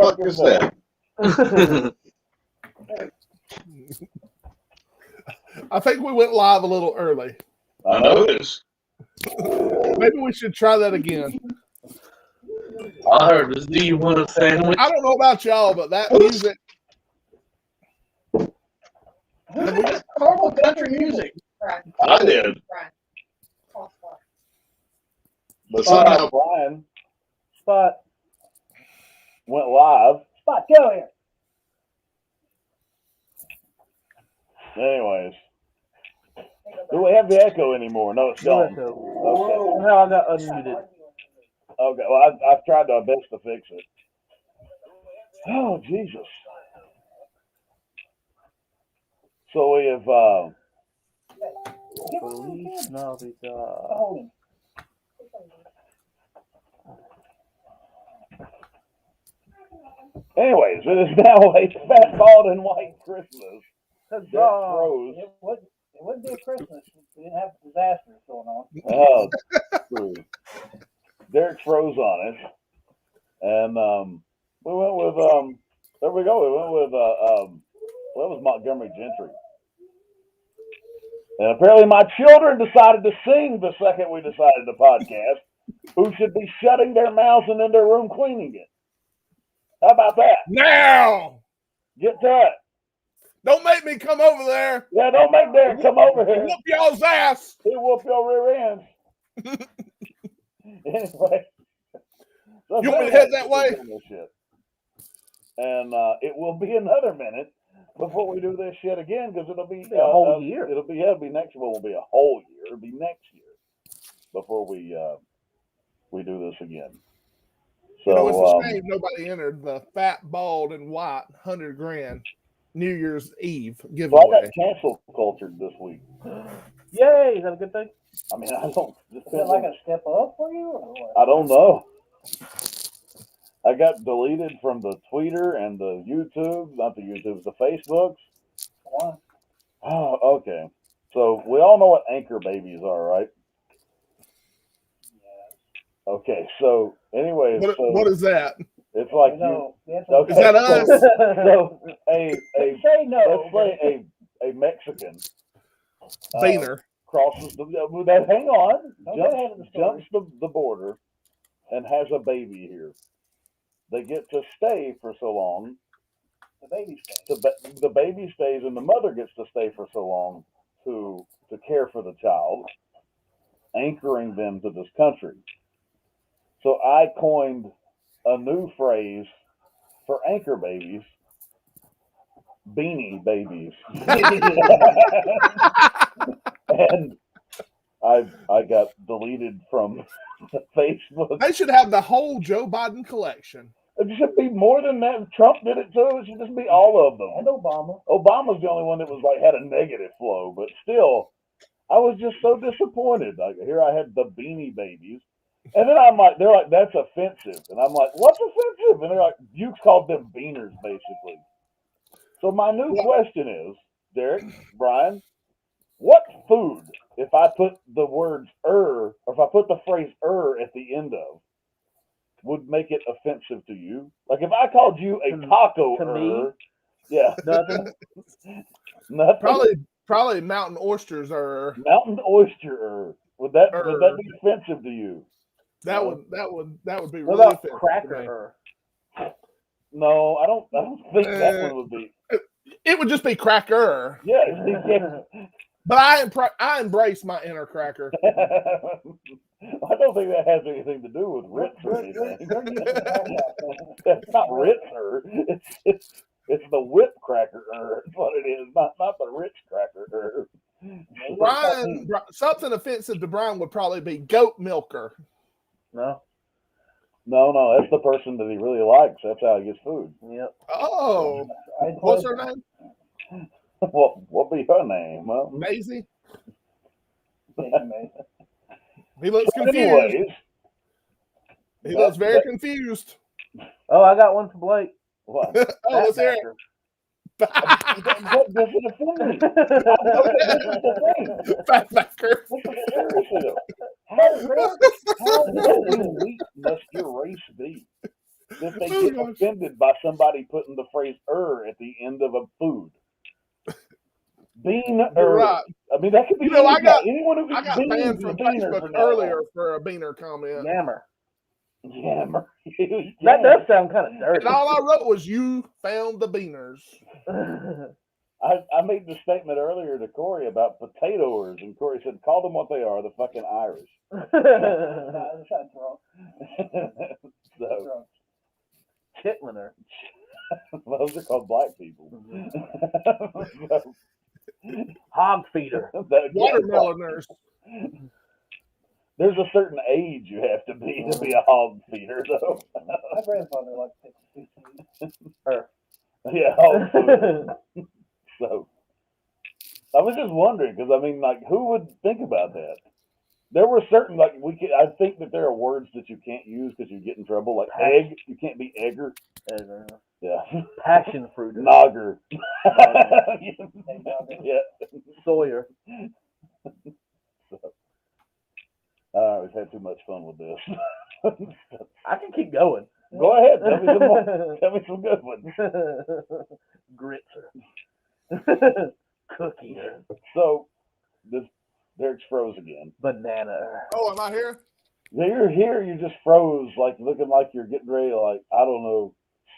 fuck is that? I think we went live a little early. I noticed. Maybe we should try that again. I heard this. Do you want a sandwich? I don't know about y'all, but that music. Who did normal country music? I did. But Spot, somehow, Brian. Spot. Went live. Spot, go here. Anyways. Do we have the echo anymore? No, it's gone. Okay. No, I got unmuted. Okay, well, I've tried my best to fix it. Oh, Jesus. So we have, Police, no, anyways, it is now a fat, bald, and white Christmas. Derek Rose. It wouldn't be a Christmas if we didn't have disasters going on. Oh, true. Derek froze on it. And we went with, there we go. We went with, well, it was Montgomery Gentry. And apparently my children decided to sing the second we decided to podcast, who should be shutting their mouths and in their room cleaning it. How about that? Now! Get to it. Don't make me come over there. Yeah, don't make Derek come over here. Whoop y'all's ass. He'll whoop your rear ends. Anyway. So You want me to head that way? And it will be another minute before we do this shit again, because it'll be a whole year. It'll be next year. Will be a whole year. It'll be next year before we do this again. So it's a shame nobody entered the fat, bald, and white $100,000 New Year's Eve giveaway. Well, I got cancel cultured this week. Yay! Is that a good thing? I mean, I don't. Is that like a step up for you, or what? I don't know. I got deleted from the Twitter and the YouTube, not the YouTubes, the Facebooks. Why? Oh, okay. So we all know what anchor babies are, right? Yeah. Okay. So, anyways, what is that? It's like No. okay, Is that us? So Say no. let's say a Mexican Beaner. crosses hang on, Don't get ahead of the story. jumps the border and has a baby here. They get to stay for so long. The baby stays. The baby stays, and the mother gets to stay for so long to care for the child, anchoring them to this country. So I coined a new phrase for anchor babies: beanie babies. And I got deleted from Facebook. They should have the whole Joe Biden collection. It should be more than that. Trump did it too. It should just be all of them. And Obama. Obama's the only one that was like had a negative flow, but still, I was just so disappointed. Like here, I had the beanie babies, and then I'm like, they're like, that's offensive, and I'm like, what's offensive? And they're like, you called them beaners, basically. So my new question is, Derek, Brian, what food, if I put the words or if I put the phrase at the end of, would make it offensive to you? Like if I called you a taco to me? yeah. Nothing. Nothing. Probably mountain oysters are Mountain oyster would that be offensive to you? that would be What really about offensive to me. cracker? No, I don't think that one would be. It would just be cracker. Yeah. But I embrace my inner cracker. I don't think that has anything to do with Ritz or anything. That's not Ritzer. It's the whip cracker. That's what it is. Not the Ritz cracker. Brian, something offensive to Brian would probably be goat milker. No. No, that's the person that he really likes. That's how he gets food. Yep. Oh, what's her name? What'll be her name? Well, Maisie. Amazing. He looks confused. anyways, He looks very confused. Oh, I got one for Blake. what? Oh, let's hear it. What does it offend me? Fatbacker. Seriously though, how weak must your race be that they get offended by somebody putting the phrase at the end of a food. Bean You're right. I mean, that could be You know, I got anyone who I eats got beans banned and from beaners Facebook are now earlier for a beaner comment. Yammer. Yammer. That does sound kind of dirty. And all I wrote was, "You found the beaners." I made the statement earlier to Corey about potatoers, and Corey said, "Call them what they are, the fucking Irish." That's wrong. So, Chitliner. those are called black people. So, Hog feeder. Watermeloners. There's a certain age you have to be a hog feeder, though. My grandfather liked to take the Yeah, hog food. So, I was just wondering because I mean, like, who would think about that? There were certain I think that there are words that you can't use because you get in trouble. Like egg, you can't be egger. Yeah. Passion fruit. Nogger. Yeah. Sawyer. We've had too much fun with this. I can keep going. Go ahead. Tell me some more. Tell me some good ones. Gritzer. Cookie. So, Derek's froze again. Banana. Oh, am I here? Yeah, you're here. You just froze, like looking like you're getting ready to, like, I don't know,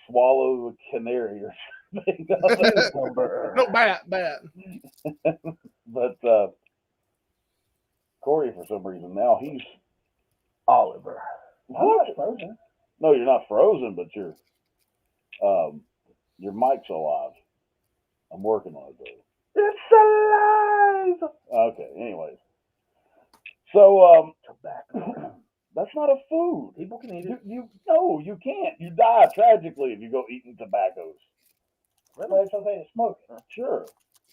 swallow a canary or something. No, bat. But Corey, for some reason, now he's Oliver. I'm not frozen. No, you're not frozen, but your mic's alive. I'm working on it, though. It's alive. Okay. Anyways, so Tobacco. that's not a food. People can eat it. No, you can't. You die tragically if you go eating tobaccos. But it's okay to smoke it Sure.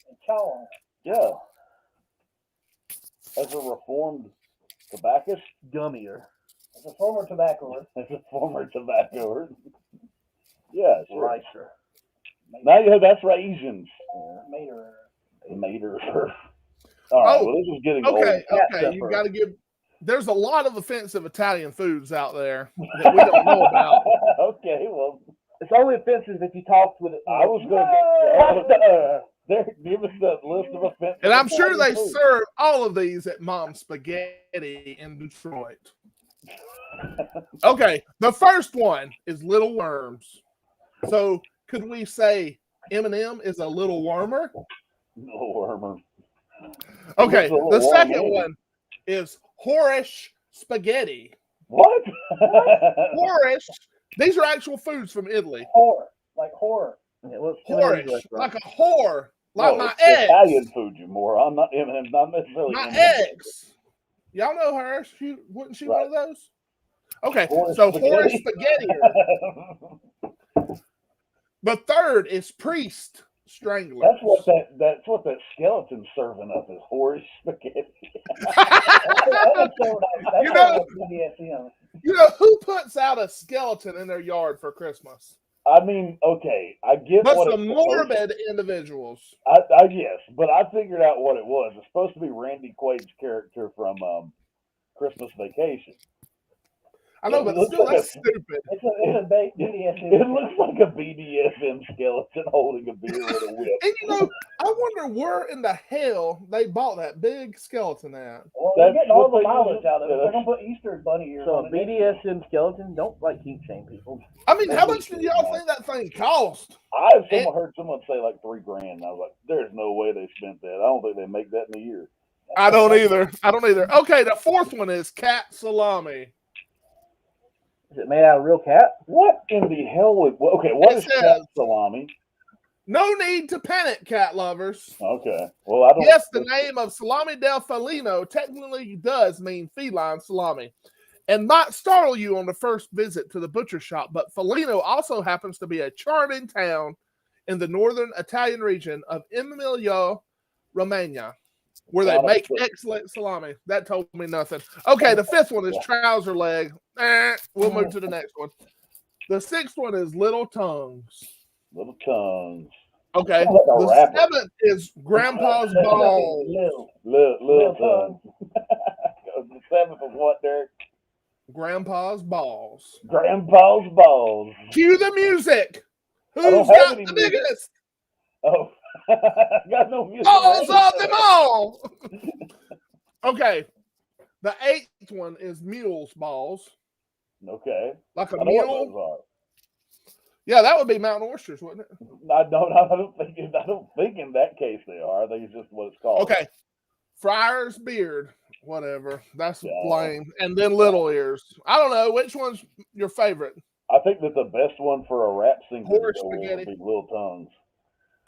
and chow on it. Yeah. As a reformed tobaccist, Gummier. As a former tobaccoist, as a former tobaccoist. Yeah, sure. Ricer. Now you have that's raisins. Mater. Mater. All right. Well, this is getting Okay, old. you got to give. There's a lot of offensive Italian foods out there that we don't know about. Okay. Well, It's only offensive if you talked with it. I was going to give us the list of offensive. And I'm sure they foods. serve all of these at Mom's Spaghetti in Detroit. Okay, the first one is little worms. So could we say M&M is a little wormer? Little wormer. Okay, Little the worm second is. one is Horish spaghetti. What? Horish. These are actual foods from Italy. Horror. Like horror. It was Horish, like a whore, like No, my it's ex. Italian food, you moron. Not M&M, not necessarily My M&M. ex. Y'all know her. Wasn't she Right. one of those? Okay, Horish so spaghetti. Horish spaghetti. The third is priest strangler. That's what that skeleton's serving up is horse spaghetti. That's You know- BDSM. You know who puts out a skeleton in their yard for Christmas? I mean, okay, I get But what some it's supposed morbid individuals. I yes, but I figured out what it was. It's supposed to be Randy Quaid's character from Christmas Vacation. I know, It but looks still, like that's stupid. It's a BDSM. It looks like a BDSM skeleton holding a beer with a whip. And you know, I wonder where in the hell they bought that big skeleton at. Well, they're That's getting all what the they mileage use. out of it. Yeah, They're gonna put Easter bunny ears So on a it. BDSM skeleton, don't like kink shame people. I mean, how much did y'all think that thing cost? I heard someone say like $3,000. And I was like, "There's no way they spent that. I don't think they make that in a year." I don't either. Okay, the fourth one is cat salami. Is it made out of real cat? What in the hell would? Okay, what It is says- cat salami? No need to panic, cat lovers. Okay, well I don't. Yes, the name of salami del felino technically does mean feline salami and might startle you on the first visit to the butcher shop, but Felino also happens to be a charming town in the northern Italian region of Emilia-Romagna, where they make excellent salami. That told me nothing. Okay, the fifth one is trouser leg. We'll move to the next one. The sixth one is little tongues. Little tongues. Okay, Sounds like a the rapper. seventh is grandpa's balls. Little. Little Little tongues. The seventh of what, Derek? Grandpa's balls. Grandpa's balls. Cue the music. don't Who's have got any the music. biggest Oh, got no music. balls of them all? Okay. The 8th one is mule's balls. Okay. Like a I know what mule. those are. Yeah, that would be mountain oysters, wouldn't it? I don't think in that case they are. I think it's just what it's called. Okay. Friar's beard. Whatever. That's Yeah. lame. And then little ears. I don't know. Which one's your favorite? I think that the best one for a rap singer Horse to go with would spaghetti. be Lil Tongues.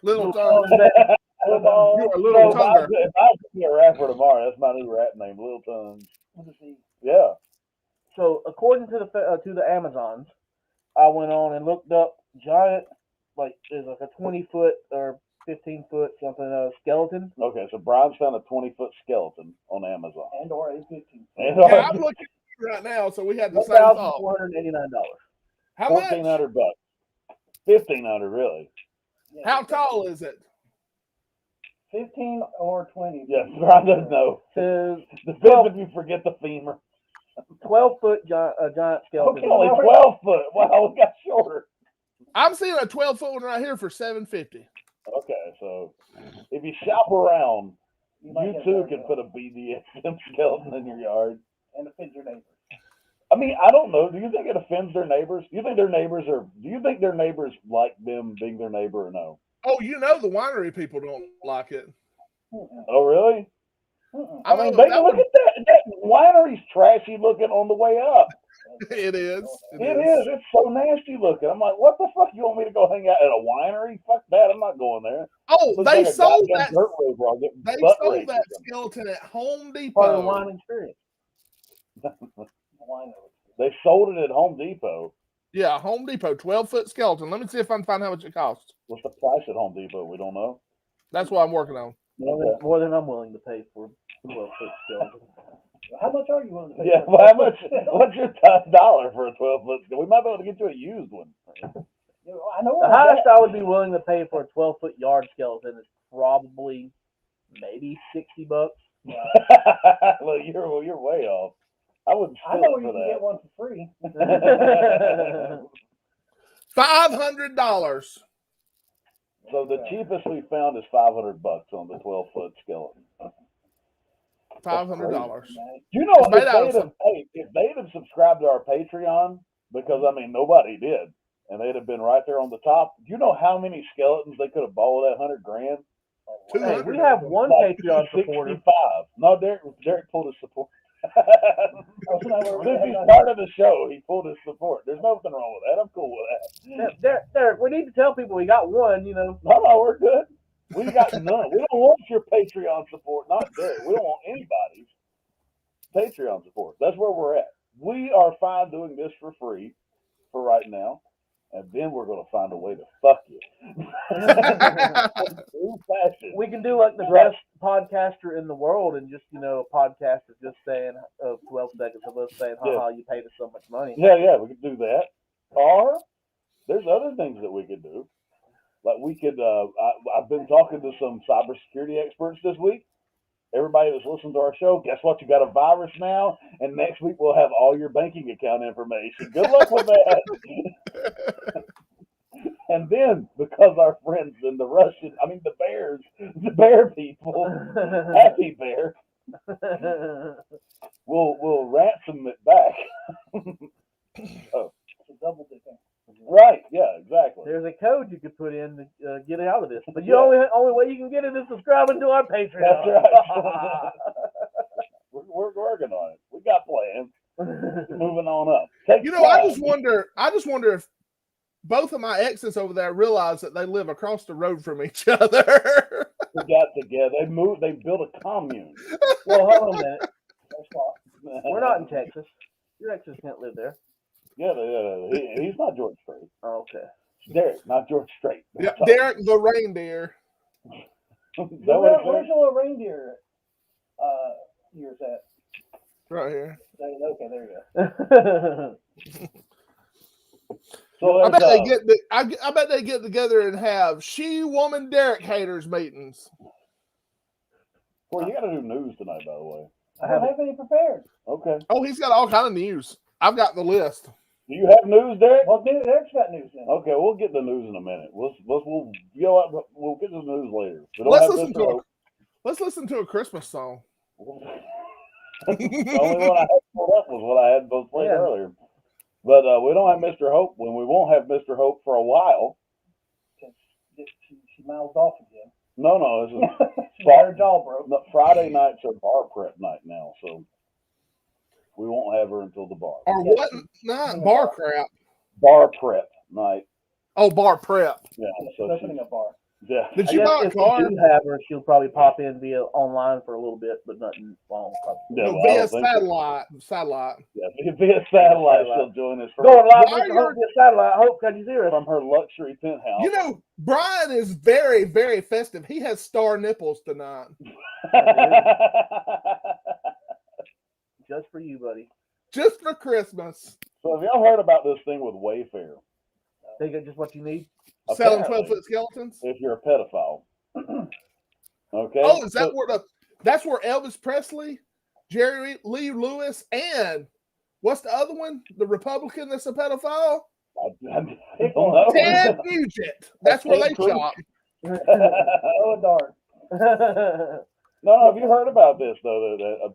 Little tongue. Lil Tongues. You're a little So tonguer. if I was to be a rapper tomorrow, that's my new rap name, Lil Tongues. Yeah. So according to the Amazons, I went on and looked up giant, like there's like a 20-foot or 15-foot something skeleton. Okay, so Brian's found a 20-foot skeleton on Amazon. And or a 15. Yeah, I'm looking at it right now, so we had the same thought. $1,489. How much? $1,400 bucks. $1,500 really. How tall is it? 15 or 20. Yes, Brian doesn't know. To Depends if you forget the femur. 12-foot giant skeleton. Okay, only 12 foot. Wow, we got shorter. I'm seeing a 12-foot one right here for $750. Okay, so if you shop around, might you get too $30. can put a BDSM skeleton in your yard. And offend your neighbors. I mean, I don't know. Do you think it offends their neighbors? Do you think their neighbors like them being their neighbor or no? Oh, you know the winery people don't like it. Oh, really? I mean, know, look that at that. That winery's trashy looking on the way up. It is. It is. It's so nasty looking. I'm like, what the fuck? You want me to go hang out at a winery? Fuck that. I'm not going there. Oh, Looks they like a sold goddamn that. dirt road where I'll get They butt sold raped. that skeleton at Home Part of the Depot. wine experience. They sold it at Home Depot. Yeah, Home Depot, 12-foot skeleton. Let me see if I can find how much it costs. What's the price at Home Depot? We don't know. That's what I'm working on. More than I'm willing to pay for 12-foot skeleton. How much are you willing to pay? Yeah, for well, a how much? 12-foot? What's your top dollar for a 12-foot? We might be able to get you a used one. I know The highest I would be willing to pay for a 12-foot yard skeleton is probably maybe $60. Well, you're way off. I wouldn't I steal know it you for can get that. one for free. $500. So the cheapest we found is $500 on the 12-foot skeleton. $500. You know, It's made out of if they'd have subscribed to our Patreon, because I mean nobody did, and they'd have been right there on the top. Do you know how many skeletons they could have bought with that $100,000? Hey, 200. we have one Like Patreon supporter. 65. No, Derek pulled his support. Oh, so now we're- Since he started the show, he pulled his support. There's nothing wrong with that. I'm cool with that. Derek, we need to tell people we got one, you know. No, we're good. We got none. We don't want your Patreon support. Not Derek. We don't want anybody's Patreon support. That's where we're at. We are fine doing this for free for right now. And then we're going to find a way to fuck you. Old fashioned. We can do like the best podcaster in the world and just, you know, a podcaster just saying 12 seconds of us saying, haha, you paid us so much money. Yeah, we could do that. Or there's other things that we could do. Like we could, I've been talking to some cybersecurity experts this week. Everybody that's listened to our show, guess what? You got a virus now, and next week we'll have all your banking account information. Good luck with that. And then, because our friends in the bear people, Happy Bear, we'll ransom it back. It's a double dipping. Right? Yeah, exactly. There's a code you could put in to get out of this. But the only way you can get it is subscribing to our Patreon. That's right. We're working on it. We got plans. Moving on up. You know, I just wonder if both of my exes over there realize that they live across the road from each other. We got together. They built a commune. Well, hold on a minute. That's why. We're not in Texas. Your exes can't live there. Yeah, he's not George Strait. Oh, okay. Derek, not George Strait. Yeah, Derek the reindeer. Is that what it Where's says? your little reindeer yours at? Right here. Okay, there you go. So I bet there's, I bet they get together and have she-woman Derek haters meetings. well, you got to do news tonight, by the way. I don't have any prepared. Okay. Oh, he's got all kind of news. I've got the list. Do you have news, Derek? Well, Derek's got news then. Okay, we'll get the news in a minute. We'll get the news later. We don't Let's have listen Mr. to Hope. Let's listen to a Christmas song. The only one I had pulled up was what I had both played Yeah. earlier. But we don't have Mr. Hope when we won't have Mr. Hope for a while. She mouths off again. No, this is She got her jaw broke. no, Friday nights are bar prep night now, so we won't have her until the bar. Or Yeah. what? Not bar crap. Bar prep night. Oh, bar prep. Yeah, so She's opening a bar. yeah. Did I you guess buy a if car? we do have her, she'll probably pop in via online for a little bit, but nothing long. Probably. Yeah, No, well, I via don't think so. satellite. Satellite. Yeah, via satellite, she'll join us Going live Why with you're- Hope via satellite. Hope, can you hear us? from her luxury penthouse. You know, Brian is very, very festive. He has star nipples tonight. Just for you, buddy. Just for Christmas. So have y'all heard about this thing with Wayfair? They got just what you need. Selling Apparently, 12-foot skeletons. if you're a pedophile. Okay. Oh, is that So- where that's where Elvis Presley, Jerry Lee Lewis, and what's the other one? The Republican that's a pedophile? I don't know. Ted Nugent. That's where they shop. Oh, a dart. No, have you heard about this though?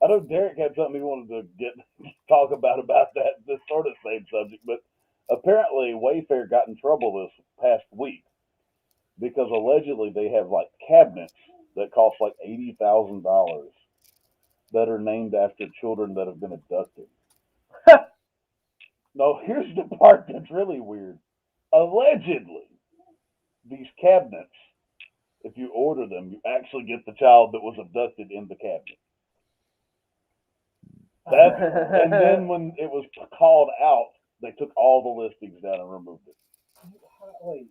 I know Derek had something he wanted to talk about that this sort of same subject, but apparently Wayfair got in trouble this past week because allegedly they have like cabinets that cost like $80,000 that are named after children that have been abducted. No, here's the part that's really weird. Allegedly, these cabinets, if you order them, you actually get the child that was abducted in the cabinet. And then when it was called out, they took all the listings down and removed it. Wait,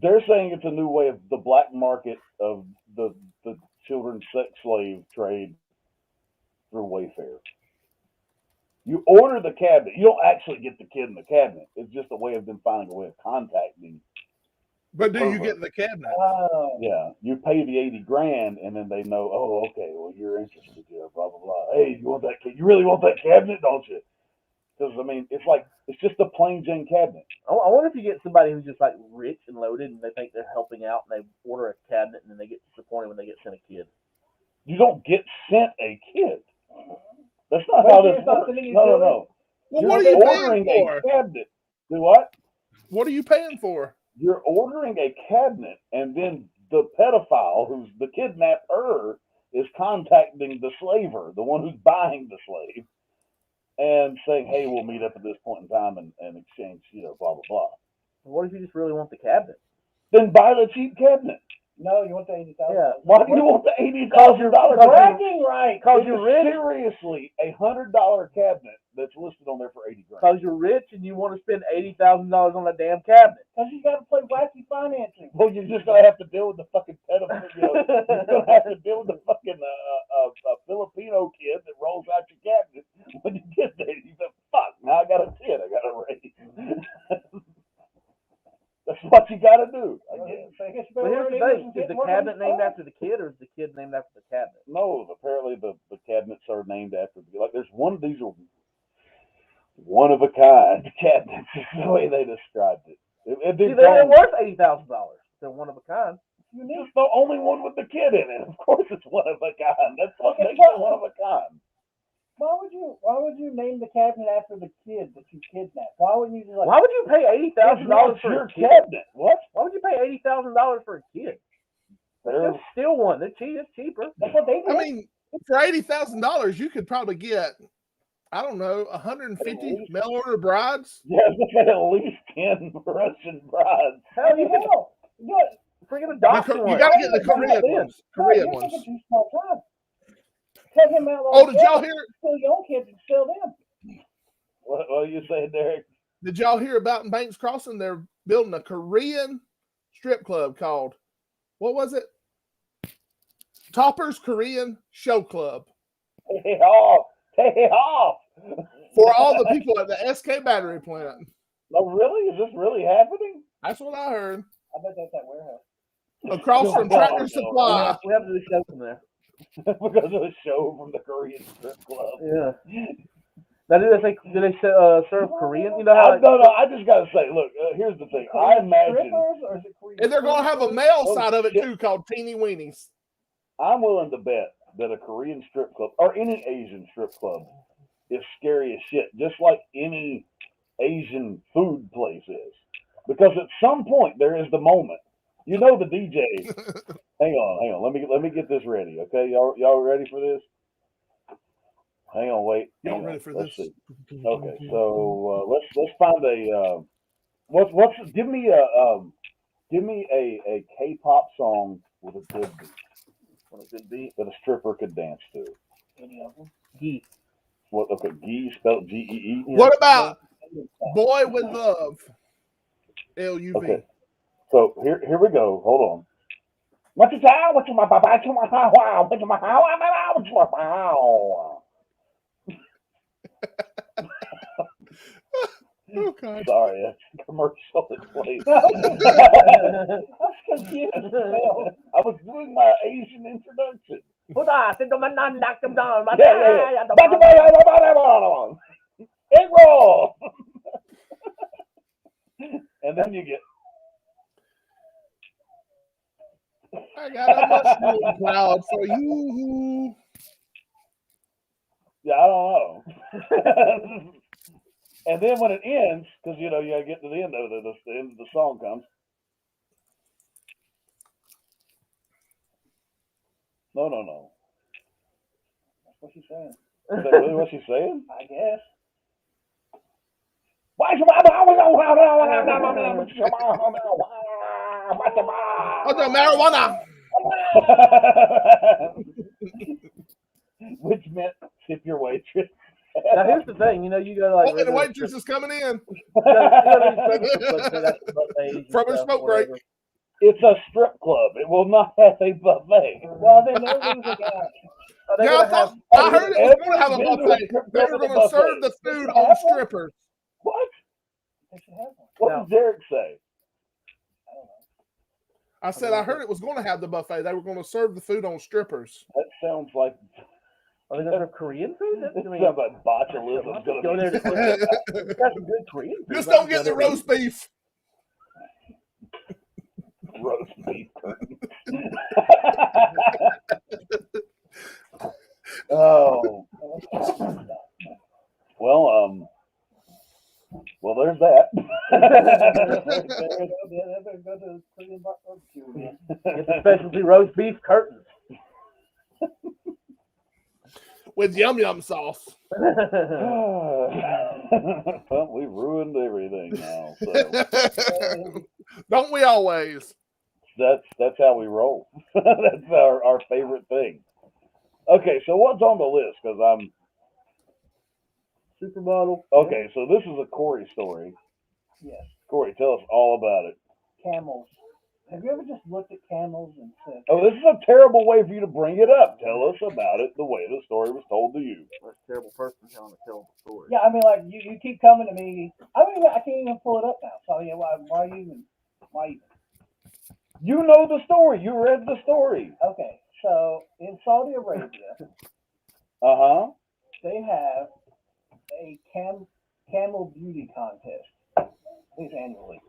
They're saying it's a new way of the black market of the children's sex slave trade through Wayfair. You order the cabinet. You don't actually get the kid in the cabinet. It's just a way of them finding a way of contacting. But do you get the cabinet? oh, Yeah, you pay the $80,000, and then they know. Oh, okay. Well, you're interested here. Blah blah blah. Hey, you want that? You really want that cabinet, don't you? Because I mean, it's just a plain Jane cabinet. I wonder if you get somebody who's just like rich and loaded and they think they're helping out and they order a cabinet and then they get disappointed when they get sent a kid. You don't get sent a kid. That's not Wait, how you're this not works. sending your No. Well, You're what are you ordering paying for? a cabinet. Do what? What are you paying for? You're ordering a cabinet, and then the pedophile, who's the kidnapper, is contacting the slaver, the one who's buying the slave, and saying, "Hey, we'll meet up at this point in time and exchange, blah blah blah." What if you just really want the cabinet? Then buy the cheap cabinet. no, you want the 80,000. Yeah. Why do you want the $80,000? Bragging right. Because It's you're rich. seriously $100 cabinet that's listed on there for $80,000. Because you're rich and you want to spend $80,000 on a damn cabinet. Because you got to play wacky financing. Well, you're just gonna have to deal with the fucking pedophile. You're gonna have to deal with the fucking Filipino kid that rolls out your cabinet when you get there. You say, "Fuck! Now I got a kid. I got to raise." That's what you got to do. I guess. So I guess you But better here's the learn English thing: and is get the more cabinet money. named after the kid, or is the kid named after the cabinet? No, apparently the cabinets are named after there's one. These are one of a kind cabinets. Is the way they described it. See, they're worth $80,000. They're one of a kind. It's the only one with the kid in it. Of course, it's one of a kind. That's what Okay, makes it one of a kind. Why would you name the cabinet after the kid that you kidnapped? Why wouldn't you just like? Why would you pay $80,000 It's not for your a kid? cabinet. What? Why would you pay $80,000 for a kid? They're- Just steal one. They're cheap. It's cheaper. That's what they did. I mean, for $80,000, you could probably get, I don't know, 150 mail order brides. Yeah, they had at least 10 Russian brides. Hell, you can freaking adopt one. You got to get the Korean ones. Korean you're ones. thinking too small time. Cut him out. Oh, did y'all hear? Steal your own kids and sell them. What are you saying, Derek? Did y'all hear about in Banks Crossing? They're building a Korean strip club called, what was it? Topper's Korean Show Club. Hey off! Hey off! For all the people at the SK battery plant. Oh, really? Is this really happening? That's what I heard. I bet that's that warehouse. Across from Oh, Tractor no. Supply. We have to do a show from there. Because of a show from the Korean strip club. Yeah. Now, do they serve Korean? You know how? No, I just gotta say, look, here's the thing. I imagine Strippers or is it Korean? And they're going to have a male Oh, side of it shit. too, called Teeny Weenies. I'm willing to bet that a Korean strip club or any Asian strip club is scary as shit, just like any Asian food place is. Because at some point there is the moment. You know the DJ. hang on. Let me get this ready, okay? Y'all ready for this? Hang on, wait. Y'all Hang on. ready for Let's this? see. Okay, so let's find a give me a K-pop song with a good beat that a stripper could dance to. Gee. What? Okay, Gee spelled G-E-E. What about Boy with Love? L-U-V. Okay, so here we go. Hold on. Oh, God. Sorry, that's a commercial that played. That's confused. I was doing my Asian introduction. Yeah. Egg roll. And then you get. I got a mushroom cloud for you. Yeah, I don't know. And then when it ends, because you gotta get to the end of it, the end of the song comes. No. That's what she's saying. Is that really what she's saying? I guess. Oh, the marijuana. Which meant tip your waitress. Now here's the thing, you gotta like. Oh, and the waitress is coming in. From a smoke break. It's a strip club. It will not have a buffet. Well, then they're losing out. Yeah, I heard it was going to have a buffet. They were going to serve the food on strippers. What? They should have one. What No. did Derek say? I said I heard it was going to have the buffet. They were going to serve the food on strippers. That sounds like Are they gonna have Korean food? it sounds like botulism's Go gonna there be. to got some good Korean food. Just don't get the roast beef. Roast beef curtain. Oh. Well, there's that. They're go to Korean barbecue again. Get the specialty roast beef curtains. With yum yum sauce. Well, we've ruined everything now. So Don't we always? that's how we roll. That's our favorite thing. Okay, so what's on the list? Because I'm Supermodel. okay. So this is a Corey story. Yes. Corey, tell us all about it. Camels. Have you ever just looked at camels and said, Oh, this is a terrible way for you to bring it up. Tell us about it the way the story was told to you. That's a terrible person trying to tell the story. yeah, I mean, like, you keep coming to me. I can't even pull it up now. So, yeah, why even? You know the story. You read the story. Okay, so in Saudi Arabia, Uh-huh. they have a camel beauty contest, at least annually.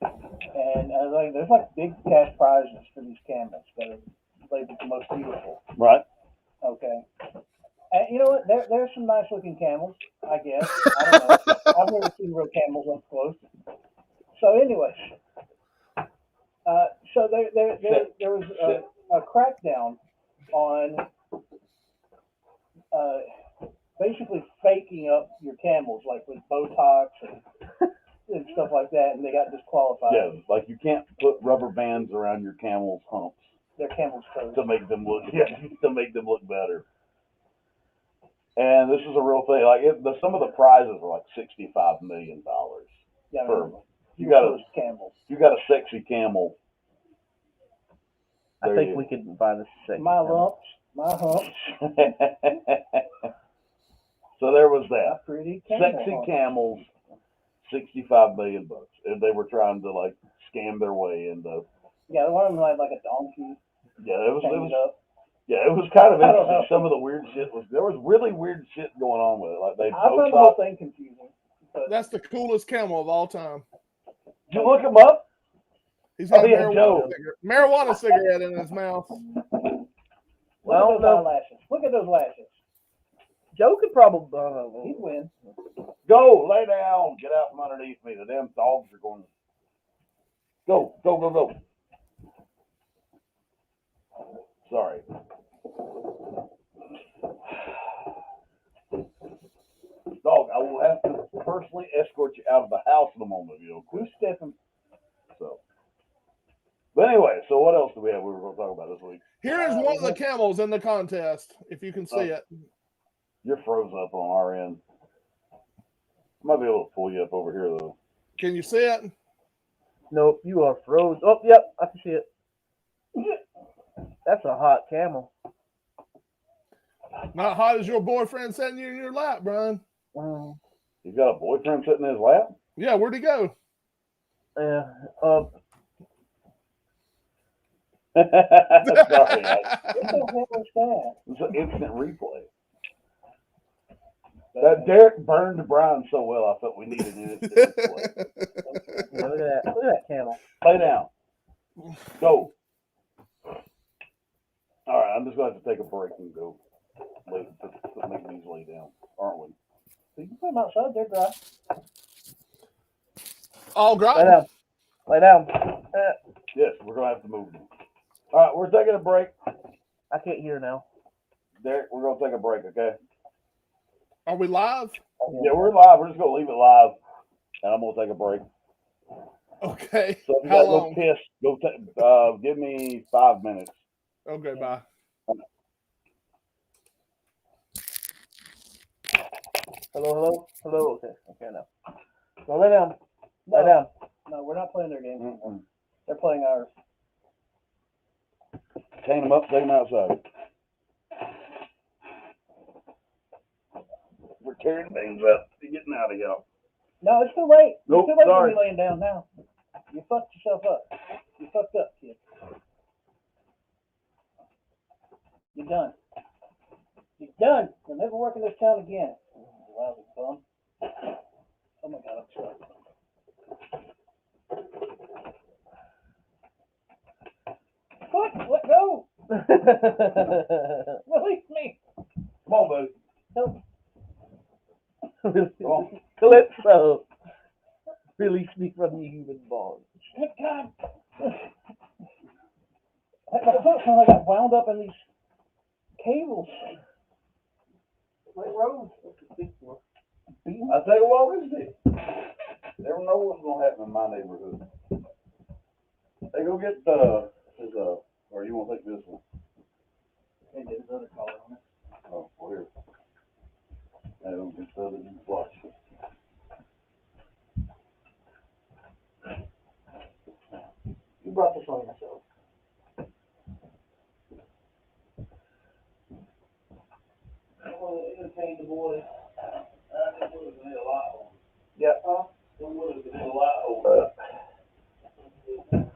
And there's like big cash prizes for these camels that are labeled the most beautiful. Right. Okay. And you know what? There's some nice looking camels, I guess. I don't know. I've never seen real camels up close. So anyway, so there was a crackdown on basically faking up your camels, like with Botox and stuff like that, and they got disqualified. Yeah, like you can't put rubber bands around your camel's humps Their camels' toes. to make them look better. And this is a real thing. Like some of the prizes are like $65 million. Yeah, I For- mean, You got a camels. sexy camel. I think we could buy this second. My lumps, my humps, So there was my that. pretty camel Sexy humps. camels, $65 million, and they were trying to like scam their way into. Yeah, one of them had like a donkey Yeah, it was chained up. Yeah, it was kind of I don't interesting. know. Some of the weird shit there was really weird shit going on with it. Like they I found the whole thing confusing. But That's the coolest camel of all time. Did you look him up? He's got Oh, a yeah, Joe. marijuana cigarette in his mouth. look at those eyelashes. Look at those lashes. Joe could probably. He'd win. Go, lay down, get out from underneath me. The damn dogs are going. Go, go, go, go. Sorry. Dog, I will have to personally escort you out of the house in a moment, if you don't quit. Who's stepping? So, but anyway, so what else do we have we were going to talk about this week? Here is one of the camels in the contest, if you can see it. You're froze up on our end. Might be able to pull you up over here, though. Can you see it? Nope, you are froze. Oh, yep, I can see it. That's a hot camel. Not hot as your boyfriend sitting you in your lap, Brian. He's got a boyfriend sitting in his lap? Yeah, where'd he go? Yeah. Sorry, What the hell is that? it's an instant replay. That Derek burned Brian so well, I thought we needed an instant replay. Yeah, look at that. Look at that camel. Lay down. Go. All right, I'm just going to have to take a break and go make these lay down, aren't we? You can put them outside. They're dry. All Lay dry. down. Lay down. Yes, we're going to have to move them. All right, we're taking a break. I can't hear now. Derek, we're going to take a break, okay? Are we live? Yeah, we're live. We're just going to leave it live, and I'm going to take a break. Okay. So if you How got to go long? piss, give me 5 minutes. Okay, bye. Hello. Okay now. So lay down. Lay down. No, we're not playing their game. Mm-mm. They're playing ours. Chain them up, take them outside. We're tearing things up. You're getting out of here. No, it's too late. Nope, It's too late sorry. to be laying down now. You fucked yourself up. You fucked up, kid. You're done. You're done. You'll never work in this town again. You lousy bum. Oh my God, I'm sorry. Fuck, let go. Release me. Come on, buddy. Help. Come on. Calypso. Release me from the human bond. Good God. My foot sounds like I got wound up in these cables. Like Rose. I tell you what, we see. Never know what's gonna happen in my neighborhood. Hey, go get or you want to take this one? They did another color on it. Oh, well, here. I don't get the other new flush. You brought this on yourself. I want to entertain the boys. I think we're gonna need a lot of them. Yeah. Huh? We're gonna need a lot of them.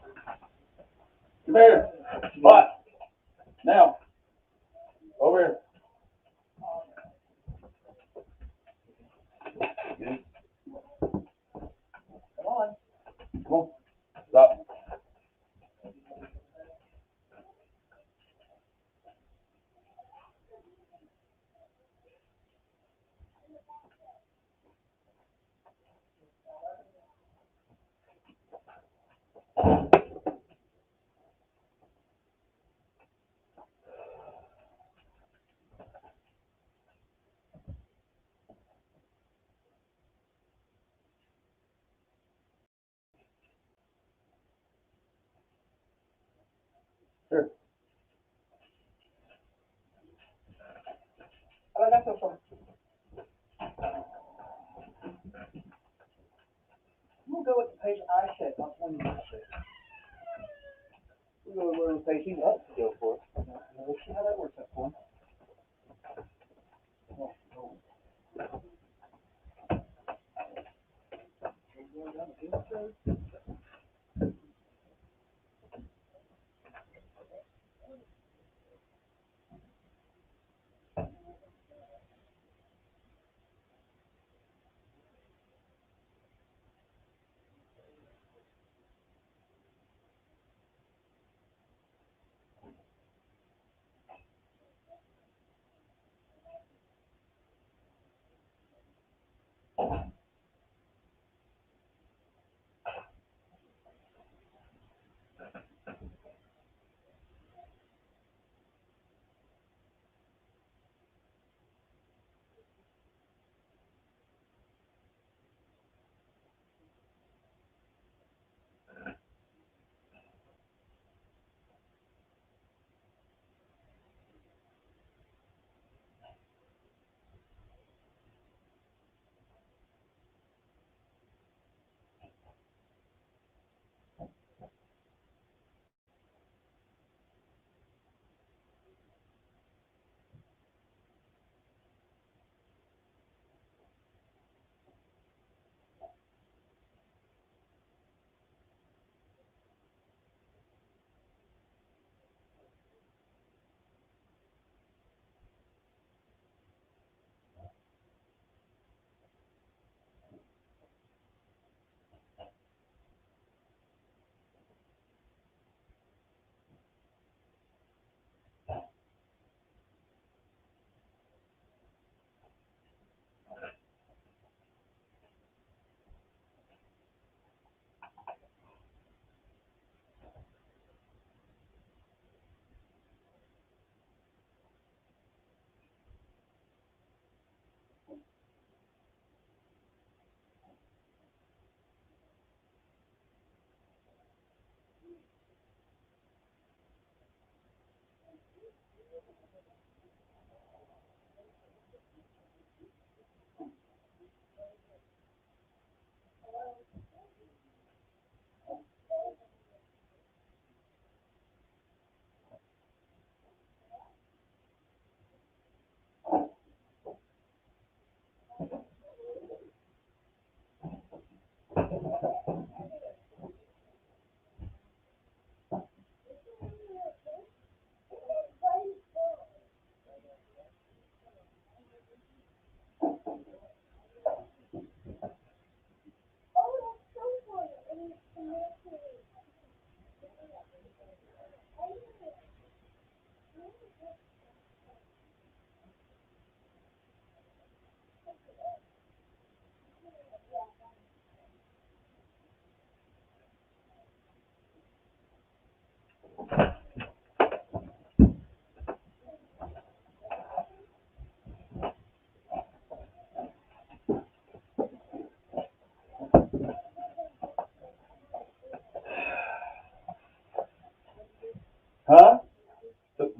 Come here. What? Now. Over here. Good. Come on. Come on. Stop. Here. I got this one. We'll go with the page I said, not the one you said. We'll go with the page he wants to go for. We'll see how that works out for him.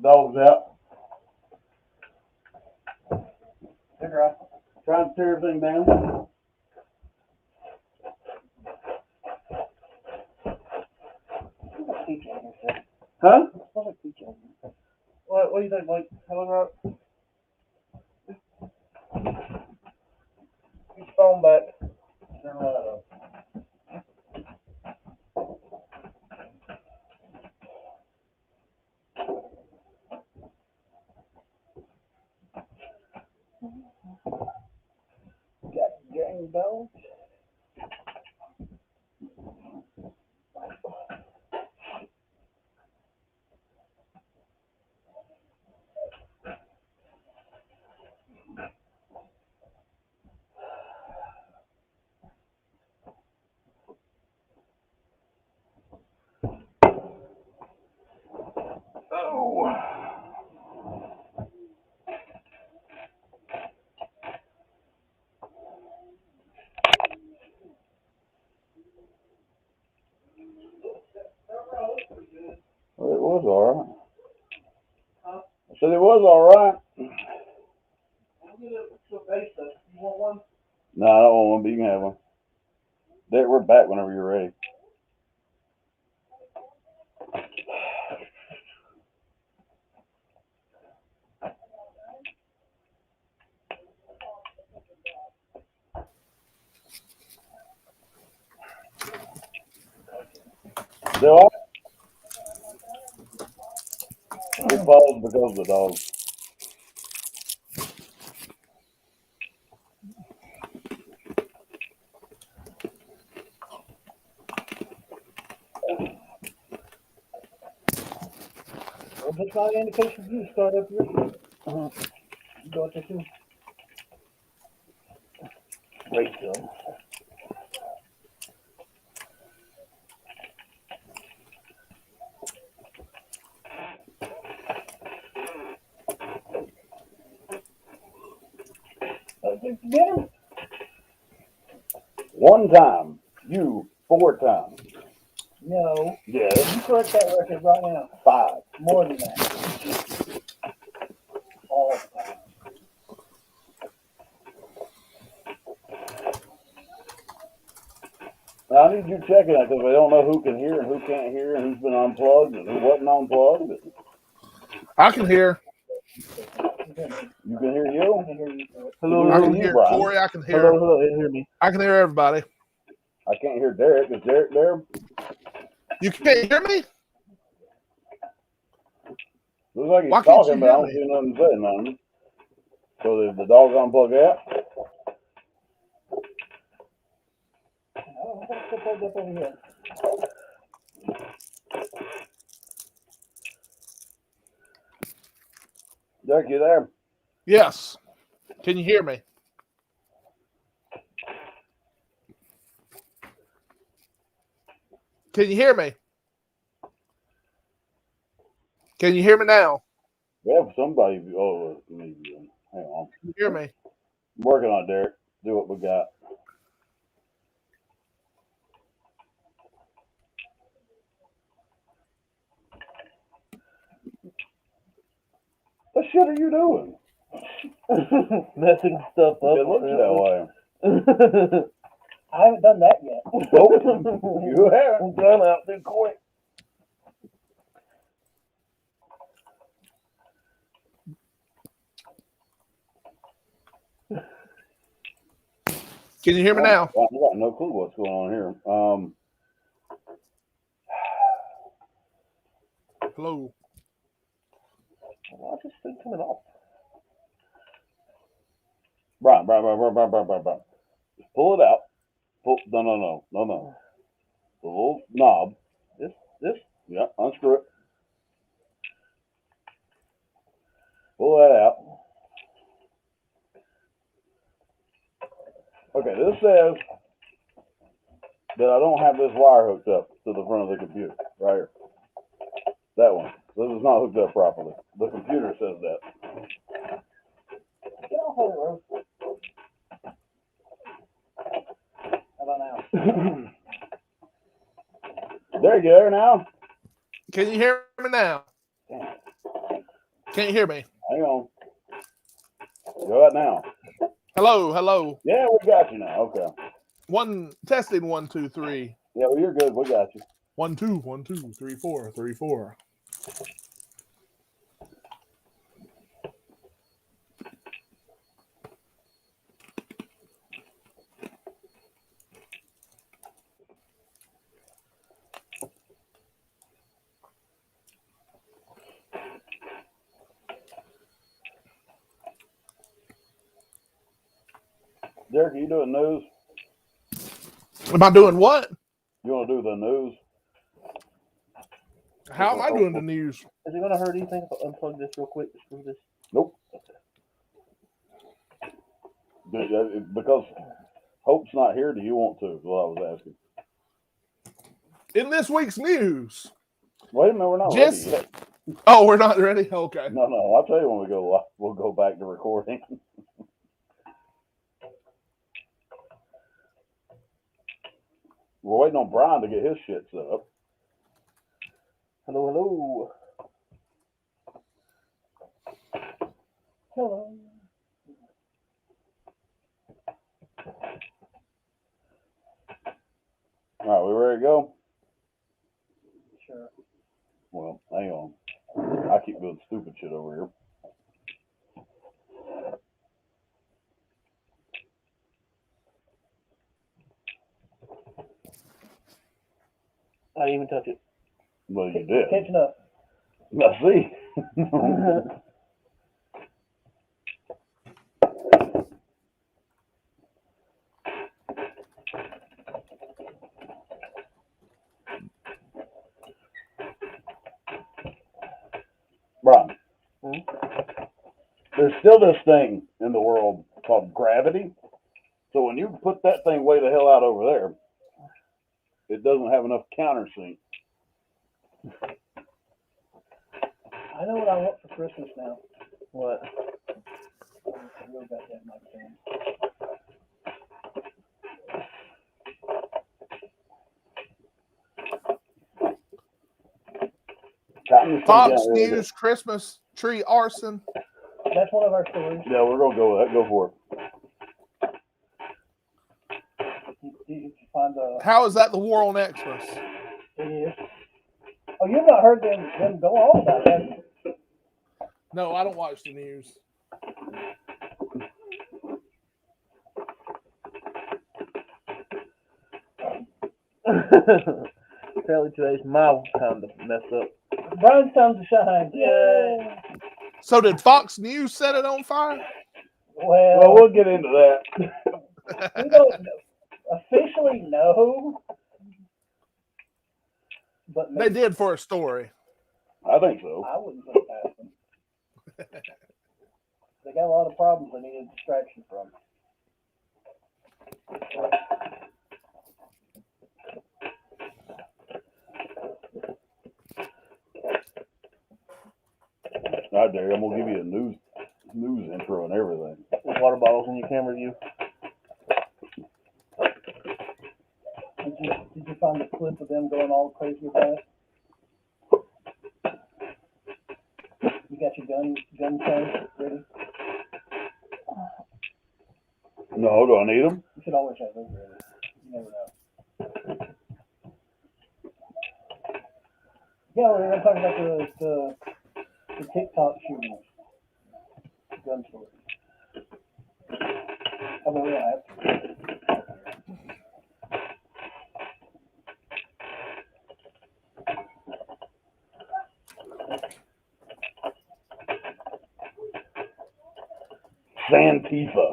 dog's out. They're dry. Trying to tear everything down. Smells like peach in here, sir. Huh? It smells like peach in here. What do you think, Mike? Hello, right? Keep your phone back. Turn the light up. Got gang bells. Well, it was all right. I said it was all right. I'll get it to a base stuff. You want one? No, I don't want one, but you can have one. Derek, we're back whenever you're ready. Do I? We paused because of the dog. Well, just not an indication for you to start up your You go out there too. Great job. Get him. One time. You 4 times. No. Yes. You correct that record right now. 5. More than that. All the time. Now, I need you checking that because I don't know who can hear and who can't hear and who's been unplugged and who wasn't unplugged. I can hear. You can hear you? I can hear you. Hello, I Hello, can you, hear Brian. Corey. I can hear. hello. You hear me? I can hear everybody. I can't hear Derek. Is Derek there? You can't hear me? Looks like he's Why can't talking, you but I hear don't me? see nothing saying nothing. So the dog's unplugged out? Oh, I'm gonna put that up over here. Derek, you there? Yes. Can you hear me? Can you hear me? Can you hear me now? We have somebody. Oh, maybe. Hang on. Can you hear me? I'm working on it, Derek. Do what we got. What shit are you doing? Messing stuff up. It looks that way. I haven't done that yet. Nope. You haven't. I'm trying out there quick. Can you hear me now? I got no clue what's going on here. Hello. Why is this thing coming off? Brian. Just pull it out. No. The little knob. This? Yeah, unscrew it. Pull that out. Okay, this says that I don't have this wire hooked up to the front of the computer. Right here. That one. This is not hooked up properly. The computer says that. Get off of the road. How about now? There you go now. Can you hear me now? Can't hear me. Hang on. Go out now. Hello, hello. Yeah, we got you now. Okay. Testing 1, 2, 3. Yeah, well, you're good. We got you. 1, 2, 1, 2, 3, 4, 3, 4. Derek, are you doing news? Am I doing what? You want to do the news? How am I doing the news? Is it gonna hurt anything if I unplug this real quick? Just move this. Nope. Because Hope's not here, do you want to? Is what I was asking. In this week's news. Wait a minute, we're not Just- ready yet. Oh, we're not ready? Okay. No, I'll tell you when we go. We'll go back to recording. We're waiting on Brian to get his shit set up. Hello, hello. Hello. All right, we ready to go? Sure. Well, hang on. I keep doing stupid shit over here. I didn't even touch it. Well, you did. Catching up. Now, see. Brian, there's still this thing in the world called gravity. So when you put that thing way the hell out over there, it doesn't have enough countersink. I know what I want for Christmas now. What? I really got that in my phone. Fox News Christmas tree arson. That's one of our stories. Yeah, we're gonna go with that. Go for it. You find the. How is that the war on Xmas? It is. Oh, you've not heard them go on about that. No, I don't watch the news. Apparently today's my time to mess up. Brian's time to shine. Yay! So did Fox News set it on fire? Well, we'll get into that. We don't officially know, but They did for a story. I think so. I wouldn't put it past them. They got a lot of problems they need a distraction from. All right, Derry, I'm gonna give you a news intro and everything. There's water bottles in your camera view. Did you find the clip of them going all crazy about it? You got your gun tag ready? No, do I need them? You should always have those ready. You never know. Yeah, we're gonna talk about the TikTok shootings, gun stories. I mean, we don't have to. Santifa.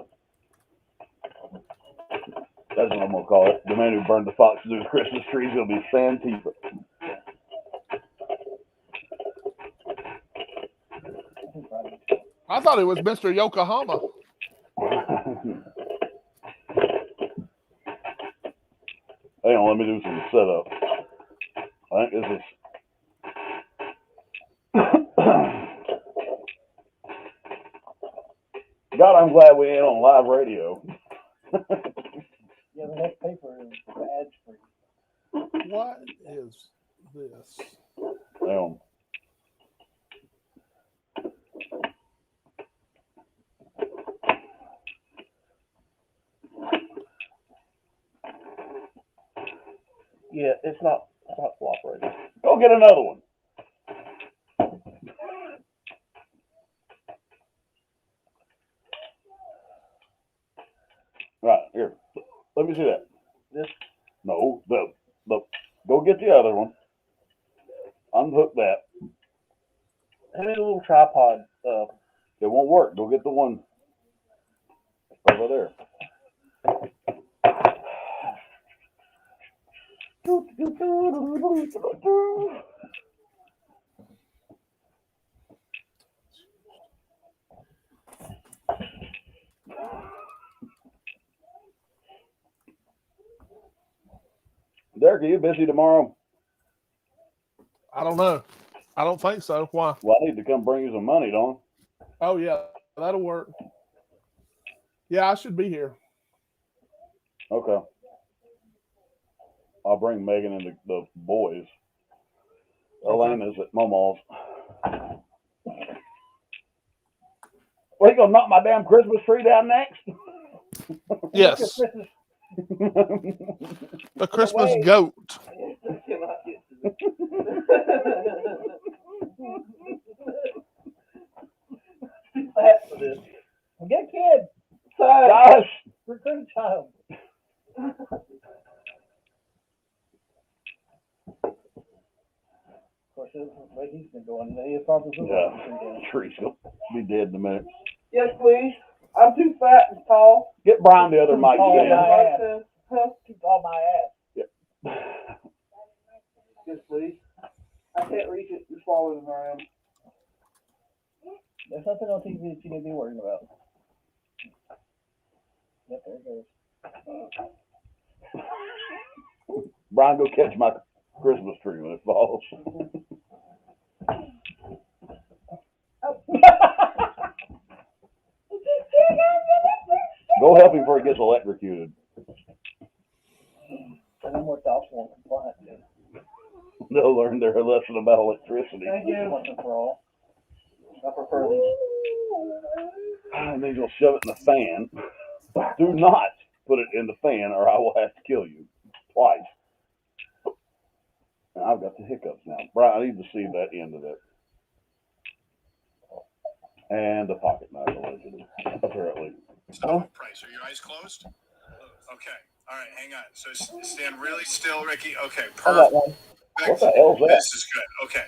That's what I'm gonna call it. The man who burned the Fox News Christmas tree is gonna be Santifa. I thought it was Mr. Yokohama. Hang on, let me do some setup. I think this is. God, I'm glad we ain't on live radio. Yeah, the next paper is ads free. What is this? Hang on. Yeah, it's not cooperating. Go get another one. Right, here. Let me see that. This No, go get the other one. Unhook that. I need a little tripod. It won't work. Go get the one over there. Derek, are you busy tomorrow? I don't know. I don't think so. Why? Well, I need to come bring you some money, don't Oh yeah, that'll work. Yeah, I should be here. I? Okay. I'll bring Megan and the boys. Elena's at Momo's. Well, you gonna knock my damn Christmas tree down next? Yes, the Christmas goat. fat for this. Get a kid. Gosh. Recruit a child. Of course, this is the way he's been going. He probably Yeah. Tree's gonna be dead in a minute. Yes, please. I'm too fat and tall. Get Brian the other mic, Oh, Sam. yeah. Huh? Keep all my ass. Yes, please. I can't reach it. You're smaller than I am. There's nothing on TV that you need to be worrying about. Yep, there it goes. Brian, go catch my Christmas tree when it falls. Go help him before he gets electrocuted. So no more dogs won't compliant. They'll learn their lesson about electricity. Thank you. Once and for all. I prefer these. And then you'll shove it in the fan. Do not put it in the fan or I will have to kill you. Twice. And I've got the hiccups now. Brian, I need to see that end of it. And the pocket knife, allegedly. Apparently. So, Price, are your eyes closed? Okay. All right, hang on. So stand really still, Ricky. Okay, I got perfect. one. What the hell's that? This is good. Okay.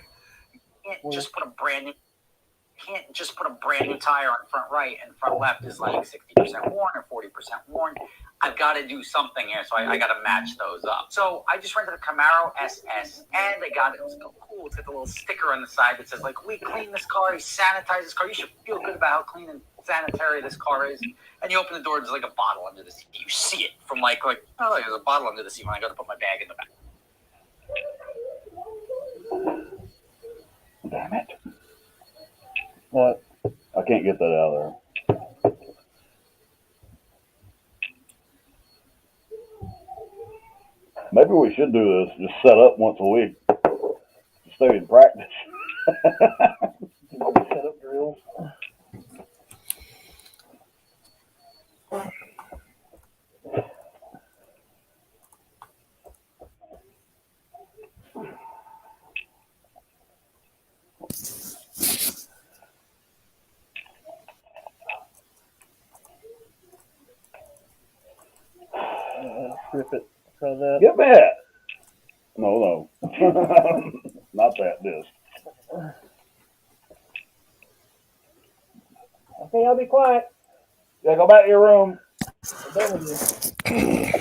Can't just put a brand new tire on front right and front left is like 60% worn or 40% worn. I've got to do something here, so I got to match those up. So I just rented a Camaro SS, and I got it. It was so cool. It's got the little sticker on the side that says, like, we clean this car, we sanitize this car. You should feel good about how clean and sanitary this car is. And you open the door, there's like a bottle under the seat. You see it from like oh, there's a bottle under the seat when I go to put my bag in the back. Damn it. What? I can't get that out of there. Maybe we should do this. Just set up once a week. To stay in practice. Set up drills. Strip it. Try that. Get that. No. Not that disc. Okay, I'll be quiet. Yeah, go back to your room. I'm done with you.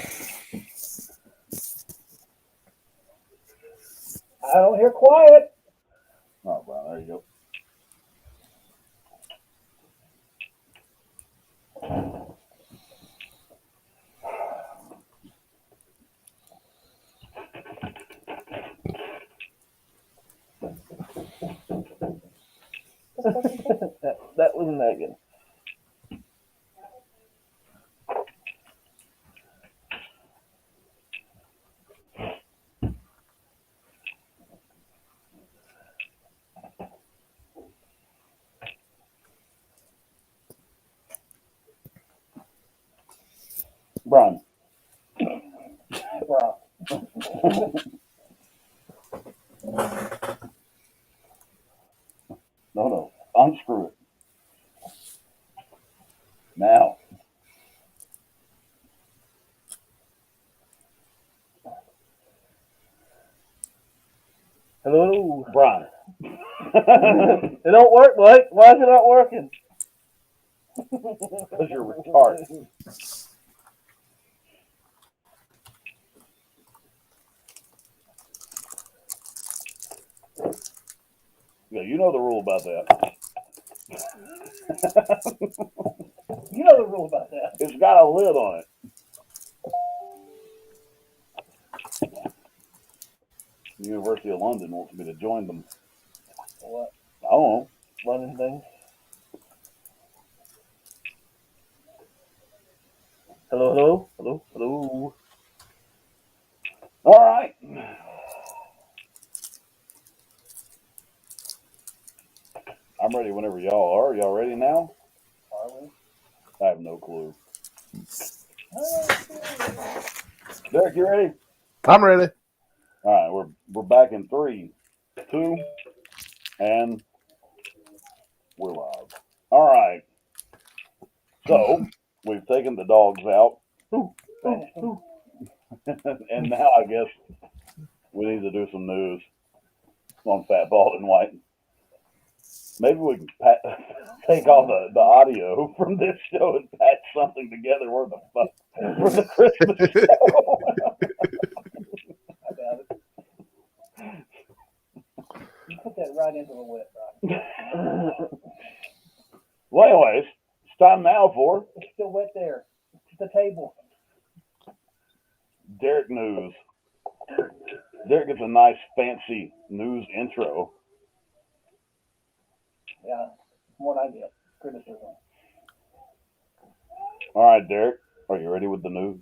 I don't hear quiet. Oh, well, there you go. that was Megan. Brian. Wow. No, unscrew it. Now. Hello. Brian. It don't work, Blake. Why is it not working? Because you're retarded. Yeah, you know the rule about that. You know the rule about that. It's got a lid on it. The University of London wants me to join them. What? I don't know. Running things. Hello. All right. I'm ready whenever y'all are. Y'all ready now? Are we? I have no clue. Derek, you ready? I'm ready. All right, we're back in 3, 2, and we're live. All right. So we've taken the dogs out, and now I guess we need to do some news on Fat, Bald, and White. Maybe we can take all the audio from this show and patch something together for the Christmas show. I doubt it. You put that right into the wet, right? Well, anyways, it's time now for It's still wet there. It's the table. Derek News. Derek gets a nice, fancy news intro. Yeah, what I get. Criticism. All right, Derek, are you ready with the news?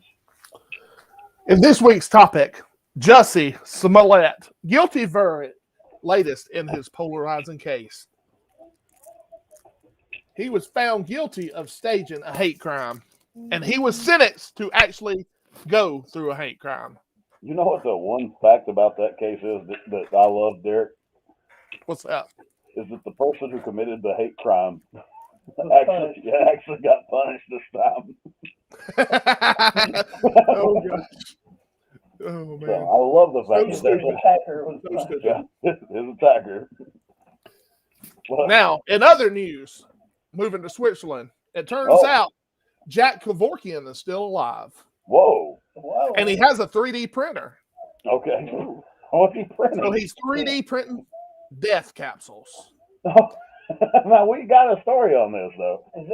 In this week's topic, Jussie Smollett, guilty verdict, latest in his polarizing case. He was found guilty of staging a hate crime, and he was sentenced to actually go through a hate crime. You know what the one fact about that case is that I love, Derek? What's that? Is that the person who committed the hate crime actually got punished this time. Oh, gosh. Oh, man. So I love the fact His that attacker was his attacker. Well, Now, in other news, moving to Switzerland, it turns out Jack Kevorkian is still alive. Whoa. Whoa. And he has a 3D printer. Okay. What's he printing? So he's 3D printing death capsules. Now we got a story on this though. Is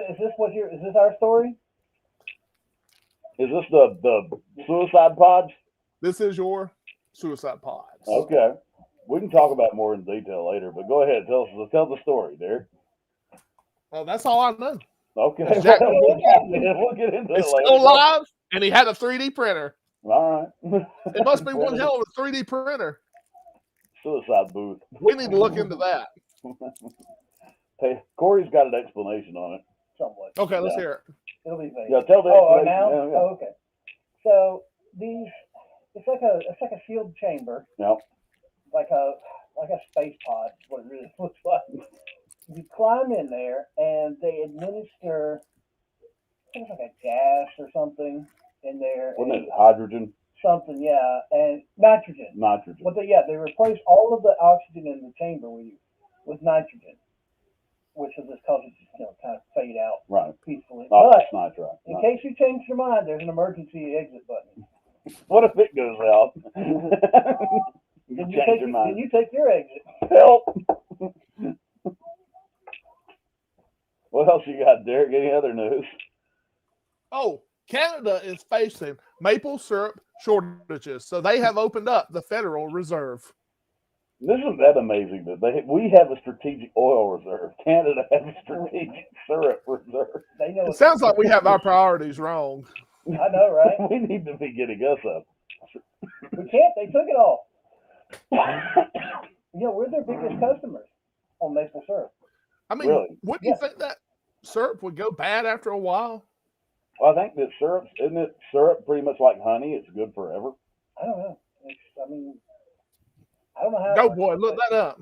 this our story? Is this the suicide pods? This is your suicide pods. Okay. We can talk about it more in detail later, but go ahead, tell the story, Derek. Well, that's all I know. Okay. Jack We'll get into He's it later. still alive, and he had a 3D printer. All right. It must be one hell of a 3D printer. Suicide booth. We need to look into that. Hey, Corey's got an explanation on it. Somewhat. Okay, let's Yeah. hear it. It'll be vague. Yeah, tell the Oh, explanation. now? Yeah, yeah. Oh, okay. So it's like a sealed chamber. Yep. Like a space pod is what it really looks like. You climb in there and they administer I think it's like a gas or something in there. Wasn't it hydrogen? Something, yeah, and nitrogen. Nitrogen. But they replace all of the oxygen in the chamber with nitrogen, which will just cause it to kind of fade out Right. peacefully. Nitrous But nitrite. in case you change your mind, there's an emergency exit button. What if it goes out? you Then change your mind. you take your exit. Help. What else you got, Derek? Any other news? Oh, Canada is facing maple syrup shortages, so they have opened up the Federal Reserve. Isn't that amazing that we have a strategic oil reserve? Canada has a strategic syrup reserve. They know It sounds like we have our priorities wrong. I know, right? We need to be getting us up. We can't. They took it all. We're their biggest customers on maple syrup. I mean, Really? wouldn't you think that syrup would go bad after a while? Well, I think that isn't it syrup pretty much like honey? It's good forever. I don't know. I mean, I don't know how. Go boy, look that up.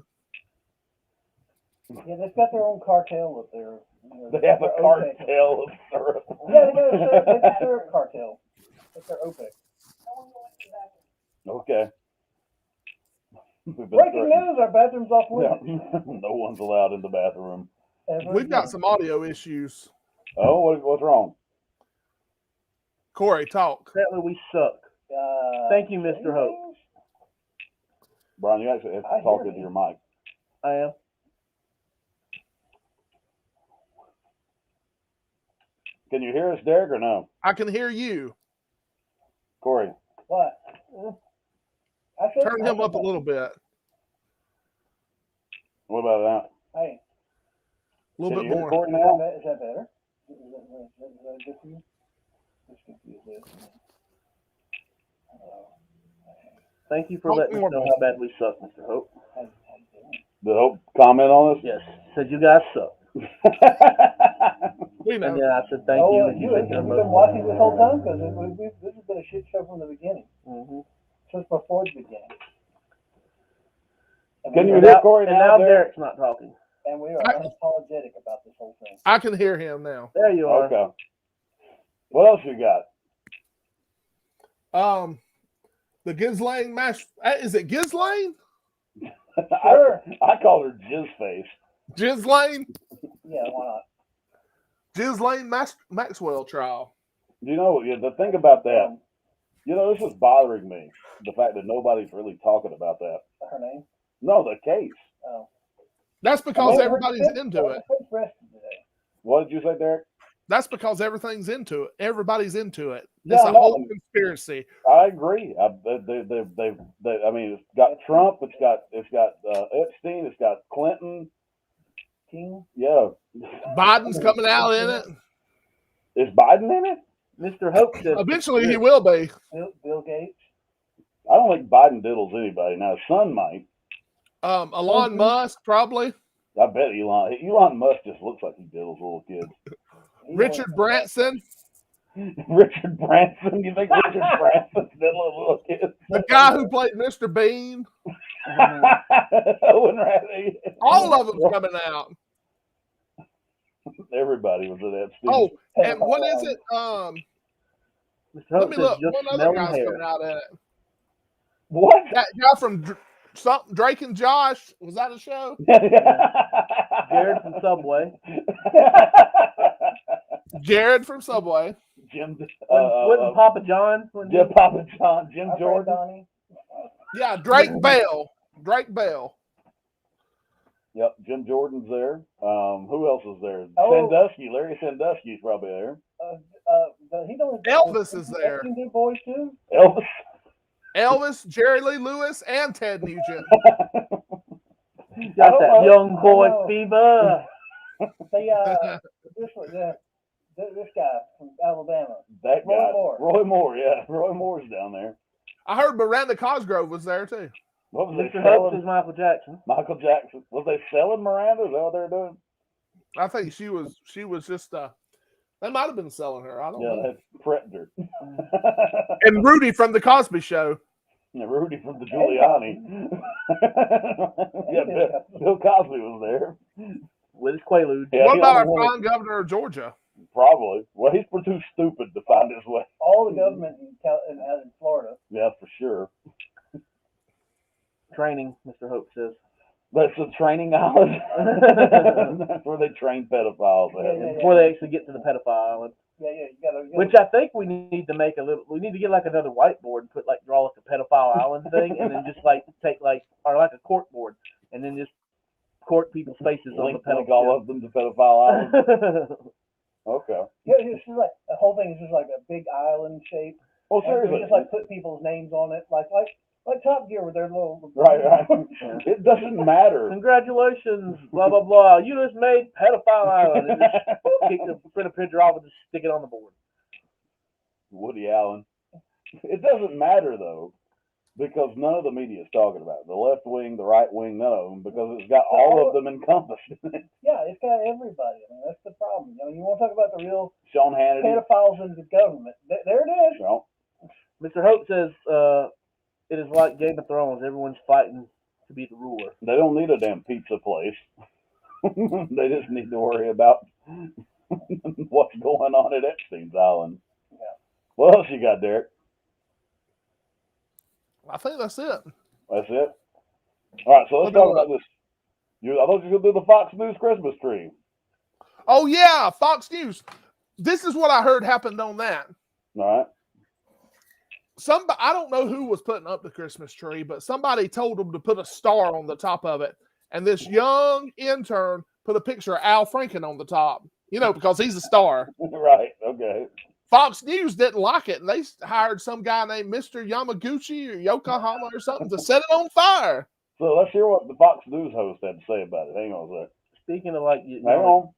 Yeah, they've got their own cartel up there. You know, They have a their OPEC. cartel of syrup. Yeah, they got a syrup cartel. It's their OPEC. Okay. We've been Breaking threatened. news: our bathroom's off Yeah. limits. No one's allowed in the bathroom. Ever We've got again. some audio issues. Oh, what's wrong? Corey, talk. Apparently we suck. Thank you, Mr. Hope. Brian, you actually have I to talk hear into you. your mic. I am. Can you hear us, Derek, or no? I can hear you. Corey. What? I said, Turn him up a little bit. What about Hey, A little that? bit Can you hear more. Corey now? is that better? Is that good for you? Just confused this. Thank you for Oh, letting us more know how bad we suck, Mr. Hope. How you doing? Did Hope comment on us? Yes, said you guys suck. We And know. then I said thank Oh, you. well, and you said have you're been most watching this whole time because this has been a shit show from the beginning, welcome. since before the beginning. And Can we you are- hear Now, Corey and now, now Derek? Derek's not talking. And we are unapologetic about this whole thing. I can hear him now. There you are. Okay. What else you got? The Ghislaine mash. Is it Ghislaine? Sure. I called her Jizz Face. Ghislaine? Yeah, why not? Ghislaine Maxwell trial. You know, the thing about that, this is bothering me. The fact that nobody's really talking about that. Her name? No, the case. Oh. That's because Well, everybody's her- into it. her rested today. What did you say, Derek? That's because everything's into it. Everybody's into it. Yeah, It's a no. whole conspiracy. I agree. I mean, it's got Trump. It's got Epstein. It's got Clinton. King? Yeah. Biden's coming out in it. Is Biden in it? Mr. Hope says Eventually, he will be. Bill Gates? I don't think Biden diddles anybody. Now, his son might. Elon Musk, probably. I bet Elon Musk just looks like he diddles little kids. Richard Branson, Richard Branson? You think Richard Branson's diddling little kids? the guy who played Mr. Bean. Owen Ratty. All of them coming out. Everybody was in that. Oh, and what is it? Mr. Let Hope me says look. just One other smelling guy's hair. coming out in it. What? That guy from Drake and Josh. Was that a show? Jared from Subway. Jared from Subway. Jim. Wasn't Papa John? Jim Papa John. Jim Our friend Jordan. Donnie. Yeah, Drake Bell. Drake Bell. Yep, Jim Jordan's there. Who else is there? Oh. Sandusky. Larry Sandusky's probably there. He don't. Elvis is there. He do boys too. Elvis. Elvis, Jerry Lee Lewis, and Ted Nugent. Got that young I boy know. fever. This guy from Alabama. That Roy guy. Moore. Roy Moore, yeah. Roy Moore's down there. I heard Miranda Cosgrove was there too. What was they Mr. Hope selling? says Michael Jackson. Michael Jackson. Was they selling Miranda? Is that what they're doing? I think she was just they might have been selling her. I don't Yeah, know. that's predator. And Rudy from the Cosby Show. Yeah, Rudy from the Giuliani. Yeah, Bill Cosby was there. With his Quaalude. Yeah, What he about our only wanted- fine governor of Georgia? Probably. Well, he's too stupid to find his way. All the government in Florida. Yeah, for sure. Training, Mr. Hope says. That's a training island. That's where they train pedophiles. Yeah. Before they actually get to the pedophile island. Yeah, you gotta. Which I think we need to make we need to get like another whiteboard and draw like a pedophile island thing and then just take or like a court board and then just court people's faces on Link the all pedophile. of them to pedophile island. Okay. Yeah, it's just like the whole thing is just like a big island shape. Well, And seriously. they just like put people's names on it, like Top Gear with their little. Right. It doesn't matter. Congratulations, blah blah blah. You just made pedophile island and just print a picture off and just stick it on the board. Woody Allen. It doesn't matter though, because none of the media is talking about it. The left wing, the right wing, none of them, because it's got all of them encompassed in it. Yeah, it's got everybody. I mean, that's the problem. You want to talk about the real Sean Hannity. pedophiles in the government? There it is. No. Mr. Hope says It is like Game of Thrones. Everyone's fighting to be the ruler. They don't need a damn pizza place. They just need to worry about what's going on at Epstein's Island. Yeah. What else you got, Derek? I think that's it. That's it? All right, so let's What talk about this. I thought you were going to do the Fox News Christmas tree. Oh yeah, Fox News. This is what I heard happened on that. All right. Somebody, I don't know who was putting up the Christmas tree, but somebody told them to put a star on the top of it. And this young intern put a picture of Al Franken on the top, because he's a star. Right, okay. Fox News didn't like it, and they hired some guy named Mr. Yamaguchi or Yokohama or something to set it on fire. So let's hear what the Fox News host had to say about it. Hang on a sec. Speaking of like, Hang on.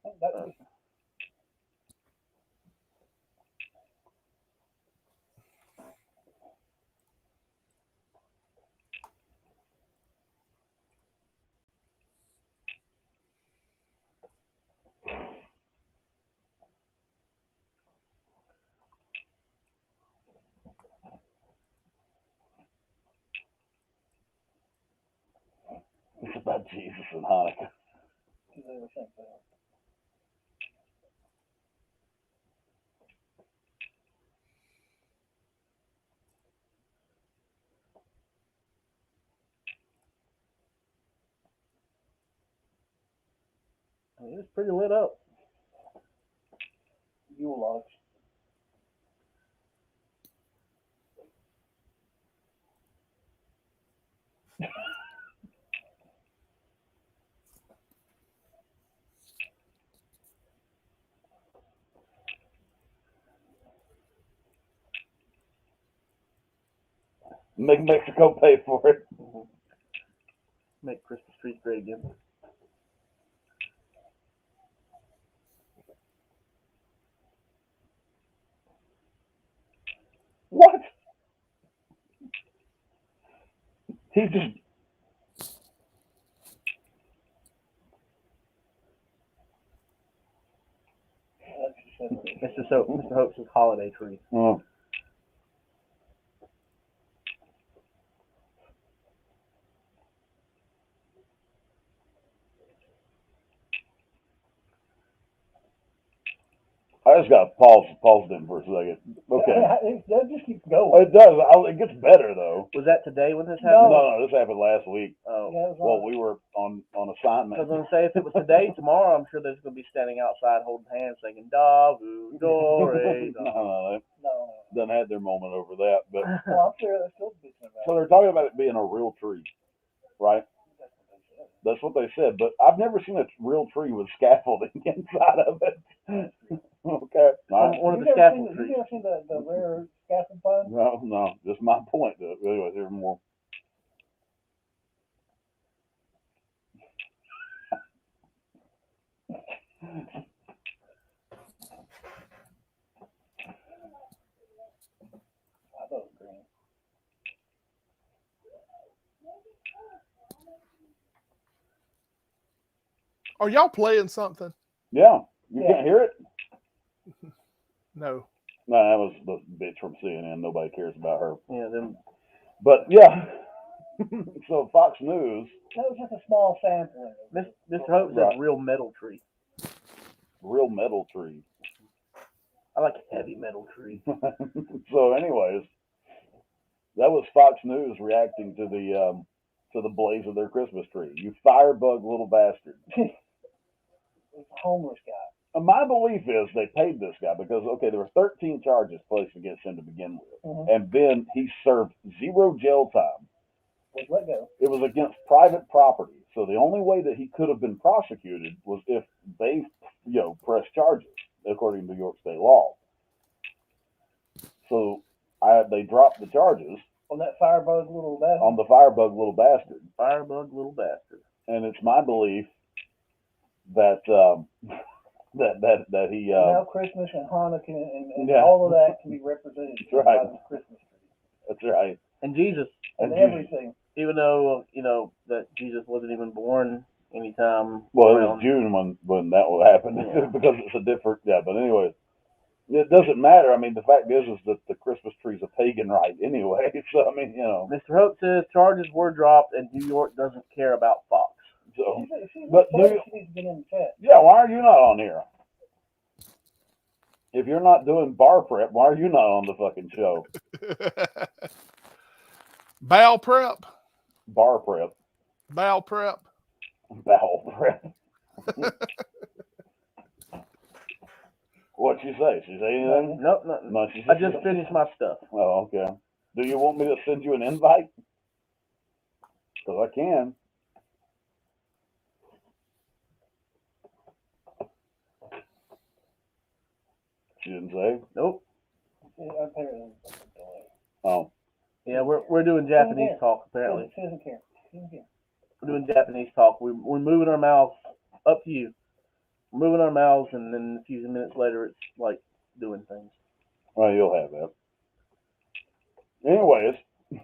It's about Jesus and Hanukkah. I mean, it's pretty lit up. Yule logs. Make Mexico pay for it. Make Christmas trees great again. What? He just... Mr. Hope's holiday tree. Oh. I just got to pause them for a second. Okay. That just keeps going. It does. It gets better, though. Was that today when this No, happened? this happened last week. Oh. Yeah, Well, we were on assignment. I was going to say, if it was today, tomorrow, I'm sure there's going to be standing outside holding hands singing, Davu, Dore. No, No. they done had their moment over that. But Well, I'm sure they're still bitching about so they're talking about it being a real tree, right? That's what they said. But I've never seen a real tree with scaffolding inside of it. Okay. All right. One of the You've scaffold trees. never seen the rare scaffold pine? No, just my point. Anyway, here's more. I thought it was green. Are y'all playing something? Yeah, you Yeah. can't hear it. No. No, that was the bitch from CNN. Nobody cares about her. Yeah, them. But yeah. So Fox News, That was just a small sampling. Mr. Hope said Right. real metal tree. real metal tree. I like heavy metal tree. So, anyways, that was Fox News reacting to the blaze of their Christmas tree. You firebug little bastard. It's a homeless guy. And my belief is they paid this guy because, okay, there were 13 charges placed against him to begin with. Mm-hmm. And then he served 0 jail time. Was let go. It was against private property. So the only way that he could have been prosecuted was if they, pressed charges, according to New York state law. So they dropped the charges On that firebug little bastard. on the firebug little bastard. Firebug little bastard. And it's my belief that that he now Christmas and Hanukkah and Yeah. all of that can be represented That's by right. the Christmas tree that's right. And Jesus, and Jesus. everything. even though, that Jesus wasn't even born anytime Well, it around. was June when that will happen Yeah. because it's a different. Yeah, but anyway, It doesn't matter. I mean, the fact is that the Christmas tree's a pagan rite anyway. So I mean, you know. Mr. Hope says charges were dropped, and New York doesn't care about Fox. So, She but needs to get in the chat. yeah, why are you not on here? If you're not doing bar prep, why are you not on the fucking show? Bowel prep. Bar prep. Bowel prep. Bowel prep. What'd she say? She say anything? Nope, nothing. No, she I just finished my stuff. Oh, okay. Do you want me to send you an invite? Because I can. She didn't say. Nope. Apparently. Oh. Yeah, we're doing Japanese talk apparently. She doesn't care. She doesn't care. We're doing Japanese talk. We're moving our mouths up to you. We're moving our mouths, and then a few minutes later, it's like doing things. Well, you'll have that. Anyways,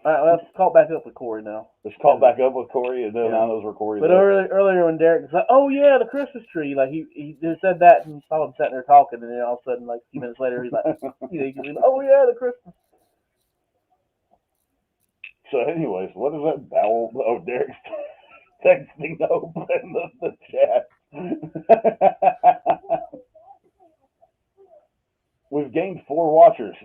All right, let's call back up with Corey now. let's call back up with Corey, and then Yeah. I know where Corey's But at. earlier when Derek was like, "Oh yeah, the Christmas tree," like he just said that, and saw him sitting there talking, and then all of a sudden, like a few minutes later, he's like, "Oh yeah, the Christmas." So, anyways, what is that bowel? Oh, Derek's texting to open the chat. We've gained 4 watchers.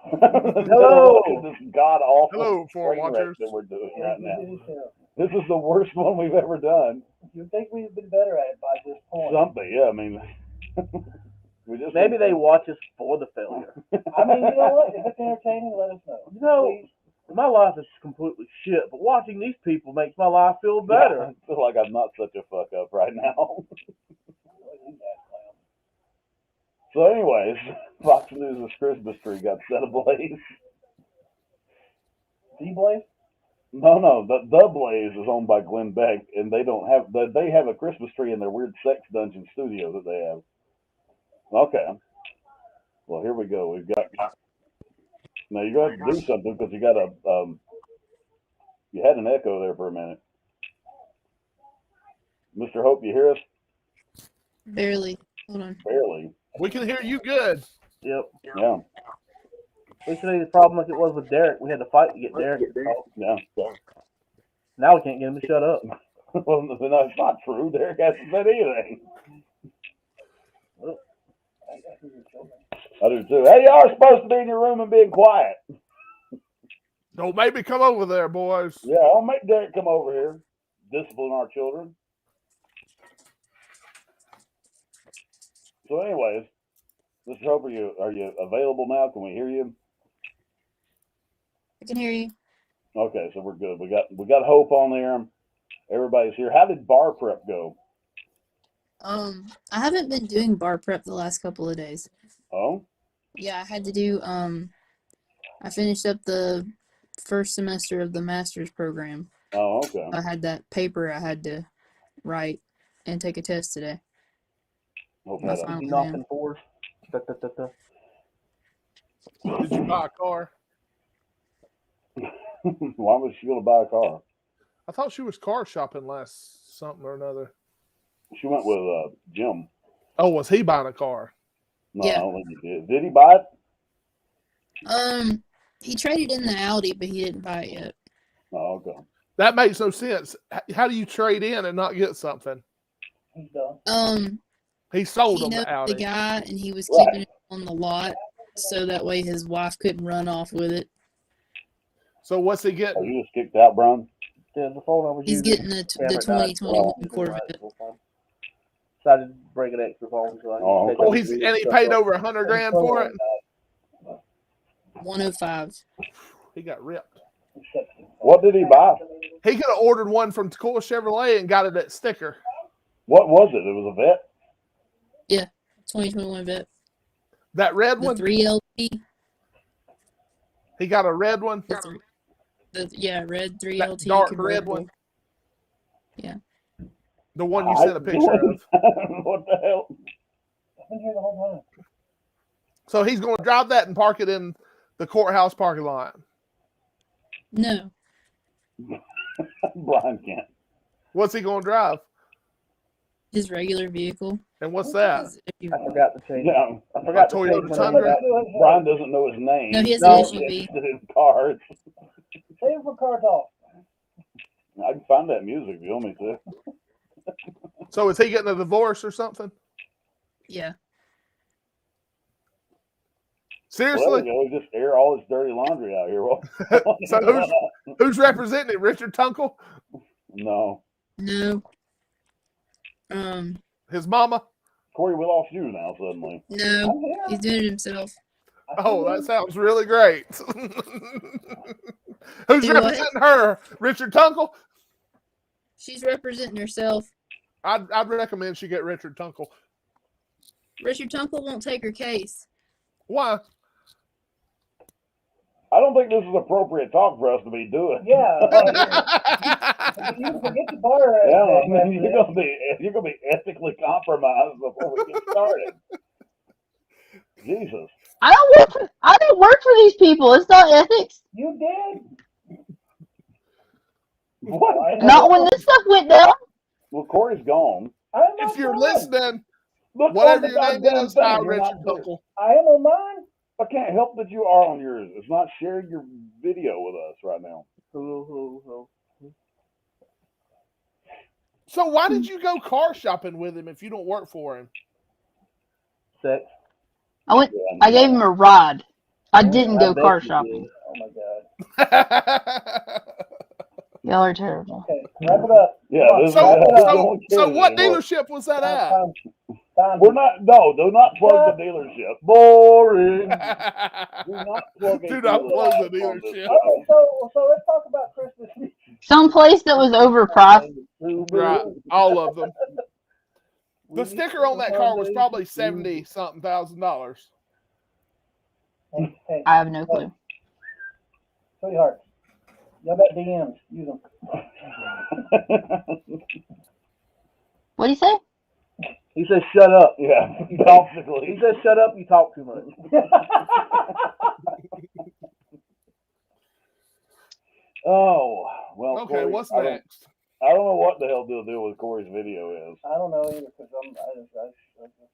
Hello. This god awful Hello, 4 watchers. that we're doing right now. This is the worst one we've ever done. You'd think we'd have been better at it by this point. Something, yeah. I mean, we just Maybe they watch us for the failure. I mean, you know what? If it's entertaining, let us know. You know, Please. my life is completely shit, but watching these people makes my life feel better. I feel like I'm not such a fuck up right now. So, anyways, Fox News' Christmas tree got set ablaze. D-Blaze? No, the Blaze is owned by Glenn Beck, and they don't have they have a Christmas tree in their weird sex dungeon studio that they have. Okay. Well, here we go. We've got now you got to do something because you got a you had an echo there for a minute. Mr. Hope, you hear us? Barely. Hold on. Barely. We can hear you good. Yep. Yeah. We should have the problem like it was with Derek. We had to fight to get Derek to talk. Yeah. Now we can't get him to shut up. Well, no, it's not true. Derek hasn't said anything. I do too. Hey, y'all are supposed to be in your room and being quiet. Don't make me come over there, boys. Yeah, I'll make Derek come over here. Discipline our children. So, anyways, Mr. Hope, are you available now? Can we hear you? I can hear you. Okay, so we're good. We got Hope on there. Everybody's here. How did bar prep go? I haven't been doing bar prep the last couple of days. Oh? Yeah, I had to do I finished up the first semester of the master's program. Oh, okay. I had that paper I had to write and take a test today. Hope My that final Knocking exam. fours. Did you buy a car? Why was she going to buy a car? I thought she was car shopping last something or another. She went with Jim. Oh, was he buying a car? No, Yeah. I don't think he did. Did he buy it? He traded in the Audi, but he didn't buy it yet. Oh, okay. That makes no sense. How do you trade in and not get something? He's done. He sold He him knows the Audi. the guy, and he was Right. keeping it on the lot, so that way his wife couldn't run off with it. So what's he Are getting? you just kicked out, Brian? The phone number. He's getting the 2021 Corvette. Decided to break an extra phone. So I can Oh, take Oh, it. and he paid over $100,000 for it. 105. He got ripped. What did he buy? He could have ordered one from Tacoma Chevrolet and got it at sticker. What was it? It was a vet? 2021 Vet. That red The one. 3LT. He got a red one. Red 3LT. That dark red convertible. one. Yeah. The one you sent a picture of. What the hell? I've been here the whole time. So he's going to drive that and park it in the courthouse parking lot. No. Brian can't. What's he going to drive? His regular vehicle. And what's that? If you- I forgot to change. Yeah, I forgot to Toyota change my Tundra? number. Brian doesn't know his name. No, he has No. an He's SUV. interested in cars. Save it for car talk. I can find that music if you want me to. So is he getting a divorce or something? Yeah. Seriously? Well, you know, just air all his dirty laundry out here. Well, So who's representing it? Richard Tunkel? no. No. His mama? Corey, we lost you now suddenly. No. I'm here. He's doing it himself. Oh, that sounds really great. Who's Do what? representing her? Richard Tunkel? She's representing herself. I'd recommend she get Richard Tunkel. Richard Tunkel won't take her case. Why? I don't think this is appropriate talk for us to be doing. Yeah. You forget to bar. Yeah, I mean, you're gonna be ethically compromised before we get started. Jesus. I don't work for these people. It's not ethics. You did. What? Not when this stuff went down. Well, Corey's gone. I'm not If you're done. listening, Look whatever on the your name goddamn is, thing. hi, You're Richard not doing it. Tunkel. I am on mine. I can't help that you are on yours. It's not sharing your video with us right now. Who? So why did you go car shopping with him if you don't work for him? Sex. Yeah, I gave him a ride. I didn't go bet car you shopping. did. Oh my god. Y'all are terrible. Okay, wrap it up. Yeah, Come on, this is wrap it not- up. don't care So what anymore. dealership was that at? We're not. No, do not plug the dealership. Boring. Do not plug. Do not plug the dealership. Okay, so let's talk about Christmas. Some place that was overpriced. Right, all of them. The sticker on that car was probably $70-something thousand. Hey, I have no clue. sweetheart, y'all got DMs. Use them. What do you say? He says, "Shut up." Yeah, You talk. basically. He says, "Shut up." You talk too much. Oh well. Okay, Corey, what's I don't- next? I don't know what the hell the deal with Corey's video is. I don't know either because I'm just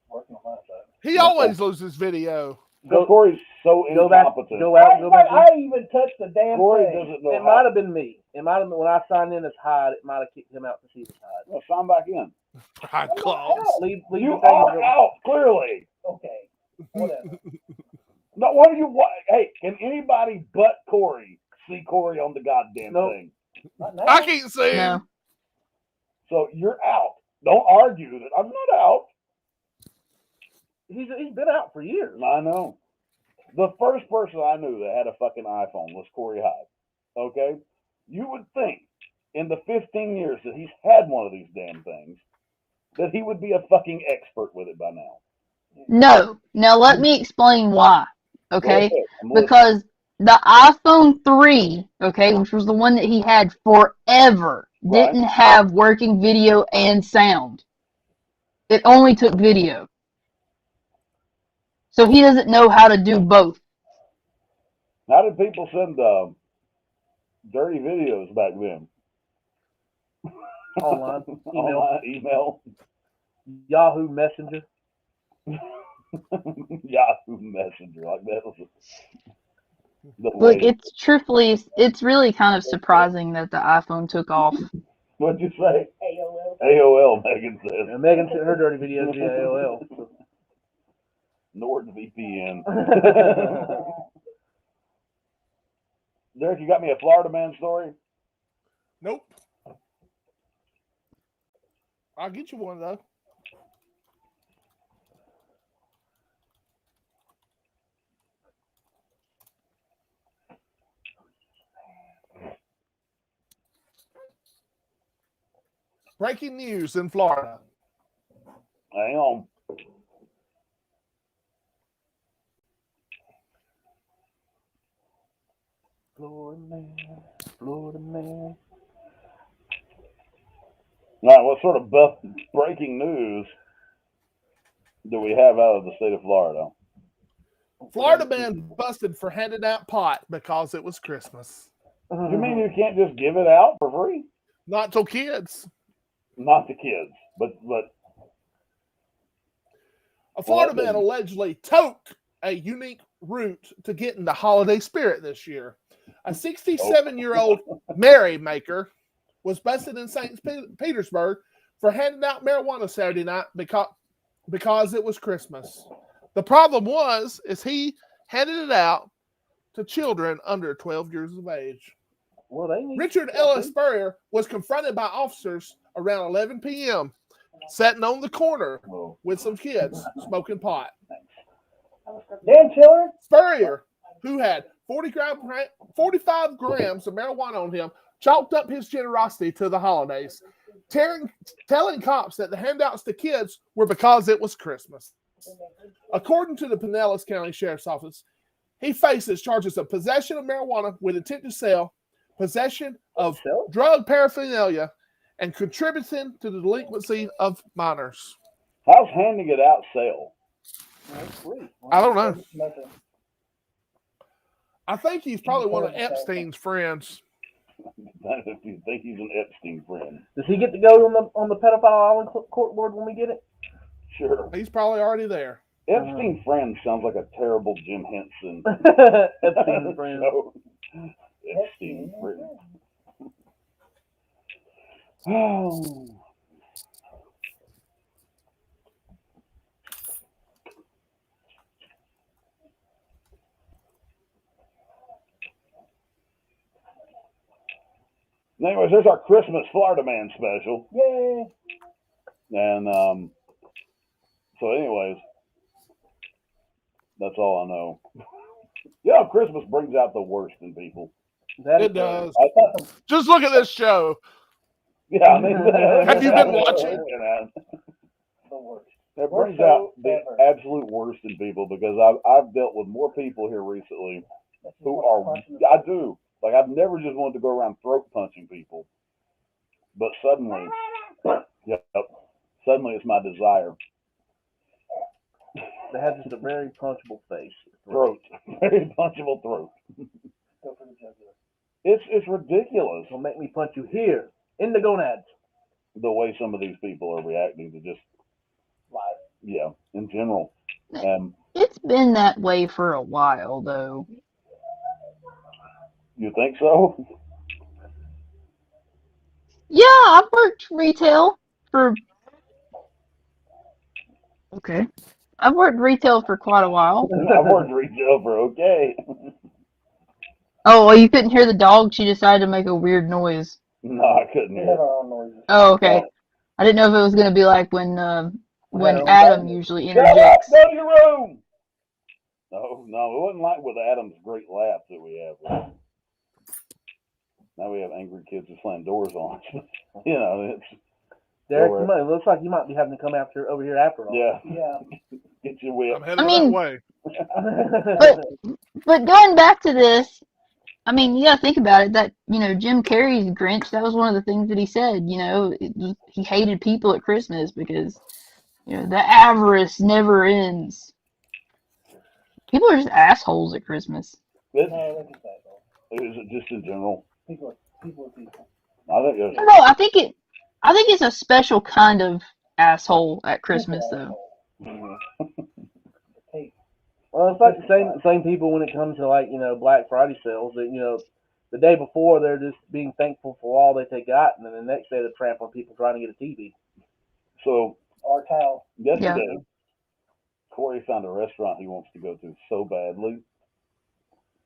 working on my side. He always loses video. So Corey's so Go back. incompetent. Go out. Go back. I even touched the damn Corey thing. doesn't know It how. might have been me. It might have been when I signed in as Hyde. It might have kicked him out to see the Hyde. Well, sign back in. High claws. Leave You the thing. are out clearly. Okay, whatever. No, what do you want? Hey, can anybody but Corey see Corey on the goddamn Nope. thing? Not now. I can't see him. No. So you're out. Don't argue that I'm not out. He's been out for years. I know. The first person I knew that had a fucking iPhone was Corey Hyde. Okay? You would think in the 15 years that he's had one of these damn things that he would be a fucking expert with it by now. No. Now let me explain why. Okay? I'm listening. Because the iPhone 3, okay, which was the one that he had forever, Right. didn't have working video and sound. It only took video. So he doesn't know how to do both. How did people send dirty videos back then? Online. Email. Online, email. Yahoo Messenger. Yahoo Messenger. Like that was the Look, way. it's really kind of surprising that the iPhone took off. What'd you say? AOL. AOL, Megan says. And Megan sent her dirty videos via AOL. NordVPN. Derek, you got me a Florida man story? Nope. I'll get you one though. Breaking news in Florida. Hang on. Florida man. Florida man. All right, what sort of breaking news do we have out of the state of Florida? Florida man busted for handing out pot because it was Christmas. You mean you can't just give it out for free? Not till kids. Not to kids, but A Florida man allegedly took a unique route to get in the holiday spirit this year. A 67-year-old merrymaker was busted in St. Petersburg for handing out marijuana Saturday night because it was Christmas. The problem is he handed it out to children under 12 years of age. Well, Richard Ellis Spurrier was confronted by officers around 11 p.m. sitting on the corner with some kids smoking pot. Dan Tiller? Spurrier, who had 45 grams of marijuana on him, chalked up his generosity to the holidays, telling cops that the handouts to kids were because it was Christmas. According to the Pinellas County Sheriff's Office, he faces charges of possession of marijuana with intent to sell, possession of drug paraphernalia, and contributing to the delinquency of minors. How's handing it out sell? I don't know. I think he's probably one of Epstein's friends. If you think he's an Epstein friend. Does he get to go on the pedophile island court board when we get it? Sure. He's probably already there. Epstein friend sounds like a terrible Jim Henson. Epstein friend. Epstein friend. Oh. Anyways, there's our Christmas Florida Man special. Yay! And so anyways, that's all I know. Yeah, Christmas brings out the worst in people. It does. Just look at this show. Yeah, I mean, have you been watching? It brings out the absolute worst in people because I've dealt with more people here recently who are, I do. Like, I've never just wanted to go around throat punching people. But suddenly, suddenly it's my desire. They have just a very punchable face. Throat. Very punchable throat. It's ridiculous. It'll make me punch you here, in the gonads. The way some of these people are reacting to just life. Yeah, in general. It's been that way for a while, though. You think so? Yeah, I've worked retail for... Okay. I've worked retail for quite a while. I've worked retail for okay. Oh, well, you couldn't hear the dog? She decided to make a weird noise. No, I couldn't hear. Oh, okay. I didn't know if it was going to be like when Adam usually interjects. Go to your room! No, it wasn't like with Adam's great laugh that we have. Now we have angry kids who slam doors on us. You know, it's... Derek, it looks like you might be having to come over here after all. Yeah. Get your whip. I'm heading that way. But going back to this, I mean, you gotta think about it. That, Jim Carrey's Grinch, that was one of the things that he said. He hated people at Christmas because, the avarice never ends. People are just assholes at Christmas. Is it just in general? People are people. I think it's a special kind of asshole at Christmas, though. Well, it's like the same people when it comes to Black Friday sales. That the day before they're just being thankful for all that they got, and then the next day they're trampling people trying to get a TV. So or towel. Yesterday, Corey found a restaurant he wants to go to so badly.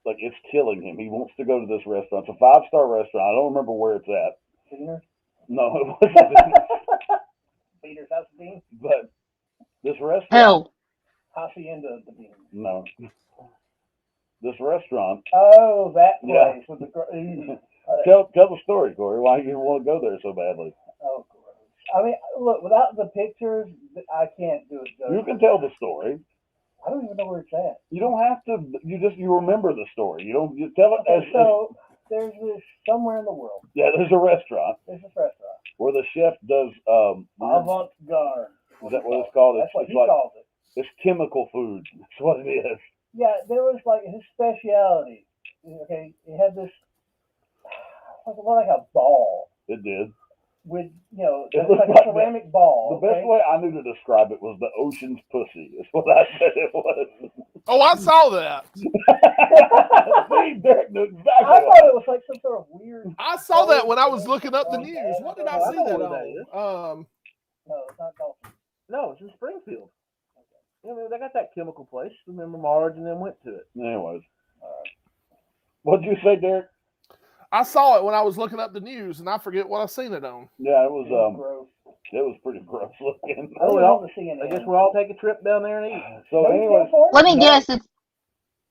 Like, it's killing him. He wants to go to this restaurant. It's a 5-star restaurant. I don't remember where it's at. Beaner? No, it wasn't. Beaner's House of Beans? But this restaurant... Hell. Hacienda the Beans. No. This restaurant... Oh, that place. With the, tell the story, Corey. Why you want to go there so badly? Oh, gross. I mean, look, without the pictures, I can't do it. You can tell the story. I don't even know where it's at. You don't have to. You remember the story. You tell it as. So there's this somewhere in the world. Yeah, there's a restaurant. There's this restaurant where the chef does avant-garde. Is that what it's called? That's what he calls it. It's chemical food. That's what it is. Yeah, there was like his speciality. Okay, he had this like a ball. It did. with It that's looked like like a ceramic ball. The best okay? way I knew to describe it was the ocean's pussy. Is what I said it was. Oh, I saw that. See, Derek knew exactly. I thought it was like some sort of weird. I saw that when I was looking up the news. What did I Oh, I see know that what that is. on? No, it's not dolphin. No, it's in Springfield. Yeah, they got that chemical place. Remember, Marge and them went to it. Anyways, what'd you say, Derek? I saw it when I was looking up the news, and I forget what I seen it on. Yeah, it was Gross. it was pretty gross looking. I don't well, want to see I guess we'll all take a trip down there and eat. So, anyways, Let me guess.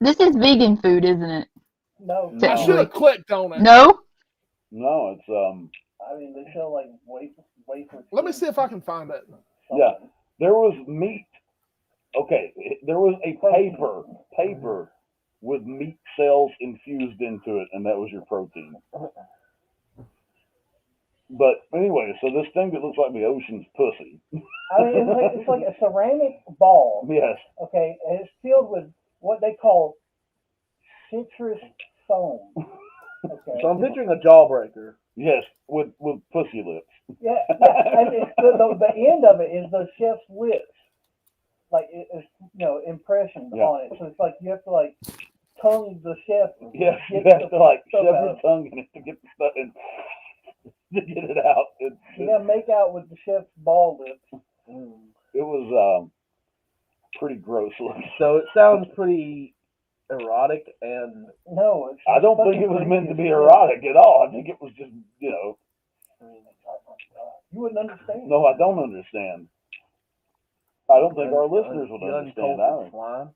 This is vegan food, isn't it? No. I should have clicked on it. No. no, it's I mean, they sell like wafer. Let me see if I can find it. yeah. There was meat. Okay, there was a paper with meat cells infused into it, and that was your protein. But anyway, so this thing that looks like the ocean's pussy. I mean, it's like a ceramic ball. Yes. Okay, and it's filled with what they call citrus foam. Okay. So I'm picturing a jawbreaker. Yes, with pussy lips. Yeah, and it's the end of it is the chef's lips, like it's impressions on it. So it's like you have to like tongue the chef. Yes, you get have the to like stuff shove out. your tongue in it to get the stuff in, to get it out. You gotta make out with the chef's ball lips. It was pretty gross looking. So it sounds pretty erotic and. No, it's I don't think fucking it was meant to be creepy. erotic at all. I think it was just, You wouldn't understand. No, I don't understand. I don't think our listeners would understand either. Slime.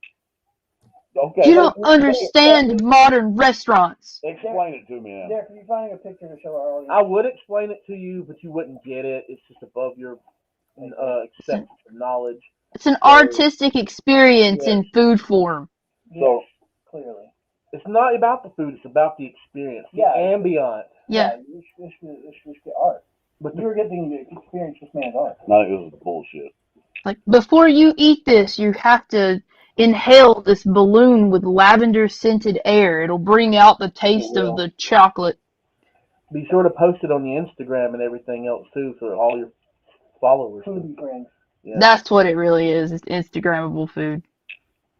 Okay. You don't understand modern restaurants. Explain it to me now. Derek, are you finding a picture to show our audience? I would explain it to you, but you wouldn't get it. It's just above your acceptance of knowledge. It's an artistic experience in food form. So clearly, it's not about the food; it's about the experience, the ambient. Yeah. It's the art. But you were getting to experience this man's art. No, it was bullshit. Like, before you eat this, you have to inhale this balloon with lavender scented air. It'll bring out the taste of the chocolate. Be sure to post it on the Instagram and everything else too, for all your followers. Foodie friends. Yeah. That's what it really is. It's Instagrammable food.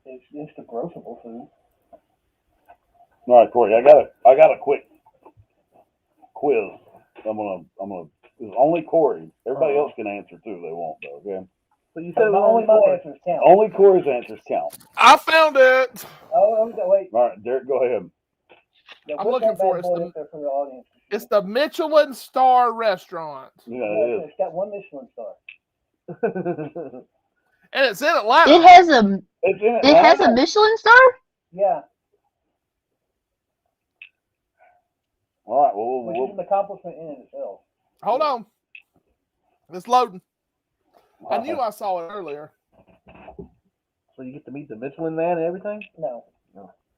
It's the grossable food. All right, Corey, I got a quick quiz. I'm gonna. It's only Corey. Everybody else can answer too. They won't though. Okay. But you said only my answers count. Only Corey's answers count. I found it. Oh, wait. All right, Derek, go ahead. Yeah, I'm put looking that for bad it. boy up there for the audience. It's the Michelin Star Restaurant, Yeah, it is. It's got one Michelin star. and it's in Atlanta. It has a It's in it has a Michelin star? Yeah, All right. Well, which is an accomplishment in itself. Hold on. It's loading. I knew I saw it earlier. So you get to meet the Michelin Man and everything? No.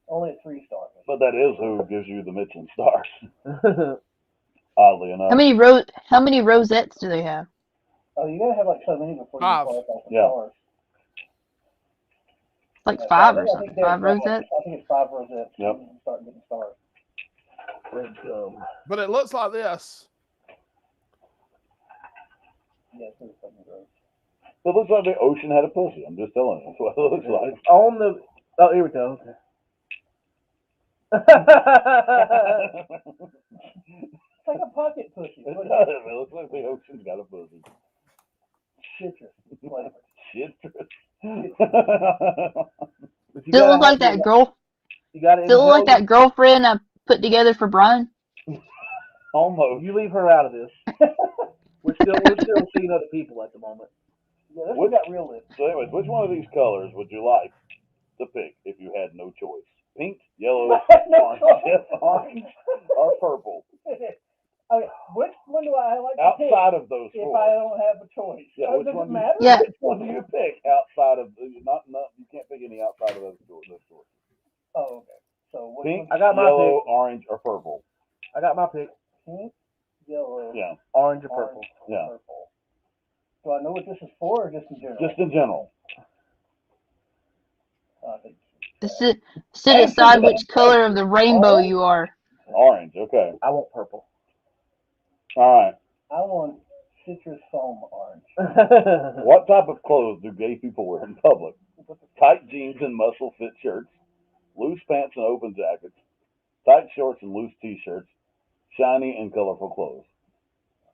Only a 3-star. but that is who gives you the Michelin stars. Oddly enough. How many rosettes do they have? Oh, you gotta have like so many before you 5. qualify for Yeah. stars. Like Yeah, 5 I or think something. there's 5 rosettes? I think it's 5 rosettes. Yep. You can start getting stars. But it looks like this. Yeah, it's really fucking gross. It looks like the ocean had a pussy. I'm just telling you. That's what it looks like. On the. Oh, here we go. Okay. It's like a pocket pussy. It does. It looks like the ocean's got a pussy. Citrus flavor. Citrus. Does it look like that girl? You got Does it look like that girlfriend I put together for Brian? Almost. You leave her out of this. we're still seeing other people at the moment. Yeah, this one got real lips. So anyways, which one of these colors would you like to pick if you had no choice? Pink, yellow, orange, or purple? Okay, which one do I like to Outside pick of those if four. I don't have a choice? Yeah, Oh, which does one it matter? Yeah. Which one do you pick outside of not you can't pick any outside of those choices. Oh, okay. So what Pink, I got my yellow, pick. orange, or purple? I got my pick. Pink, yellow, Yeah. Orange or purple. Yeah. purple. Do I know what this is for, or just in general? Just in general. I think Sit aside which color of the rainbow you are. Orange, okay. I want purple. All right. I want citrus foam orange. What type of clothes do gay people wear in public? Tight jeans and muscle fit shirts, loose pants and open jackets, tight shorts and loose t-shirts, shiny and colorful clothes.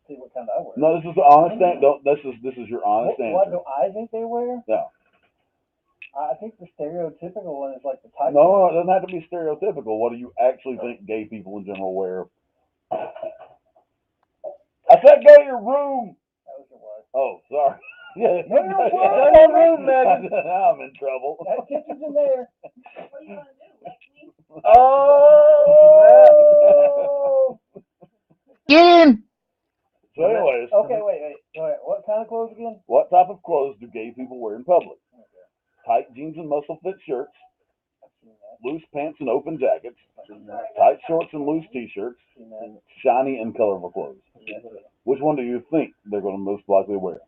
See what kind I wear. No, this is the honest answer. This is your honest What answer. do I think they wear? Yeah. I think the stereotypical one is like the tight. No, it doesn't have to be stereotypical. What do you actually think gay people in general wear? I said go to your room. That was your wife. Oh, sorry. Yeah, No, you're fine. go Go to your room, Megan. Now I'm in trouble. That kitchen's in there. Oh! Get him! So, anyways, Okay, wait. What kind of clothes again? what type of clothes do gay people wear in public? Tight jeans and muscle fit shirts, loose pants and open jackets, tight shorts and loose t-shirts, shiny and colorful clothes. Which one do you think they're going to most likely wear?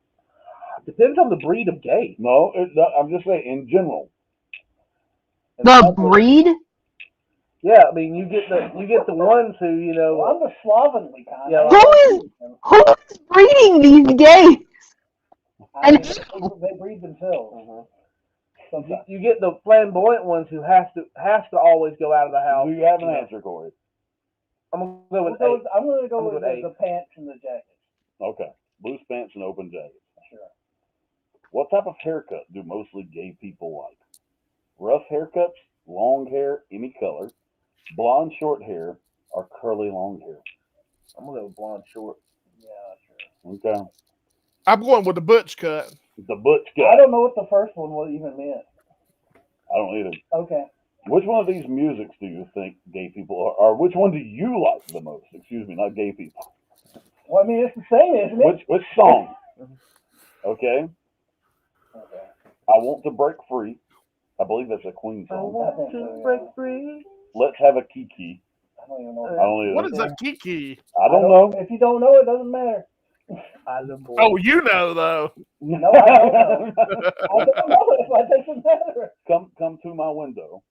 Depends on the breed of gay. No, I'm just saying in general. The breed? Yeah, I mean you get the ones who Well, I'm the slovenly kind. Yeah, Who is breeding these gays? They breed themselves. You get the flamboyant ones who has to always go out of the house. Do you have an answer, Corey? I'm gonna go with I'm eight. going to go I'm with gonna go with the pants and the jackets. Okay. Loose pants and open jackets. Sure. What type of haircut do mostly gay people like? Rough haircuts, long hair, any color, blonde short hair, or curly long hair? I'm gonna go with blonde short. Yeah, sure. Okay. I'm going with the butch cut. The butch cut. I don't know what the first one even meant. I don't either. Okay. Which one of these musics do you think gay people are? Or which one do you like the most? Excuse me, not gay people. Well, I mean, it's the same, isn't it? Which song? Okay. Okay. I Want to Break Free. I believe that's a Queen I song. want to break free. Let's Have a Kiki. I don't even know. I don't either. What is a kiki? I don't know. If you don't know, it doesn't matter. Island boy. Oh, you know though. No, I don't know. I don't know if it doesn't matter. Come to my window.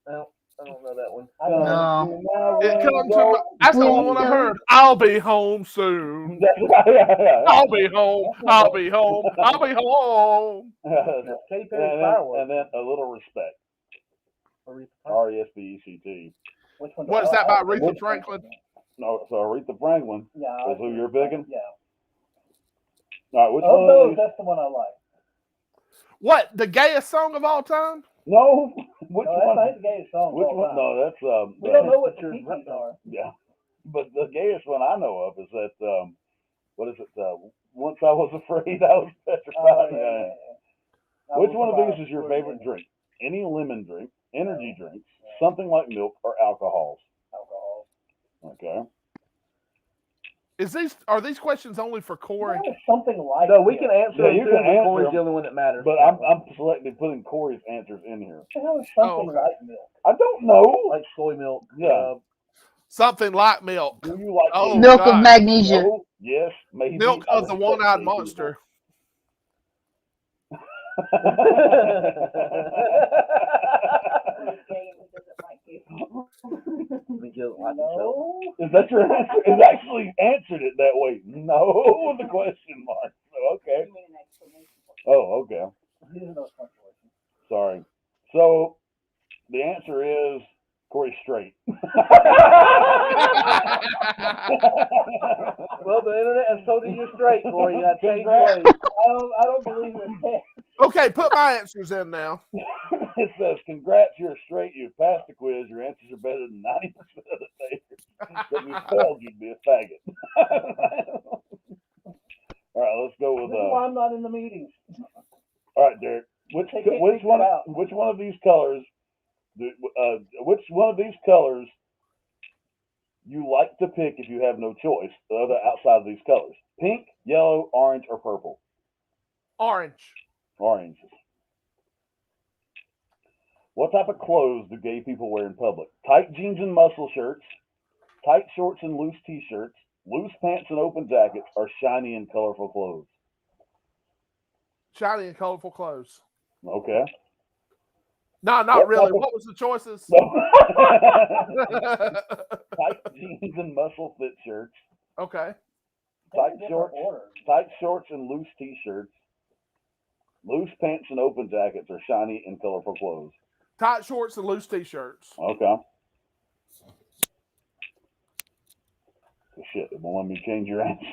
No, I don't know that one. I don't know. No. It come to my, that's the only one I heard. I'll be home soon. That's right. I'll be home. I'll be home. I'll be home. Katy Perry Fireworks. And then A Little Respect. R-E-S-P-E-C-T. Which one? What is that by Which- Aretha Franklin? No, so Aretha Franklin Yeah. is who you're picking. Yeah. All right, which Of one? those, that's the one I like. What, the gayest song of all time? No, which No, that's one? not the gayest song. Which of all one? time. No, that's We don't know what the Kikis are. Yeah, but the gayest one I know of is that what is it? Once I Was Afraid, I Was Petrified. Oh, yeah. Which one of these is your favorite drink? Any lemon drink, energy drinks, something like milk, or alcohols? Alcohol. Okay. Are these questions only for Corey? Something like. No, we can answer Yeah, them you too, can but answer Corey's them. the only one that matters. But I'm selecting putting Corey's answers in here. What the hell is something okay. like milk? I don't know. like soy milk. Yeah. Something like milk. Do you like Oh, Milk God. of magnesia. No, yes, maybe. Milk I of the respect one-eyed gay monster. No. Is that your answer? It actually answered it that way. No, with the question mark. So, okay. Oh, okay. These are those punctuations. Sorry. So the answer is Corey straight. Well, the internet has told you you're straight, Corey. You got to change Congrats. ways. I don't believe it. Okay, put my answers in now. It says, congrats, you're straight. You've passed the quiz. Your answers are better than 90% of the takers. If you failed, you'd be a faggot. All right, let's go with This is why I'm not in the meetings. all right, Derek. Which They can't which figure one it out. which one of these colors which one of these colors you like to pick if you have no choice other outside of these colors? Pink, yellow, orange, or purple? Orange. Orange. What type of clothes do gay people wear in public? Tight jeans and muscle shirts, tight shorts and loose t-shirts, loose pants and open jackets, or shiny and colorful clothes? Shiny and colorful clothes. Okay. No, not really. What was the choices? Tight jeans and muscle fit shirts, Okay. Tight shorts and loose t-shirts. Loose pants and open jackets or shiny and colorful clothes. Tight shorts and loose t-shirts. Okay. Shit, it won't let me change your answer.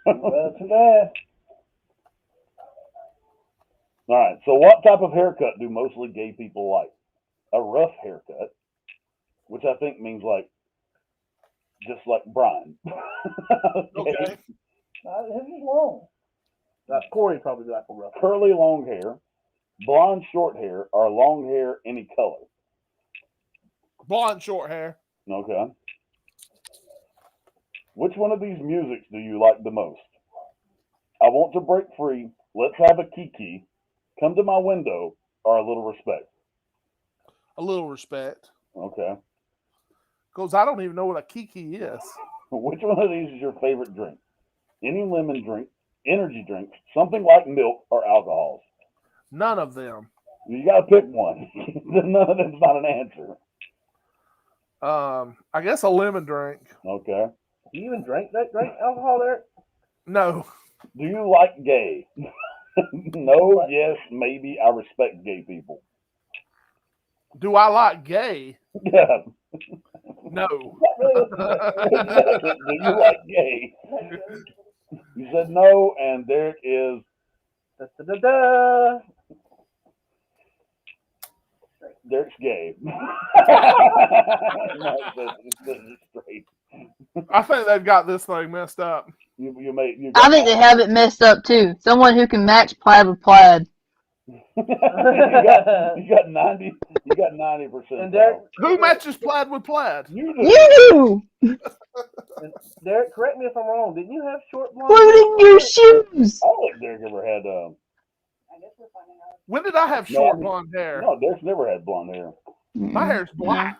Well, too bad. All right. So, what type of haircut do mostly gay people like? A rough haircut, which I think means like, just like Brian. Okay. His is long. Corey probably like a rough. Curly long hair, blonde short hair, or long hair any color. Blonde short hair. Okay. Which one of these musics do you like the most? I Want to Break Free, Let's Have a Kiki, Come to My Window, or A Little Respect? A Little Respect. Okay. Because I don't even know what a kiki is. Which one of these is your favorite drink? Any lemon drink, energy drinks, something like milk, or alcohols? None of them. You got to pick one. None of them's not an answer. I guess a lemon drink. Okay. Do you even drink alcohol there? No. Do you like gay? No, yes, maybe. I respect gay people. Do I like gay? Yeah. No. Do you like gay? You said no, and Derek is. Da-da-da-da. Derek's gay. No, it's straight. I think they've got this thing messed up. I think they have it messed up too. Someone who can match plaid with plaid. you got 90%. And Derek, who matches plaid with plaid? You do. Derek, correct me if I'm wrong. Didn't you have short blonde? Put in your shoes. I don't think Derek ever had. When did I have short blonde hair? No, Derek's never had blonde hair. My hair's black.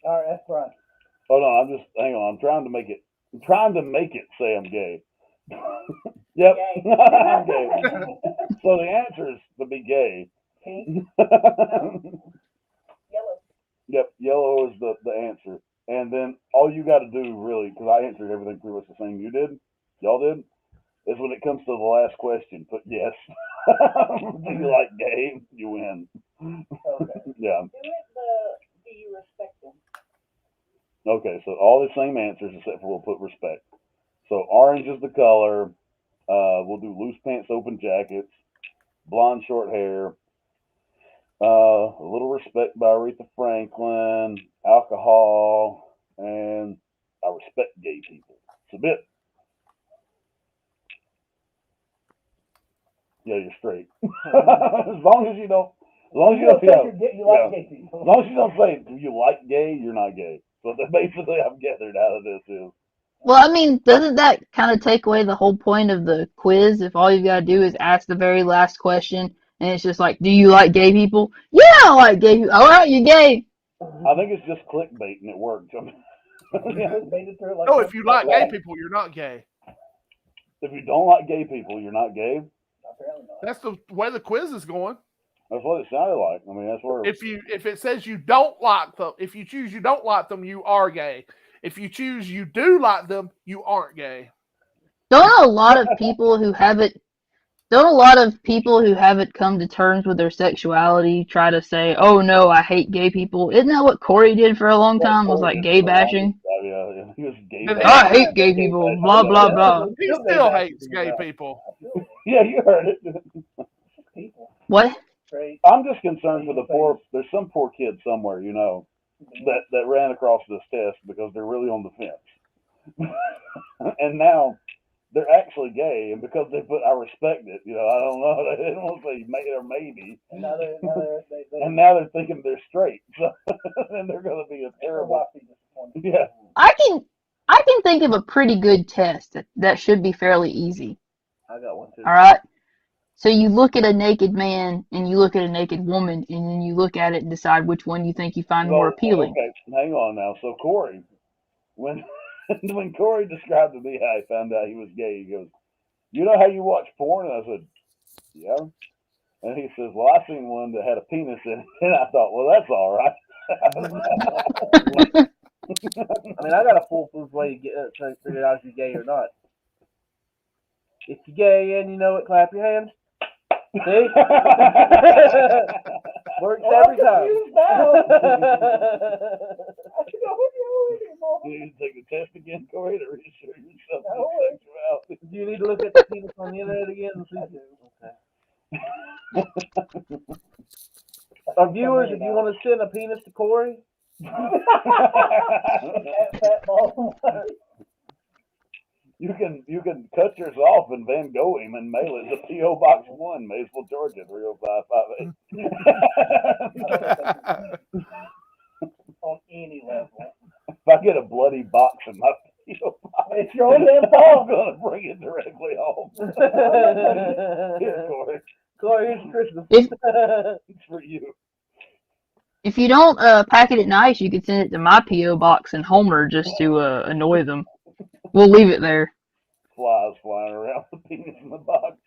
All right, that's Brian. Hold on, hang on. I'm trying to make it say I'm gay. Yep, I'm gay. So the answer is to be gay. Pink. Yellow. Yep, yellow is the answer. And then all you got to do, really, because I answered everything pretty much the same you did, y'all did, is when it comes to the last question, put yes. Do you like gay? You win. Okay. Yeah. Do you respect them? Okay, so all the same answers except for we'll put respect. So orange is the color. We'll do loose pants, open jackets, blonde short hair, A Little Respect by Aretha Franklin, alcohol, and I respect gay people. Submit. Yeah, you're straight. As long as you don't say, do you like gay? You're not gay. So basically, I've gathered out of this is. Well, I mean, doesn't that kind of take away the whole point of the quiz if all you've got to do is ask the very last question and it's just like, do you like gay people? Yeah, I like gay people. All right, you're gay. I think it's just clickbait and it worked. No, if you like gay people, you're not gay. If you don't like gay people, you're not gay? That's the way the quiz is going. That's what it sounded like. I mean, that's where. If it says you don't like them, if you choose you don't like them, you are gay. If you choose you do like them, you aren't gay. Don't a lot of people who haven't come to terms with their sexuality try to say, oh no, I hate gay people? Isn't that what Corey did for a long time? Was like gay bashing? Yeah, he was gay. I hate gay people, blah, blah, blah. He still hates gay people. Yeah, you heard it. What? I'm just concerned for the poor. There's some poor kid somewhere, that ran across this test because they're really on the fence, and now they're actually gay, and because they put I respect it, I don't know. They don't want to say may or maybe, and now they're thinking they're straight, so then they're going to be a terrible. Yeah, I can think of a pretty good test that should be fairly easy. I got one too. All right. So you look at a naked man and you look at a naked woman, and then you look at it and decide which one you think you find more appealing. Okay, hang on now. So Corey, when Corey described to me how he found out he was gay, he goes, "You know how you watch porn?" And I said, "Yeah." And he says, "Well, I seen one that had a penis in it," and I thought, "Well, that's all right." I mean, I got a foolproof way to figure out if you're gay or not. If you're gay and you know it, clap your hands. See? Works every time. You need to take the test again, Corey, to reassure yourself. No. Do you need to look at the penis on the internet again and see? Okay. Our viewers, if you want to send a penis to Corey, Fat ball. You can cut yours off and Van Gogh him and mail it to P.O. Box 1, Maysville, Georgia, 30558. On any level. If I get a bloody box in my P.O. Box, It's your own damn I'm fault. going to bring it directly home. Here, Corey. Corey, here's Christmas. It's for you. If you don't pack it nice, you could send it to my P.O. box in Homer just to annoy them. We'll leave it there. Flies flying around with penis in the box.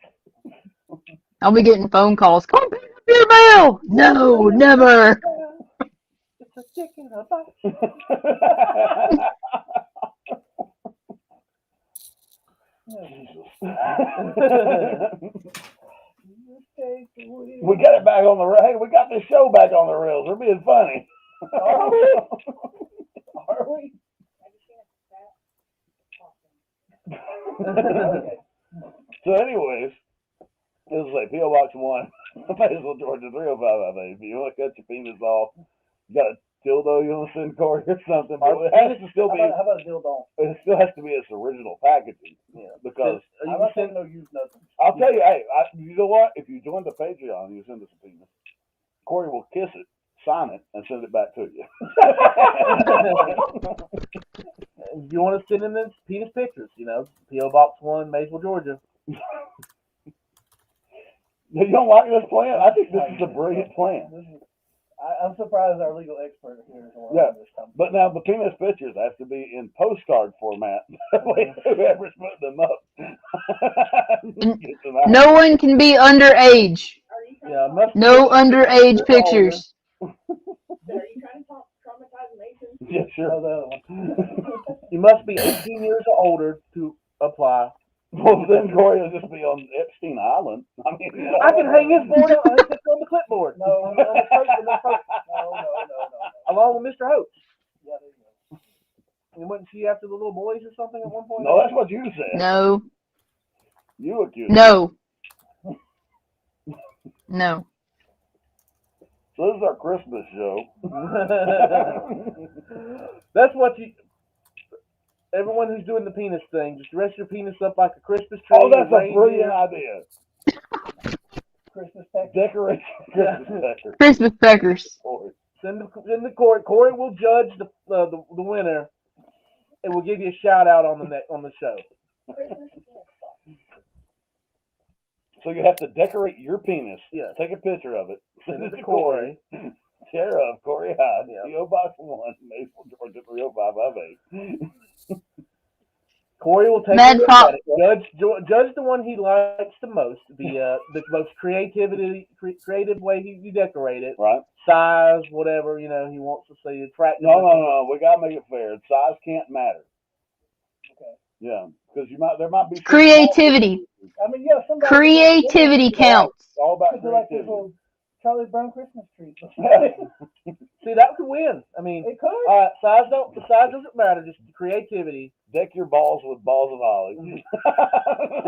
I'll be getting phone calls. Come pick up your mail! No, never! It's a chick in a box. We got it back on the rails. Hey, we got this show back on the rails. We're being funny. Are we? Are we? So, anyways, this is like P.O. Box 1, Maysville, Georgia, 30558. If you want to cut your penis off, you got a dildo you want to send Corey or something. But it has to still be. How about a dildo? It still has to be its original packaging. Yeah. Because I'm not saying no use nothing. I'll tell you, hey, you know what? If you join the Patreon, you send us a penis. Corey will kiss it, sign it, and send it back to you. If you want to send in the penis pictures, P.O. Box 1, Maysville, Georgia. You don't like this plan? I think this is a brilliant plan. I'm surprised our legal expert here is around this time. But now the penis pictures have to be in postcard format. Whoever's putting them up. Gets them out. No one can be underage. Yeah, No underage pictures. Yeah, sure. You must be 18 years or older to apply. Well, then Corey will just be on Epstein Island. I mean, I can hang his board on the clipboard. No. Along with Mr. Hope. Yeah, there you go. And wasn't she after the little boys or something at one point? No, that's what you said. No. You accused. No. No. So this is our Christmas show. That's what you. Everyone who's doing the penis thing, just dress your penis up like a Christmas tree. Oh, that's a reindeer. brilliant idea. Christmas pecker. Decorate Christmas pecker. Christmas peckers. Send the Corey. Corey will judge the winner, and we'll give you a shout out on the show. So you have to decorate your penis. Yeah. Take a picture of it. Send it to Corey. Care of Corey Hyde, Yeah. P.O. Box 1, Maysville, Georgia, 30558. Corey will take Mad a look Pop. at it. Judge the one he likes the most. The most creative way you decorate it. Right. Size, whatever he wants to see. Attractive. No. We gotta make it fair. Size can't matter. Okay. Yeah, because there might be Creativity. I mean, yeah, somebody. Creativity counts. It's all about Could do like this creativity. little Charlie Brown Christmas tree. See, that could win. I mean, It could. size doesn't matter. Just creativity. Deck your balls with balls of holly.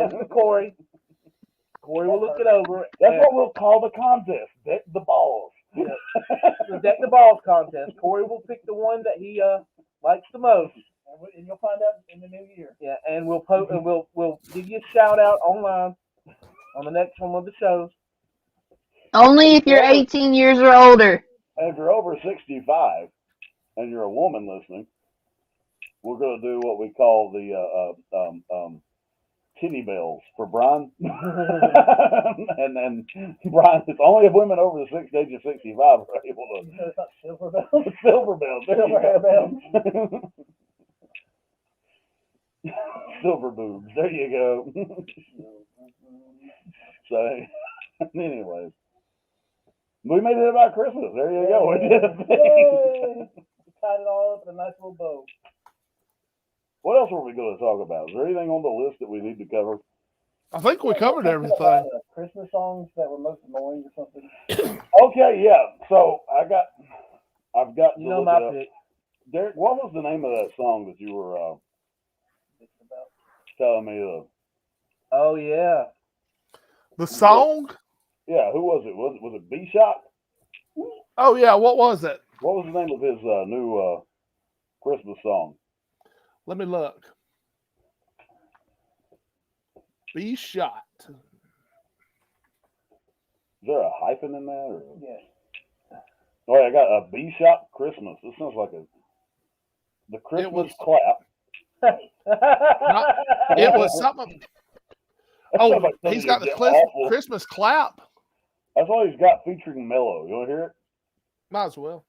This is Corey. Corey will look it over. That's what we'll call the contest. Deck the balls. The Deck the Balls contest. Corey will pick the one that he likes the most. And you'll find out in the new year. Yeah, and we'll we'll give you a shout out online on the next one of the shows. Only if you're 18 years or older. And if you're over 65 and you're a woman listening, we're going to do what we call the kitty bells for Brian. and Brian, it's only if women over the age of 65 are able to. It's not silver bells. Silver bells. There Silver you hair go. bells. Silver boobs. There you go. So, anyways. We made it about Christmas. There you go. We did a thing. Yay! We tied it all up in a nice little bow. What else were we going to talk about? Is there anything on the list that we need to cover? I think we covered Something everything. about, Christmas songs that were most annoying or something. Okay, yeah. So I've got to You know look my it up. pick. Derek, what was the name of that song that you were telling me? Oh yeah. The song? Yeah, who was it? Was it B-Shot? Oh yeah, what was it? What was the name of his new Christmas song? Let me look. B-Shot. Is there a hyphen in that? Or? Yes. Oh, I got a B-Shot Christmas. This sounds like the Christmas clap. It was something. That Oh, sounds like something he's got the you'd get awful. Christmas clap. That's all he's got featuring Mello. You want to hear it? Might as well.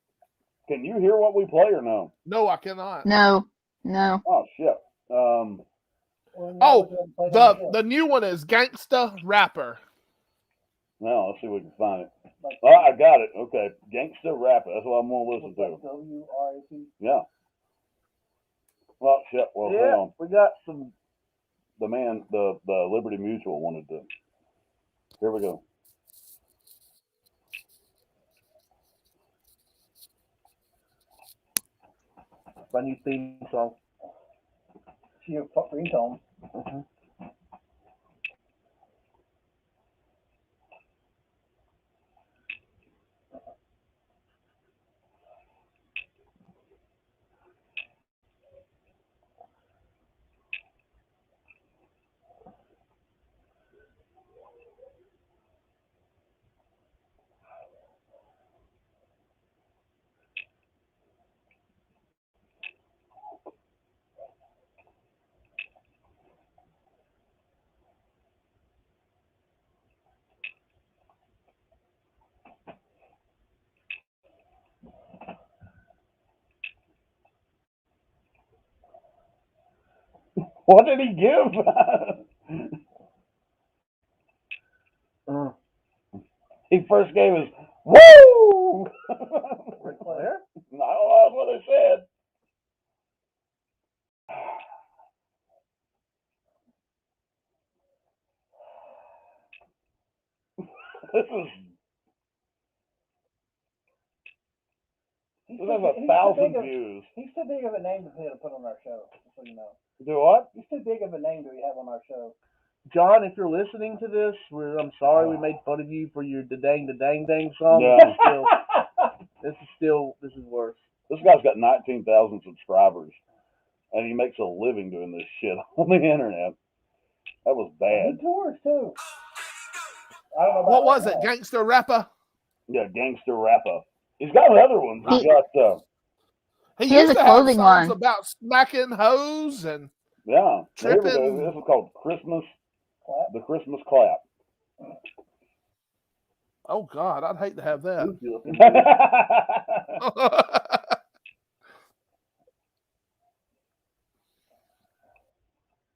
Can you hear what we play or no? No, I cannot. No. Oh shit. Oh, the new one is Gangsta Rapper. Now let's see if we can find it. Oh, I got it. Okay, Gangsta Rapper. That's what I'm gonna listen to. W-R-A-P. Yeah. Well, shit. Well, hang Yeah, on. we got some. The man, the Liberty Mutual wanted to. Here we go. My new theme song. See your ringtone. Mm-hmm. What did he give? He first gave us woo. Where? I don't know. That's what they said. This has 1,000 views. He's too big of a name to put on our show, just so you know. Do what? He's too big of a name to have on our show. John, if you're listening to this, I'm sorry we made fun of you for your da dang song. Yeah. This is worse. This guy's got 19,000 subscribers, and he makes a living doing this shit on the internet. That was bad. He tours too. I don't know about What was it? Gangsta Rapper? Yeah, Gangster Rapper. He's got other ones. He's got. He has used a to have clothing songs line. about smacking hoes and Yeah. Here we go. tripping. This is called Christmas. The Christmas Clap. Oh God, I'd hate to have that.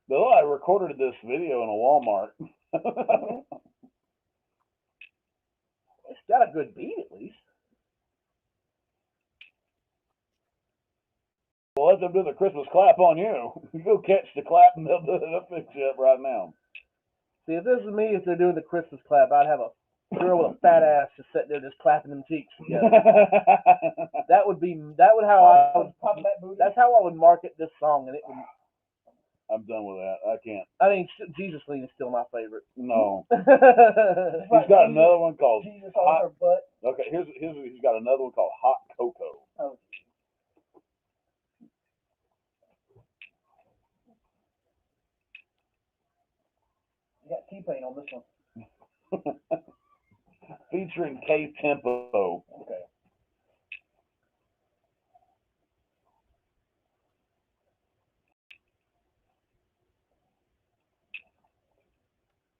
Though I recorded this video in a Walmart. It's got a good beat at least. Well, let them do the Christmas clap on you. You go catch the clap and they'll fix you up right now. See, if this is me, if they're doing the Christmas clap, I'd have a girl with a fat ass just sitting there just clapping them cheeks together. That's how I would market this song, and it would. I'm done with that. I can't. I mean, Jesus Lean is still my favorite. No. He's got another one called Jesus on her butt. Okay, he's got another one called Hot Cocoa. Oh. You got T-Pain on this one. Featuring K Tempo. Okay.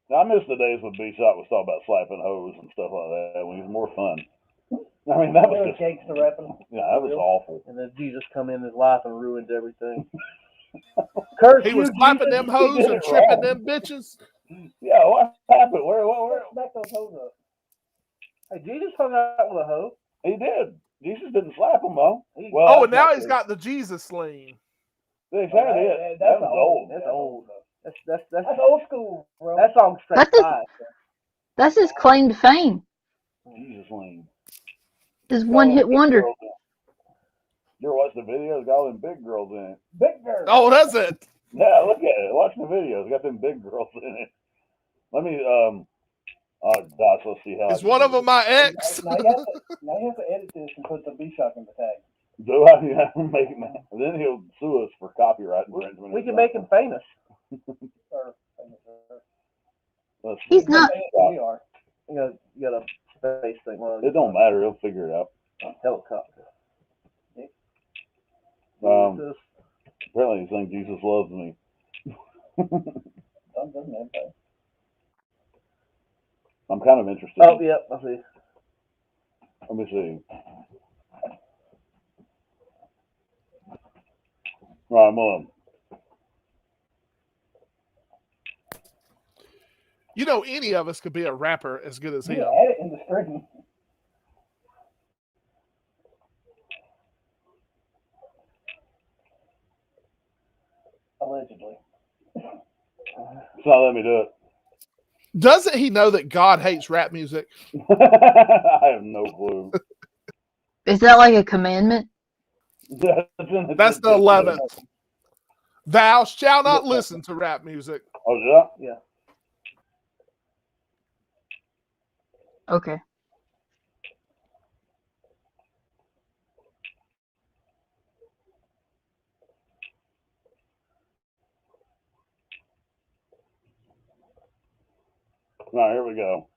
Now, I miss the days when B-Shot was talking about slapping hoes and stuff like that when he was more fun. I mean, that was just gangster rapping. Yeah, that was awful. And then Jesus come in his life and ruined everything. Curse He was you, slapping Jesus. them hoes and tripping them bitches. Yeah, what happened? Where? Smack those hoes up. Hey, Jesus hung out with a hoe. He did. Jesus didn't slap him, though. Oh, and now he's got the Jesus lean. Exactly it. That was old. That's old. That's old school, bro. That's That song's straight That's his, fire. that's his claim to fame. Jesus, Lane. His one-hit wonder. You ever watch the video? It's got all them big girls in it. Big girl. Oh, that's it. Yeah, look at it. Watch the video. It's got them big girls in it. Let me, oh gosh, let's see how. Is one of them my ex? Now you have to edit this and put the B-Shock in the tag. Do I? Yeah, make him. Then he'll sue us for copyright infringement. We can make him famous. Or, He's not. we are. You got a space thing. Well, It don't matter. He'll figure it out. Helicopter. Apparently, he's saying Jesus loves me. Doesn't it? I'm kind of interested. Oh, yeah, I see. Let me see. Right, I'm on. You know, any of us could be a rapper as good as him. Yeah, add it in the string. Allegedly. It's not letting me do it. Doesn't he know that God hates rap music? I have no clue. Is that like a commandment? That's the 11th. Thou shalt not listen to rap music. Oh, yeah? Yeah. Okay. All right, here we go.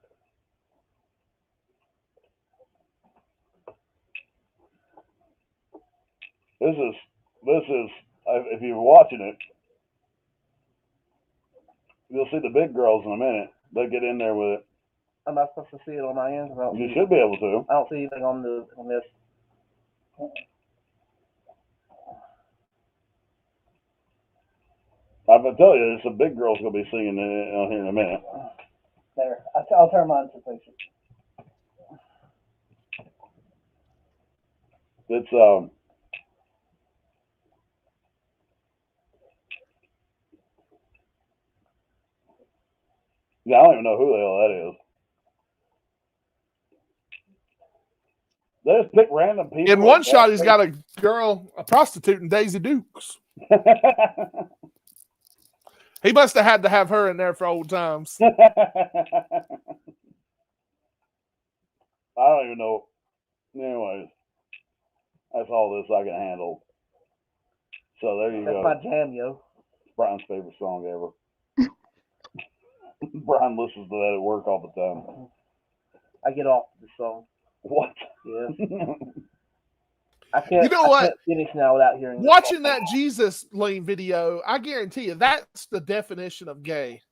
This is, if you're watching it, you'll see the big girls in a minute. They'll get in there with it. I'm not supposed to see it on my end. You should be able to. I don't see anything on this. I'm gonna tell you, there's some big girls gonna be singing on here in a minute. There. I'll turn mine to face it. It's yeah, I don't even know who the hell that is. They just pick random people. In one shot, he's got a girl, a prostitute, and Daisy Dukes. He must have had to have her in there for old times. I don't even know. Anyways, that's all this I can handle. So there you That's go. my jam, yo. Brian's favorite song ever. Brian listens to that at work all the time. I get off the song. What? Yeah. I can't. You know I what? can't finish now without hearing. this Watching song. that Jesus Lean video, I guarantee you that's the definition of gay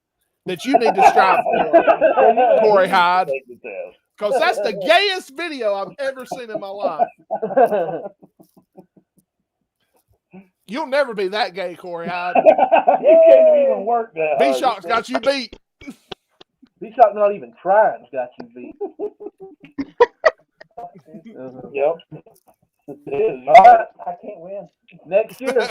that you need to strive for, Corey Hyde. Take the test. Because that's the gayest video I've ever seen in my life. You'll never be that gay, Corey Hyde. You can't even work that hard. B-Shock's got you beat. B-Shock not even trying got you beat. Yep. It is. All right, I can't win. next year,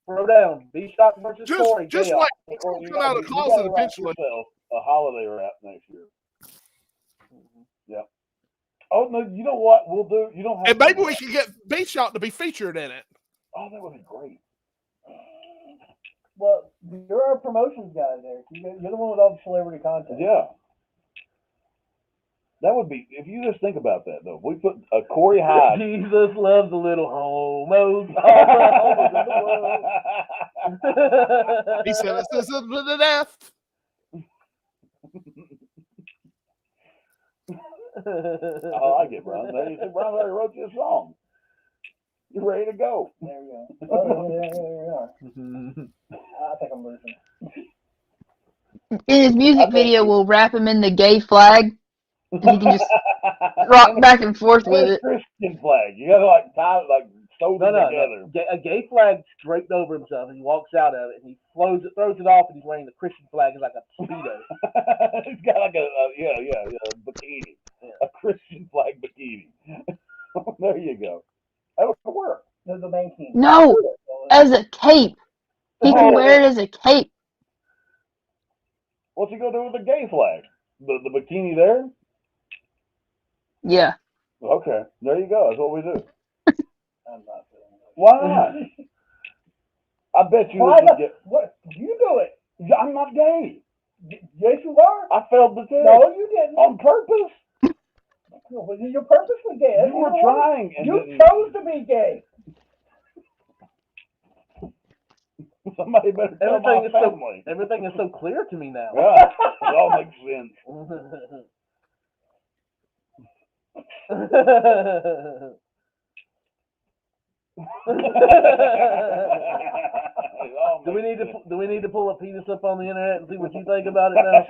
throw down B-Shock versus Corey. Just chaos. wait. Or Come out of the you closet gotta write eventually. yourself a holiday rap next year. Yeah. Oh no, you know what we'll do? You don't have. And to maybe do we that. can get B-Shock to be featured in it. Oh, that would be great. Well, you're our promotions guy there. You're the one with all the celebrity content. Yeah. That would be, if you just think about that, though. If we put a Corey Hyde. Jesus loves the little homos. He said it's this is the death. I like it, Brian. Brian already wrote you a song. You're ready to go. There we go. Oh, there we are. I think I'm losing. In his music video, we'll wrap him in the gay flag, and he can just rock back and forth with it. Christian flag. You gotta like tie it, like sew them together. No. A gay flag draped over himself, and he walks out of it, and he throws it off, and he's wearing the Christian flag as like a speedo. He's got like a bikini, a Christian flag bikini. There you go. That would work. The main team. No, as a cape. He can wear it as a cape. What's he gonna do with the gay flag? The bikini there? Yeah. Okay, there you go. That's what we do. I'm not doing it. Why not? I bet you. Why this would not? get, What? You do it. I'm not gay. Yes, you are. I failed the test. No, you didn't. On purpose. Was it your purposely gay? You were trying. And You didn't. chose to be gay. Somebody better tell my family. Everything is so clear to me now. Yeah, it all makes sense. Do we need to pull a penis up on the internet and see what you think about it now?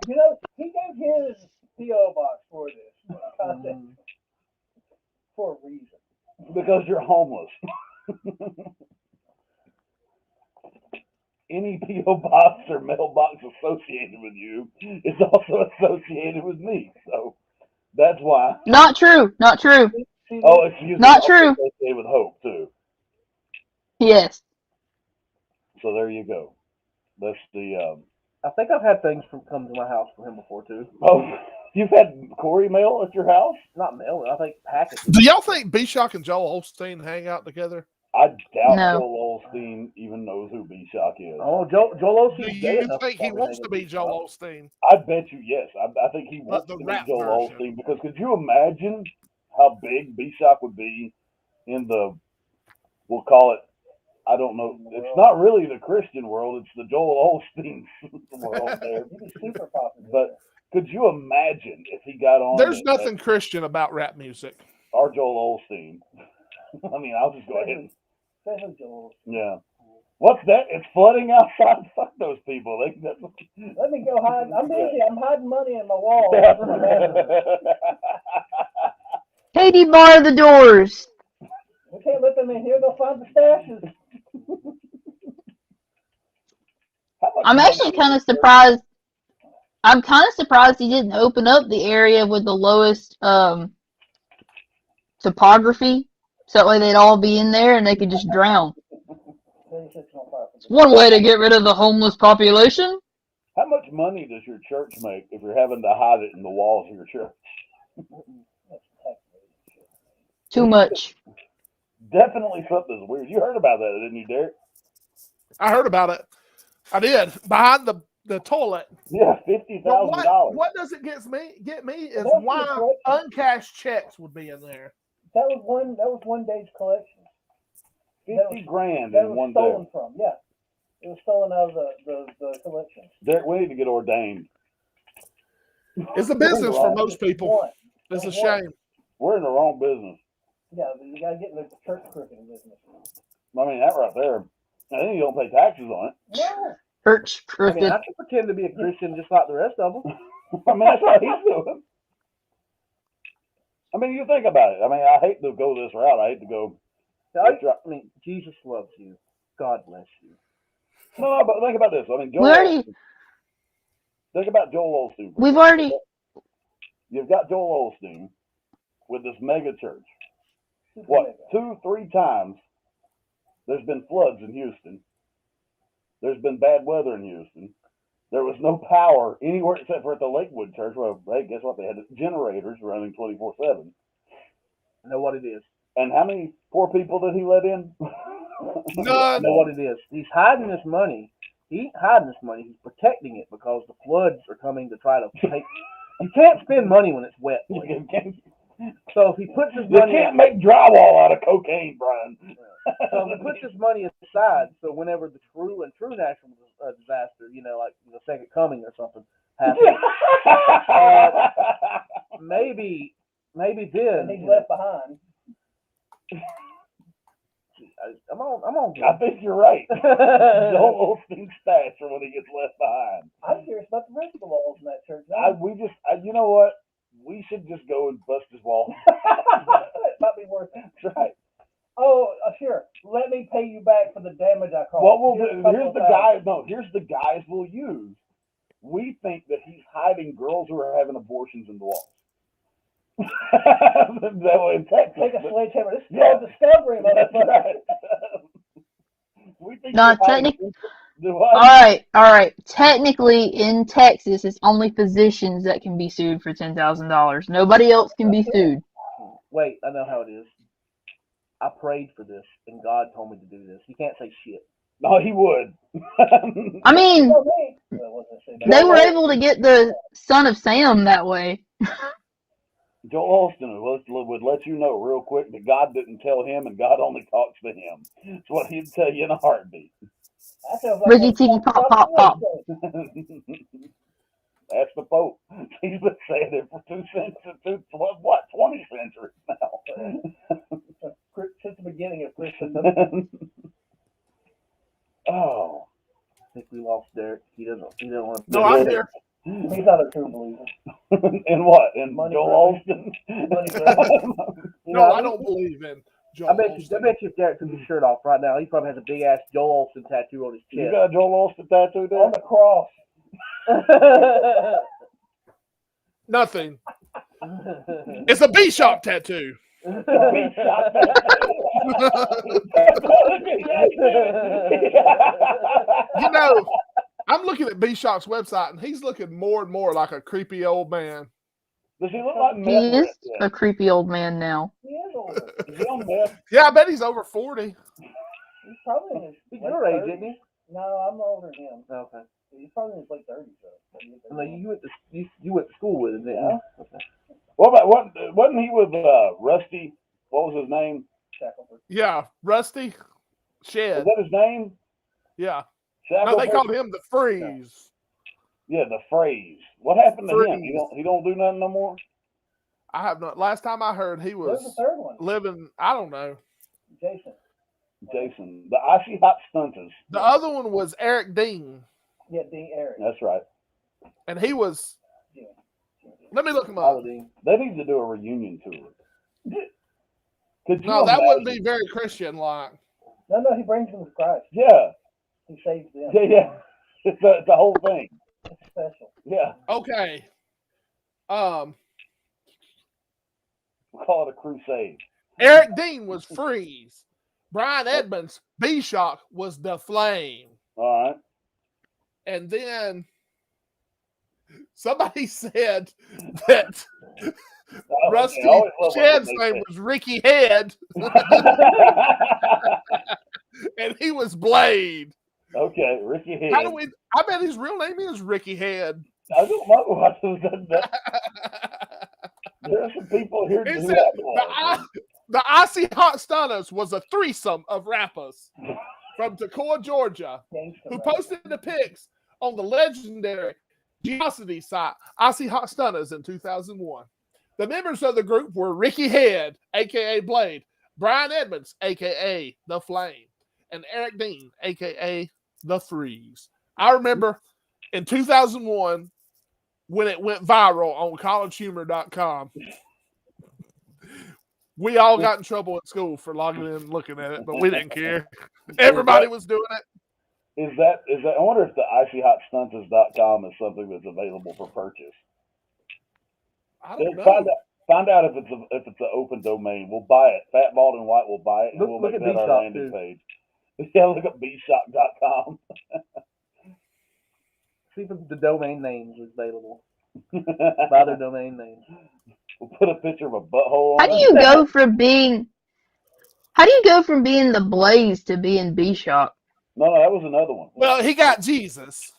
You know, he gave his P.O. box for this for a reason. Because you're homeless. Any P.O. box or mailbox associated with you is also associated with me. So that's why. Not true. Not true. Oh, excuse me. Not true. Associated with Hope, too. Yes. So there you go. That's the. I think I've had things come to my house from him before, too. Oh, you've had Corey mail at your house? Not mail. I think packets. Do y'all think B-Shock and Joel Osteen hang out together? I doubt No. Joel Osteen even knows who B-Shock is. Oh, Joel Do Osteen's you gay enough think he probably wants hang to with be B-Shock. Joel Osteen? I bet you yes. I think he wants the to be rap Joel version. Osteen because could you imagine how big B-Shock would be in the, we'll call it, I don't know, it's not really the Christian world, it's the Joel Osteen world there. He'd be super popular. But could you imagine if he got on There's at nothing Christian about rap music. our Joel Osteen? I mean, I'll just go ahead and, Especially Joel. yeah. What's that? It's flooding outside. Fuck those people. Let me go hide. I'm busy. I'm hiding money in my wall. Katie, bar the doors. We can't let them in here. They'll find the stashes. I'm actually kind of surprised. I'm kind of surprised he didn't open up the area with the lowest topography, so that way they'd all be in there and they could just drown. It's one way to get rid of the homeless population. How much money does your church make if you're having to hide it in the walls of your church? Too much. Definitely something's weird. You heard about that, didn't you, Derek? I heard about it. I did. Behind the toilet. Yeah, But $50,000. what does it get me is That's why the collection. uncashed checks would be in there. That was one day's collection. 50 grand That in was one stolen day. from. Yeah, it was stolen out of the collection. Derek, we need to get ordained. It's a business for most people. It's a shame. We're in the wrong business. Yeah, but you gotta get in the church crooked business. I mean, that right there. And then you don't pay taxes on it. No. Church I crooked. mean, I can pretend to be a Christian just like the rest of them. I mean, that's what he's doing. I mean, you think about it. I mean, I hate to go this route. I hate to go. I mean, Jesus loves you. God bless you. No, but think about this. I mean, think about Joel Osteen. We've already. You've got Joel Osteen with this mega church. What, 2-3 times there's been floods in Houston. There's been bad weather in Houston. There was no power anywhere except for at the Lakewood Church. Well, hey, guess what? They had generators running 24/7. I know what it is. And how many poor people did he let in? I know what it is. He's hiding this money. He ain't hiding this money. He's protecting it because the floods are coming to try to take. You can't spend money when it's wet. So if he puts his You money, can't make drywall out of cocaine, Brian. so if he puts his money aside, so whenever the true natural disaster, like the second coming or something happens, maybe then he's left behind. I'm on. I think you're right. Joel Osteen stash for when he gets left behind. I'm curious about the rest of the walls in that church. You know what? We should just go and bust his wall. It might be worth it. That's right. Oh, sure. Let me pay you back for the damage I caused. What we'll do, Here's here's the guys we'll use. We think that he's hiding girls who are having abortions in the walls. That way in Texas. Take a sledgehammer. This is Yeah. called discovery, That's motherfucker. right. We think No, he's hiding- All right. Technically, in Texas, it's only physicians that can be sued for $10,000. Nobody else can be sued. Wait, I know how it is. I prayed for this, and God told me to do this. You can't say shit. No, he would. I mean, they were able to get the son of Sam that way. Joel Austin would let you know real quick that God didn't tell him, and God only talks to him. That's what he'd tell you in a heartbeat. Ricky Tiki Pop Pop Pop. That's the Pope. He's been saying it for 20 centuries now. Since the beginning of Christendom. Oh. I think we lost Derek. He doesn't want to. No, I'm here. He's not a true believer. In what? In Money Joel Brother. Austin? Money Brother. No, I don't believe in Joel I bet you if Derek took his shirt off right now, he probably has a big ass Joel Austin tattoo on his You chest. got a Joel Austin tattoo there? On the cross. Nothing. It's a B-Shop tattoo. You know, I'm looking at B-Shop's website, and he's looking more and more like a creepy old man. Does he look like He is a creepy old man now. He is older. Is he on meth? Yeah, I bet he's over 40. He's probably in his He's late your age, 30s. isn't he? No, I'm older than him. Okay. He's probably in his late 30s, though. No, you went to school with him, didn't you? Okay. What about wasn't he with Rusty? What was his name? Shackelford. Yeah, Rusty Is Shed. that his name? Yeah. No, they Shackelford? called him the Freeze. Yeah, the Phrase. What happened to him? Freeze. He don't do nothing no more. I have not. Last time I heard, he Where's the was third one? living. I don't know. Jason. Jason, the Icy Hot Stunters. The other one was Eric Dean, Yeah, Dean Eric. That's right. and he was. Yeah. Let me look him up. They need to do a reunion tour. Could you No, that wouldn't be imagine? very Christian-like. No, he brings them to Christ. Yeah, He saves them. yeah. It's the whole thing. It's special. Yeah, Okay. we'll call it a crusade. Eric Dean was Freeze. Brian Edmonds, B-Shock, was the Flame. All right. And then somebody said that Rusty I always love when Shed's they name was Ricky Head, and he was Blade. Okay, Ricky Head. How do we? I bet his real name is Ricky Head. I don't know. There are some people here It who said have the Icy Hot Stunners was a threesome of rappers from Toccoa, Georgia, who posted the pics on the legendary Geosity site Icy Hot Stunners in 2001. The members of the group were Ricky Head, aka Blade, Brian Edmonds, aka The Flame, and Eric Dean, aka The Freeze. I remember in 2001 when it went viral on collegehumor.com. We all got in trouble at school for logging in and looking at it, but we didn't care. Everybody was doing it. Is that? I wonder if the icyhotstunters.com is something that's available for purchase. I don't know. Find out if it's an open domain. We'll buy it. Fat, Bald, and White will buy it, and we'll make that our landing page. Yeah, look up bshop.com. See if the domain names is available. Buy their domain names. We'll put a picture of a butthole on How do you go from being the Blaze to being B-Shock? No, that was another one. Well, he got Jesus.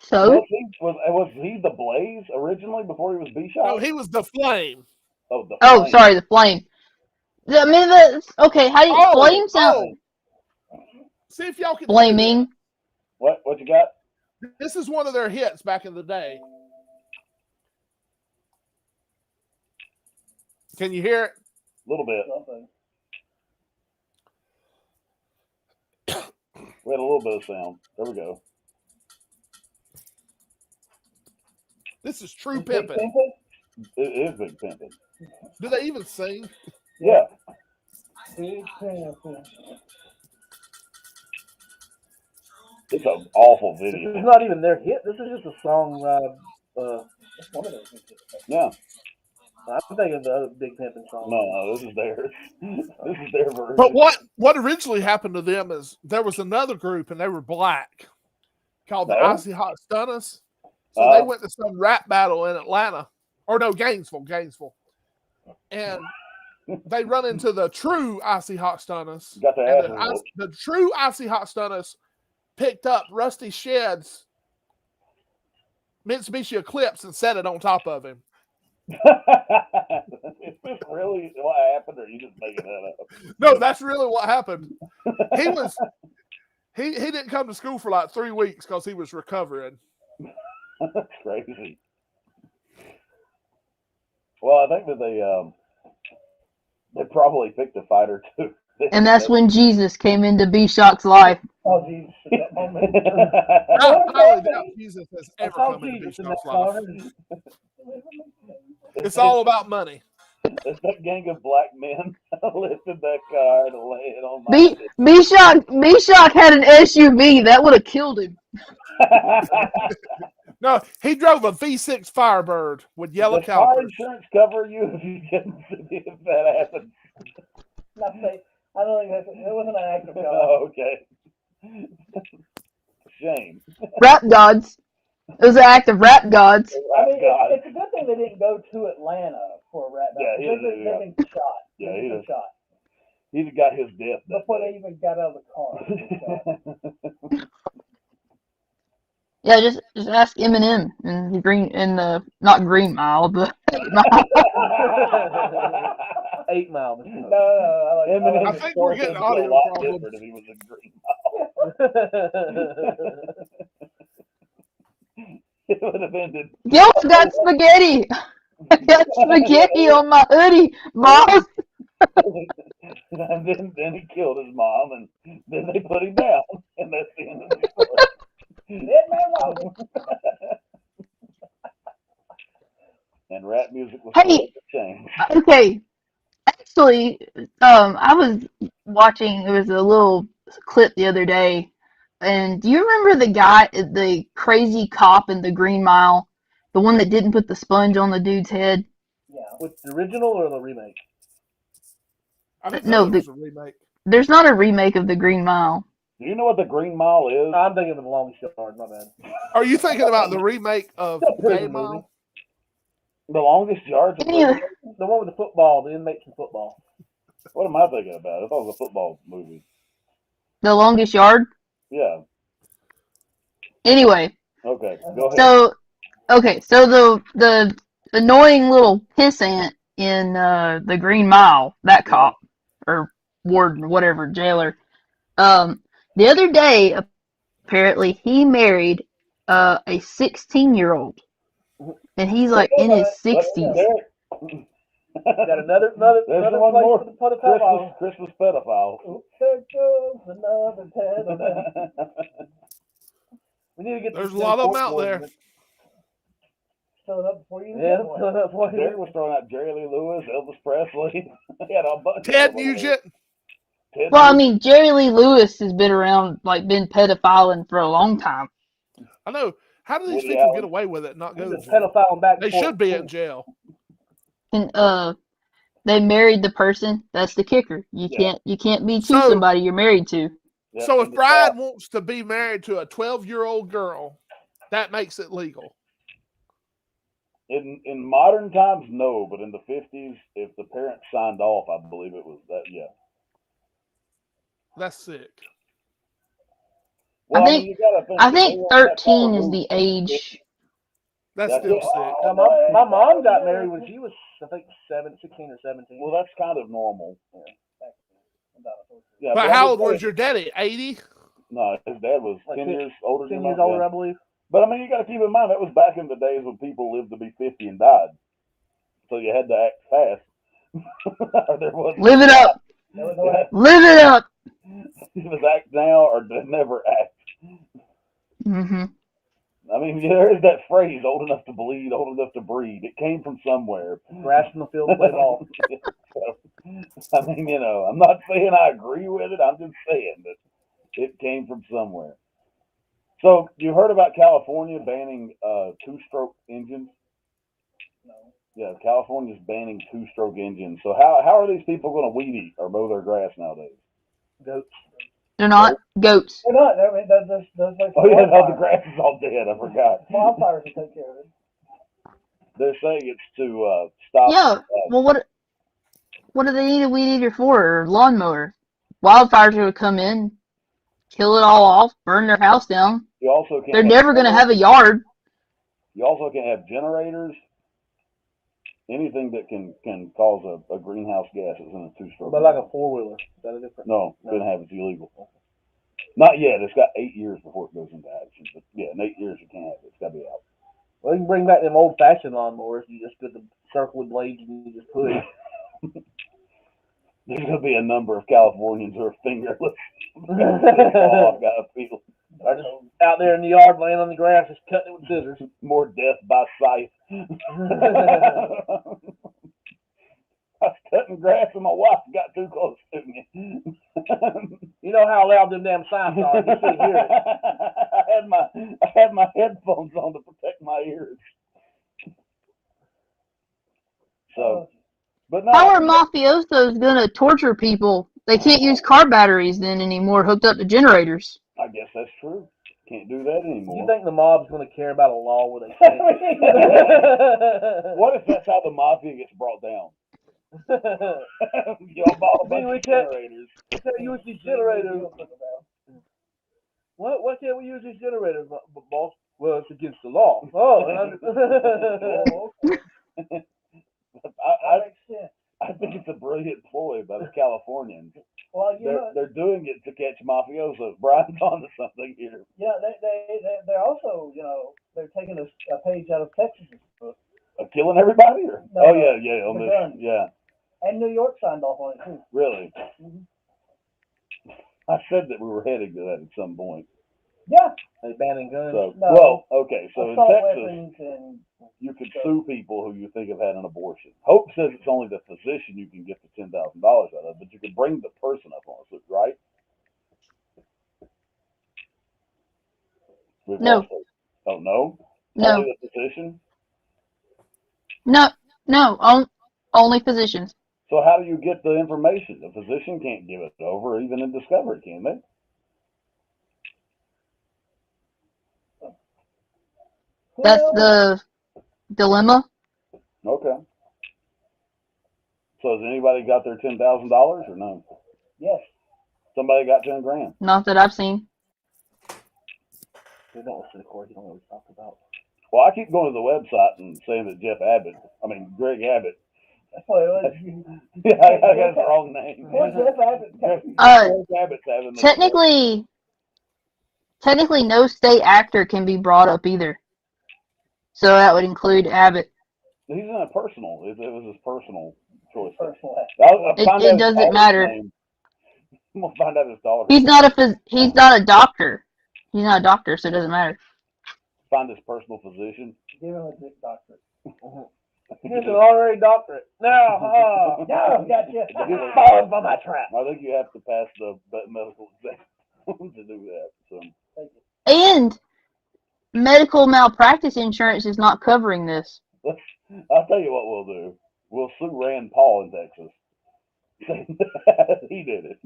So? Was he the Blaze originally before he was B-Shot? No, he was the Flame. Oh, the Oh, Flame. sorry, the Flame. Okay, how do you Flame sound? See if y'all can. Flaming. What you got? This is one of their hits back in the day. Can you hear it? A little bit. We had a little bit of sound. There we go. This is True Pimpin'. It is Big Pimpin'. Do they even sing? Yeah. Big Pimpin'. It's an awful This video. is not even their hit. This is just a song. That's one of those. Yeah. I'm thinking of the other Big Pimpin' song. No, this is theirs. This is their version. But what originally happened to them is there was another group and they were black called the No? Icy Hot Stunners. So they went to some rap battle in Atlanta, or no, Gainesville, and they run into the true Icy Hot Stunners. Got their And asses whooped. the true Icy Hot Stunners picked up Rusty Shed's Mitsubishi Eclipse and set it on top of him. Is this really what happened, or are you just making that up? No, that's really what happened. He didn't come to school for like 3 weeks because he was recovering. That's crazy. Well, I think that they probably picked a fight or two. And that's when Jesus came into B-Shock's life. Oh, Jesus. At that moment. I highly doubt Jesus has ever saw come into Jesus in Bishop's that life. corner. It's all about money. That gang of black men lifted that car and laid it on my B-Shock had an SUV. That would have killed him. No, he drove a V6 Firebird with yellow Does car calipers. insurance cover you if you get if that happens? Not say, I don't think it wasn't an active car. Oh, okay. Shame. Rap gods. It was an act of rap gods. I mean, it's a good thing they didn't go to Atlanta for a rap battle. Yeah, They've been shot. Yeah, They've been shot. He's got his death Before they even got out of the car. Yeah, just ask Eminem in the not Green Mile, but 8 Mile. 8 Mile. No, I think we're getting audio problems. If he was a Green It would have ended. Yo, I got spaghetti. I got spaghetti on my hoodie, boss. And then he killed his mom, and then they put him down, and that's the end of the story. And rap music was Hey, changed. okay. Actually, I was watching. It was a little clip the other day, and do you remember the crazy cop in the Green Mile, the one that didn't put the sponge on the dude's head? Yeah. With the original or the remake? I didn't No, know there was a remake. There's not a remake of the Green Mile. Do you know what the Green Mile is? I'm thinking of the Longest Yard. My bad. Are you thinking about the remake of Prison 8 Mile? The Longest Yard? The one with the football, the inmates in football. What am I thinking about? I thought it was a football movie. The Longest Yard? Yeah. Anyway. Okay, go ahead. So the annoying little pissant in the Green Mile, that cop or warden, whatever, jailer. The other day, apparently, he married a 16-year-old, and he's like in his 60s. Got another There's one place more for the pedophile. Christmas pedophile. There goes another pedophile. We need to get. There's a lot of them out there. Showed up before you. Yeah, showed up before Derek was throwing out Jerry Lee Lewis, Elvis Presley. He had a bunch. Ted Nugent. Well, I mean, Jerry Lee Lewis has been around, been pedophiling for a long time. I know. How do these Woody people Allen. get away with it and not go to He's a jail? pedophile back. They should be in jail. And they married the person. That's the kicker. You can't be to So- somebody you're married to. Yeah, So if in the Bride South. wants to be married to a 12-year-old girl, that makes it legal. In modern times, no, but in the 50s, if the parents signed off, I believe it was that. Yeah. That's sick. Well, I think you gotta think I that they think weren't that far 13 is removed the from age. That's That's still it. sick. My mom got married when she was, I think, 16 or 17. Well, that's kind of normal. Yeah, But I'm how just old was saying- your daddy? 80? No, his dad was Like 10 10 years older than 10 years my older, dad. I believe. But I mean, you got to keep in mind that was back in the days when people lived to be 50 and died, so you had to act fast. Or there wasn't. Live it up. Live it up. It was act now or never act. Hmm. I mean, there is that phrase, "old enough to bleed, old enough to breed." It came from somewhere. Grass in the field, play ball. So, I mean, I'm not saying I agree with it. I'm just saying that it came from somewhere. So you heard about California banning two-stroke engines? No. Yeah, California's banning two-stroke engines. So how are these people going to weed eat or mow their grass nowadays? Goats. They're not goats. They're not. I mean, that's like Oh yeah, no, the grass is all dead. I forgot. wildfires will take care of it. They're saying it's to stop. Yeah. Well, what do they need a weed eater for? Or lawnmower? Wildfires are going to come in, kill it all off, burn their house down. You also can't. They're never going to have a yard. You also can have generators. Anything that can cause a greenhouse gas is in a two-stroke. But like a 4-wheeler. Is that a different? No, couldn't have. It's illegal. Not yet. It's got 8 years before it goes into action. But yeah, in 8 years you can't have it. It's got to be out. Well, you can bring back them old-fashioned lawnmowers. You just put the circle with blades and you just push. There's going to be a number of Californians who are fingerless. I've got a feeling. Or just out there in the yard laying on the grass, just cutting it with scissors. More death by scythe. I was cutting grass and my wife got too close to me. You know how loud them damn scythes are. You can't hear it. I had my headphones on to protect my ears. So, but no. How are mafiosos going to torture people? They can't use car batteries then anymore hooked up to generators. I guess that's true. Can't do that anymore. You think the mob's going to care about a law where they can't? What if that's how the mafia gets brought down? Y'all bought a bunch of generators. We can't use these generators. Why can't we use these generators, boss? Well, it's against the law. I think it's a brilliant ploy by the Californians. Well, they're doing it to catch mafiosos. Brian's onto something here. Yeah, they're also, they're taking a page out of Texas's book. Killing everybody? Or? No, Oh yeah, on the this, gun. yeah. And New York signed off on it too. Really? Mhm. I said that we were heading to that at some point. Yeah. They banning guns. So, No. well, okay, so in Assault Texas, weapons and you could sue people who you think have had an abortion. Hope says it's only the physician you can get the $10,000 out of, but you could bring the person up on a suit, right? We've No. lost it. Oh, no? No. Only the physician? No, only physicians. So how do you get the information? The physician can't give it over, even in Discovery, can they? That's the dilemma. Okay. So has anybody got their $10,000 or no? yes. Somebody got 10 grand. Not that I've seen. They don't listen to Corey. You don't know what he's talking about. Well, I keep going to the website and saying that Greg Abbott. That's what it was. Yeah, I got the wrong name. What's Jeff Abbott? Greg Abbott's having the Technically, no state actor can be brought up either. So that would include Abbott. He's in a personal. It was his personal choice. Personal It doesn't matter. I'm gonna find out his daughter. He's not a doctor. He's not a doctor, so it doesn't matter. Find his personal physician. Give him a dick doctorate. He's an honorary doctorate. No, No, gotcha. falling for my trap. I think you have to pass the medical exam to do that. So. And medical malpractice insurance is not covering this. I'll tell you what we'll do. We'll sue Rand Paul in Texas. He did it.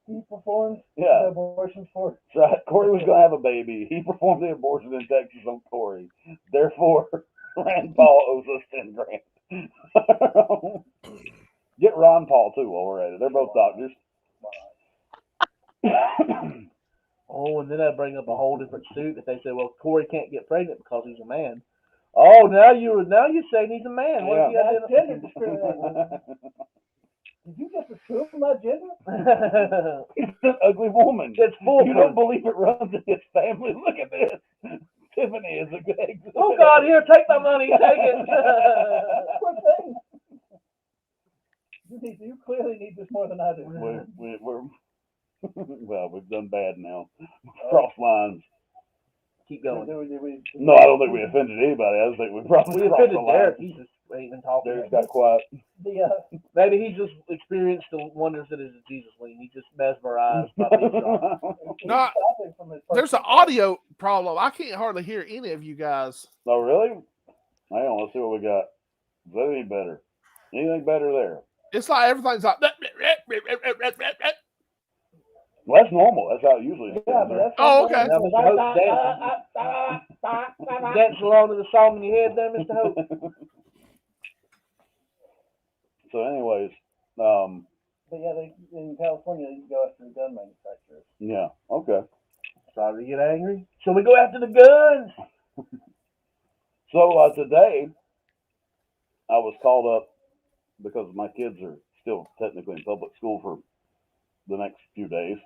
He performed Yeah. the abortions for. So Corey was going to have a baby. He performed the abortion in Texas on Corey. Therefore, Rand Paul owes us 10 grand. Get Ron Paul too while we're at it. They're both doctors. Oh, and then that bring up a whole different suit if they say, well, Corey can't get pregnant because he's a man. Oh, now you're saying he's a man. What if he That's had gender discrimination. Did you just assume my gender? It's an ugly woman. It's You don't believe it runs in his family. Look at this. Tiffany is a good example. Oh, God, here, take my money. Take it. Poor thing. You clearly need this more than I do. We're well, we've done bad now. Cross lines. Keep going. No, I don't think we offended anybody. I just think we probably We crossed offended the line. Derek. He's just ain't even talking. Derek's got quiet. Maybe he just experienced the wonders that is Jesus League. He just mesmerized by these songs. No, there's an audio problem. I can't hardly hear any of you guys. Oh, really? Hang on, let's see what we got. So any better? Anything better there? It's like everything's like. Well, that's normal. That's how it usually is. Yeah, but that's Oh, okay. Now, Mr. Hope, dance along to the song in your head there, Mr. Hope. So, anyways, But yeah, in California, you go after the gun manufacturers. yeah, okay. Sorry to get angry. So we go after the guns. So today, I was called up because my kids are still technically in public school for the next few days.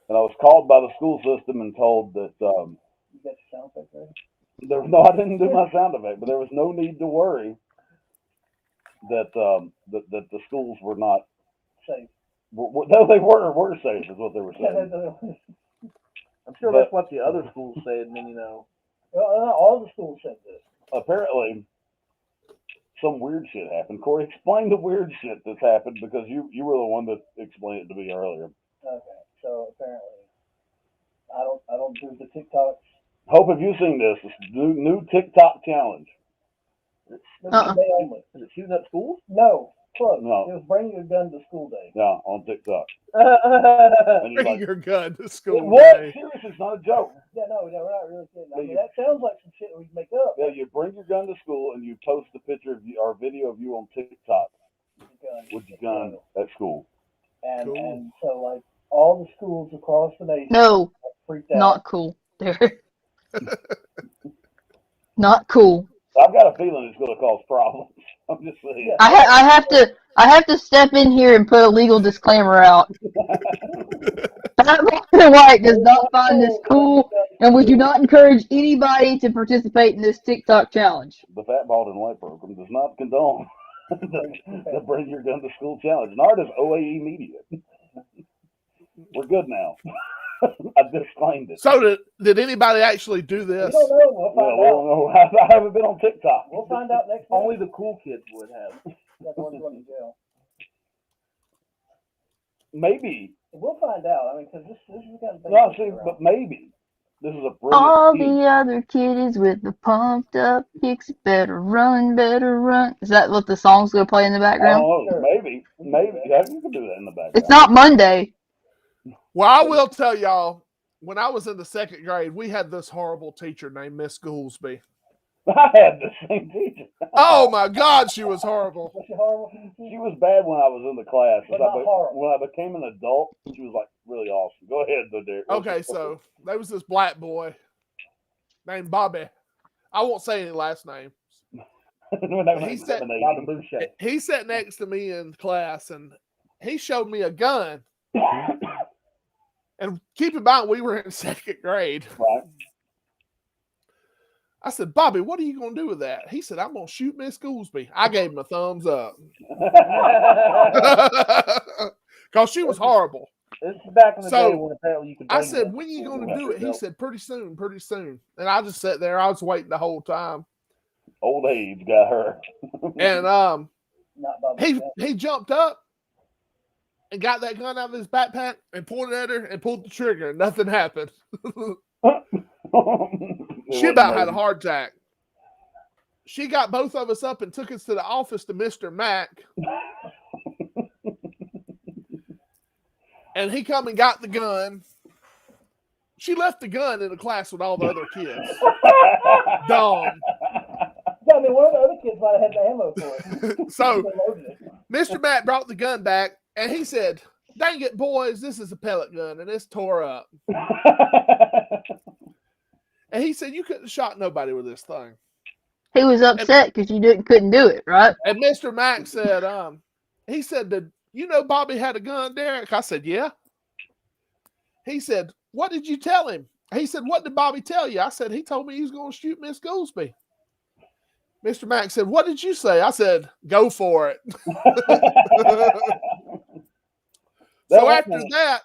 And I was called by the school system and told that You got your sound effect ready? I didn't do my sound effect, but there was no need to worry that that the schools were not Safe. No, they were safe, is what they were saying. I'm sure that's what the other schools said, and then, you know. Well, all the schools said this. Apparently, some weird shit happened. Corey, explain the weird shit that's happened because you were the one that explained it to me earlier. Okay, so apparently, I don't do the TikToks. Hope, have you seen this? This new TikTok challenge. Day only. Is it shooting up schools? No, close. No. It was bring your gun to school day. Yeah, on TikTok. And you're Bring like, your gun to school. what? today. Seriously, it's not a joke. Yeah, no, we're not really kidding. I Yeah, mean, that sounds like some shit we make up. Yeah, you bring your gun to school and you post a picture of you or video of you on TikTok with your gun at school. And so like all the schools across the nation No, freaked out. not cool. They're not cool. I've got a feeling it's going to cause problems. I'm just saying. I have to step in here and put a legal disclaimer out. Fat Black and White does not find this cool, and we do not encourage anybody to participate in this TikTok challenge. The Fat Bald and White program does not condone the Bring Your Gun to School challenge. Nor does OAE Media. We're good now. I disclaimed it. So did anybody actually do We this? don't know. We'll find we out. don't know. I haven't been on TikTok. We'll find out next week. Only the cool kids would have. That's the ones going to jail. Maybe. We'll find out. I mean, because this is the kind of thing. No, see, but maybe. This is a brilliant All scheme. the other kiddies with the pumped up kicks better run, better run. Is that what the song's gonna play in the background? Oh, maybe. Yeah, you can do that in the background. It's not Monday. Well, I will tell y'all, when I was in the second grade, we had this horrible teacher named Miss Goolsby. I had the same teacher. Oh my God, she was horrible. Was she horrible? She was bad when I was in the class. But not horrible. When I became an adult, she was like really awesome. Go ahead, though, Derek. Okay, so there was this black boy named Bobby. I won't say any last name. He sat next to me in class, and he showed me a gun. And keep in mind, we were in second grade. Right. I said, Bobby, what are you going to do with that? He said, I'm going to shoot Miss Goolsby. I gave him a thumbs up. Because she was horrible. This is back in the day when apparently you could. I said, when are you going to do it? He said, pretty soon, pretty soon. And I just sat there. I was waiting the whole time. Old age got her. And he jumped up and got that gun out of his backpack and pointed at her and pulled the trigger, and nothing happened. She about had a heart attack. She got both of us up and took us to the office to Mr. Mack. And he come and got the gun. She left the gun in the class with all the other kids. Dumb. Yeah, I mean, one of the other kids might have had the ammo for it. So, Mr. Matt brought the gun back, and he said, dang it, boys, this is a pellet gun, and it's tore up. And he said, you couldn't have shot nobody with this thing. He was upset because you couldn't do it, right? And Mr. Mack said, he said, did you know Bobby had a gun, Derek? I said, yeah. He said, what did you tell him? He said, what did Bobby tell you? I said, he told me he was going to shoot Miss Goolsby. Mr. Mack said, what did you say? I said, go for it. So after that,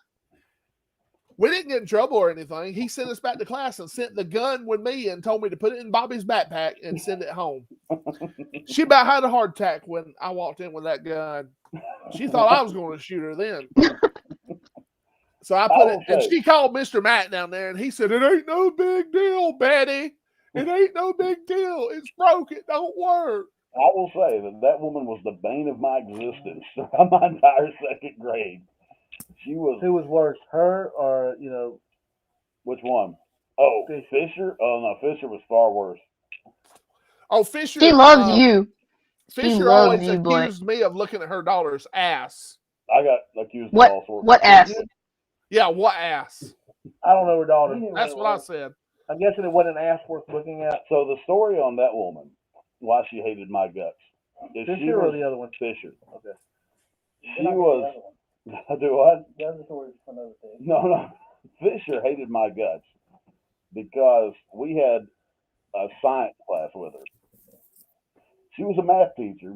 we didn't get in trouble or anything. He sent us back to class and sent the gun with me and told me to put it in Bobby's backpack and send it home. She about had a heart attack when I walked in with that gun. She thought I was going to shoot her then. So I put it, and she called Mr. Matt down there, and he said, it ain't no big deal, Betty. It ain't no big deal. It's broke. It don't work. I will say that woman was the bane of my existence throughout my entire second grade. She was. Who was worse, her or Which one? Oh, Fisher. Oh no, Fisher was far worse. Oh, Fisher. She loves you. Fisher loves always you, Blake. accused me of looking at her daughter's ass. I got accused What? of all sorts. What ass? Yeah, what ass? I don't know her daughter. That's what I said. I'm guessing it wasn't an ass worth looking at. So the story on that woman, why she hated my guts, is she Fisher or was the other one? Fisher. Okay. She was. Do what? The other story is for another day. No. Fisher hated my guts because we had a science class with her. She was a math teacher.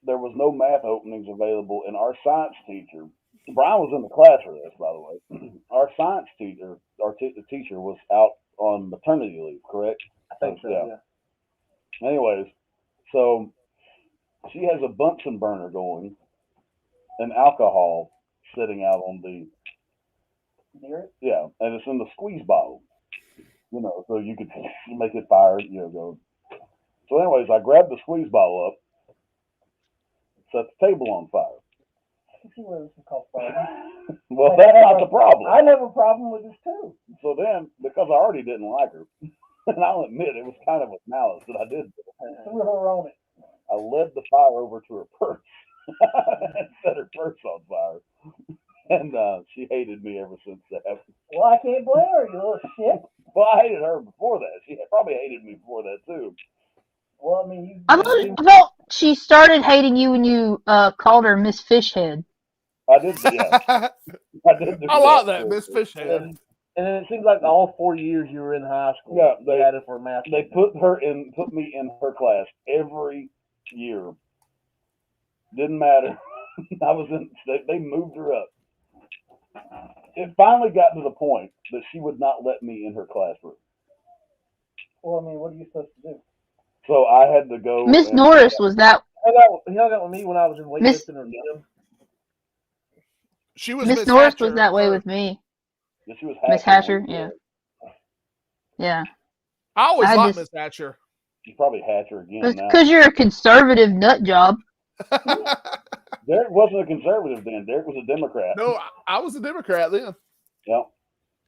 There was no math openings available, and our science teacher, Brian was in the class for this, by the way. Our science teacher, the teacher was out on maternity leave, correct? I think so, yeah. Anyways, so she has a Bunsen burner going and alcohol sitting out on the, yeah, and it's in the squeeze bottle, so you could make it fire, go. So anyways, I grabbed the squeeze bottle up, set the table on fire. Well, that's not the problem. I have a problem with this too. So then, because I already didn't like her, and I'll admit it was kind of with malice that I did. Threw her on it. I led the fire over to her purse and set her purse on fire. And she hated me ever since that. Well, I can't blame her, you little shit. Well, I hated her before that. She probably hated me before that too. Well, I mean, I thought she started hating you when you called her Miss Fishhead. I did, yeah. I did. I like that, Miss Fishhead. And then it seems like all 4 years you were in high school. Yeah, they had it for math. They put me in her class every year. Didn't matter. I was in. They moved her up. It finally got to the point that she would not let me in her classroom. well, I mean, what are you supposed to do? So I had to go. Miss Norris was that. He hung out with me when I was in weightlifting or gym. She was Miss Norris was that way with me. Yeah, she was Miss Hatcher, yeah. Yeah. I always I liked just- Miss Hatcher. She's probably Hatcher again now. Because you're a conservative nut job. Derek wasn't a conservative then. Derek was a Democrat. No, I was a Democrat then. Yep.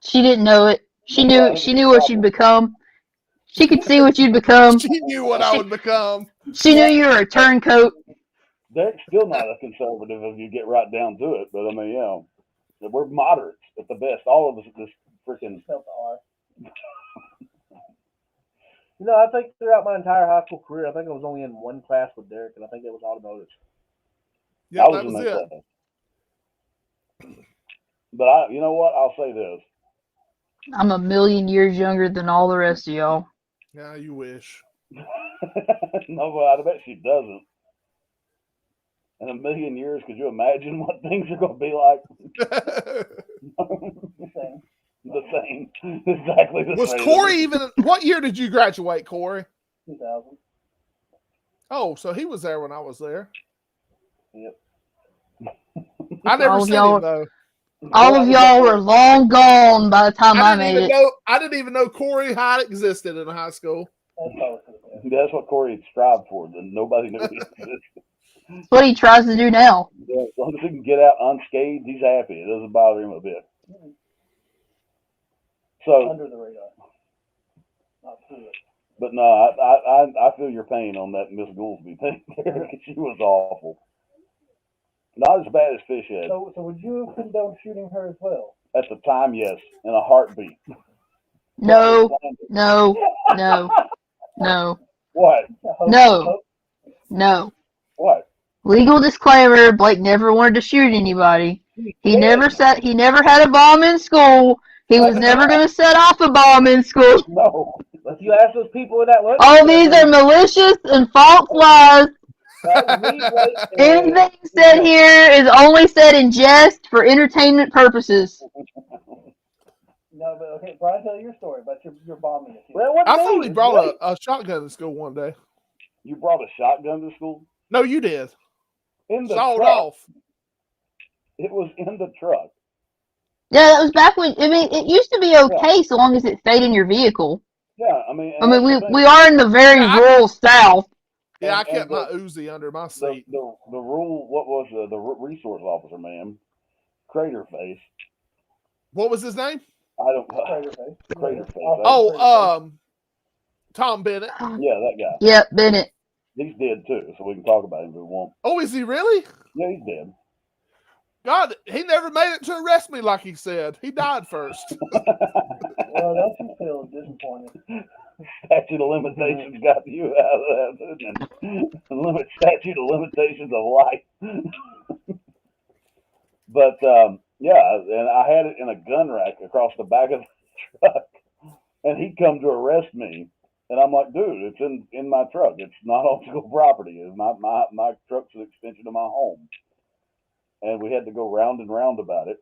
She didn't know it. She knew what you'd become. She could see what you'd become. She knew what I would become. She knew you were a turncoat. Derek's still not a conservative if you get right down to it, but I mean, we're moderates at the best. All of us at this freaking. I think throughout my entire high school career, I think I was only in one class with Derek, and I think it was automotive. Yeah, I was that in was that it. class. But you know what? I'll say this. I'm a million years younger than all the rest of y'all. Yeah, you wish. No, but I bet she doesn't. In a million years, could you imagine what things are going to be like? The same. Exactly the Was same. Corey even? What year did you graduate, Corey? 2000. Oh, so he was there when I was there. Yep. I never All of seen y'all- him though. All of y'all were long gone by the time I made it. I didn't even know Corey Hyde existed in high school. That's what Corey had strived for. Then nobody knew he existed. That's what he tries to do now. Yeah, as long as he can get out unscathed, he's happy. It doesn't bother him a bit. So Under the radar. Not through it. But no, I feel your pain on that Miss Goolsby thing. She was awful. Not as bad as Fishhead. So would you condone shooting her as well? At the time, yes, in a heartbeat. No, no, no, no, What? no, no. What? Legal disclaimer: Blake never wanted to shoot anybody. He never had a bomb in school. He was never going to set off a bomb in school. No. If you ask those people in that lunch, All these are malicious and false lies. Anything said here is only said in jest for entertainment purposes. No, but okay, Brian, tell your story about your bombing. Well, I thought he brought a shotgun to school one day. You brought a shotgun to school? No, you did. In the Sawed truck. off. It was in the truck. Yeah, that was back when. I mean, it used to be okay so long as it stayed in your vehicle. Yeah, I mean, I and mean, that's the we thing. are in the very rural South. Yeah, I And kept my the Uzi under my the seat. the rule. What was the resource officer, man? Crater Face. What was his name? I don't. Crater Face. Crater Face. Oh, Tom Bennett. Yeah, that guy. Yep, Bennett. He's dead too, so we can talk about him if we want. Oh, is he really? Yeah, he's dead. God, he never made it to arrest me like he said. He died first. Well, don't you feel disappointed? Statute of limitations got you out of that, didn't it? Statute of limitations of life. But yeah, and I had it in a gun rack across the back of the truck, and he'd come to arrest me, and I'm like, dude, it's in my truck. It's not on school property. It's not my truck's an extension of my home. And we had to go round and round about it.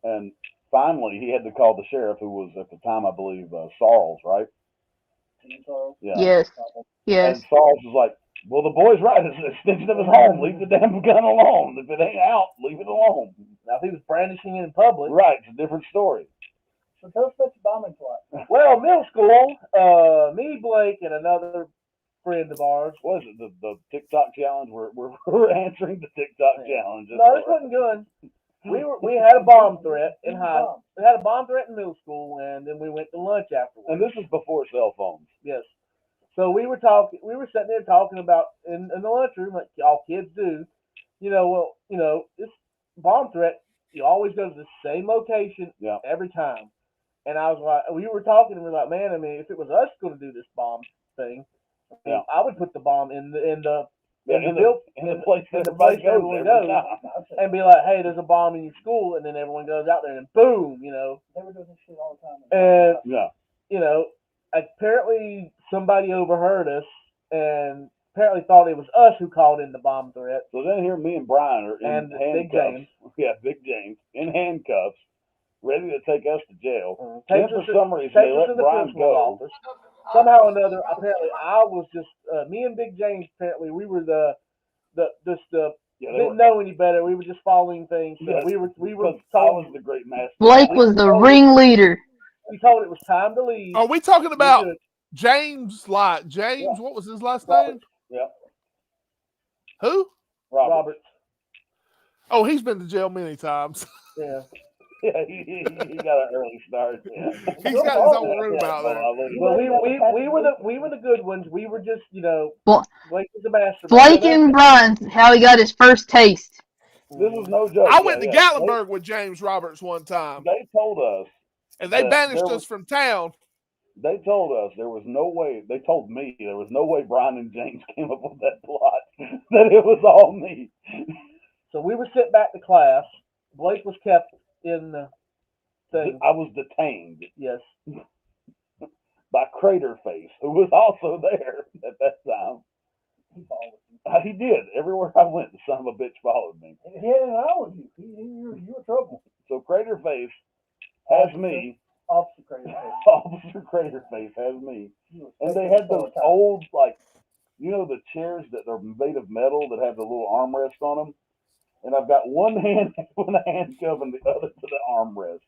And finally, he had to call the sheriff, who was at the time, I believe, Sarles, right? Yeah. Yes. Yes. And Sarles was like, well, the boy's right. It's an extension of his home. Leave the damn gun alone. If it ain't out, leave it alone. Now, if he was brandishing it in public. Right. It's a different story. So tell us about your bombing plot. Well, middle school, me, Blake, and another friend of ours. What is it? The TikTok challenge? We're answering the TikTok challenge. No, this wasn't good. We had a bomb threat in We had a bomb threat in middle school, and then we went to lunch afterwards. And this is before cell phones. Yes. So we were sitting there talking about in the lunchroom, like all kids do. This bomb threat, you always go to the same location every time. And I was like, we were talking, and we were like, man, I mean, if it was us going to do this bomb thing, I would put the bomb in the place everybody goes, and be like, hey, there's a bomb in your school, and then everyone goes out there, and boom, They were doing this shit all the time. And apparently somebody overheard us, and apparently thought it was us who called in the bomb threat. So then here, me and Brian are in handcuffs. Big James. Yeah, Big James in handcuffs, ready to take us to jail. Then for some reason they let Brian go. Office. Somehow or another, apparently I was just me and Big James. Apparently we were didn't know any better. We were just following things. So we were I was the great master. Blake was the ringleader. We told it was time to leave. Are we talking about James? James? What was his last name? Yeah. Who? Roberts. Oh, he's been to jail many times. Yeah. Yeah, he got an early start. Yeah. He's got his own room out there. But we were the good ones. We were just Blake was the master. Blake and Brian's how he got his first taste. This is no joke. I went to Gatlinburg with James Roberts one time. They told us, and they banished us from town. They told us there was no way. They told me there was no way Brian and James came up with that plot. That it was all me. So we were sent back to class. Blake was kept in the thing. I was detained. Yes. By Crater Face, who was also there at that time. He followed you. He did. Everywhere I went, the son of a bitch followed me. He had an eye with you. You were trouble. So Crater Face has me. Officer Crater Face. Officer Crater Face has me. And they had those old, the chairs that are made of metal that have the little armrest on them. And I've got one hand with a handcuff and the other to the armrest.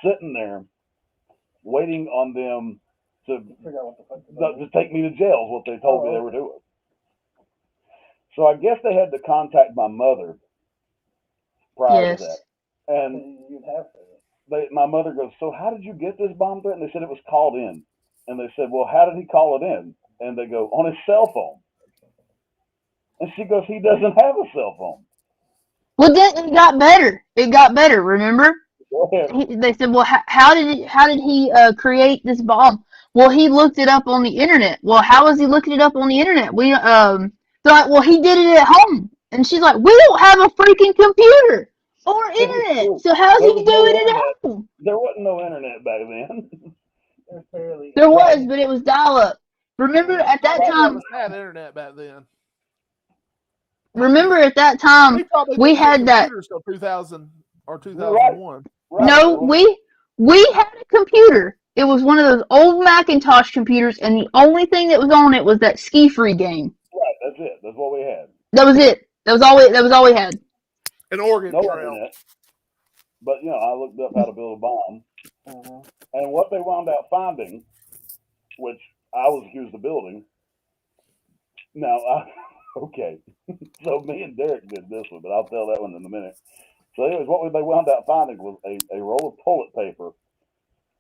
Sitting there, waiting on them to take me to jail is what they told me they were doing. So I guess they had to contact my mother prior to that. And you'd have to. My mother goes, so how did you get this bomb threat? And they said it was called in. And they said, well, how did he call it in? And they go, on his cell phone. And she goes, he doesn't have a cell phone. Well, then it got better. It got better. Remember? They said, well, how did he create this bomb? Well, he looked it up on the internet. Well, how was he looking it up on the internet? They're like, well, he did it at home. And she's like, we don't have a freaking computer or internet. So how's he doing it at home? There wasn't no internet back then. There was, but it was dial-up. Remember at that time? Had internet back then. Remember at that time we had that. 2000 or 2001. Right. No, we had a computer. It was one of those old Macintosh computers, and the only thing that was on it was that Ski Free game. Right, that's it. That's what we had. That was it. That was all we had. An Oregon no Trail. internet. But I looked up how to build a bomb. And what they wound up finding, which I was accused of building. Now, okay, so me and Derek did this one, but I'll tell that one in a minute. So anyways, what they wound up finding was a roll of toilet paper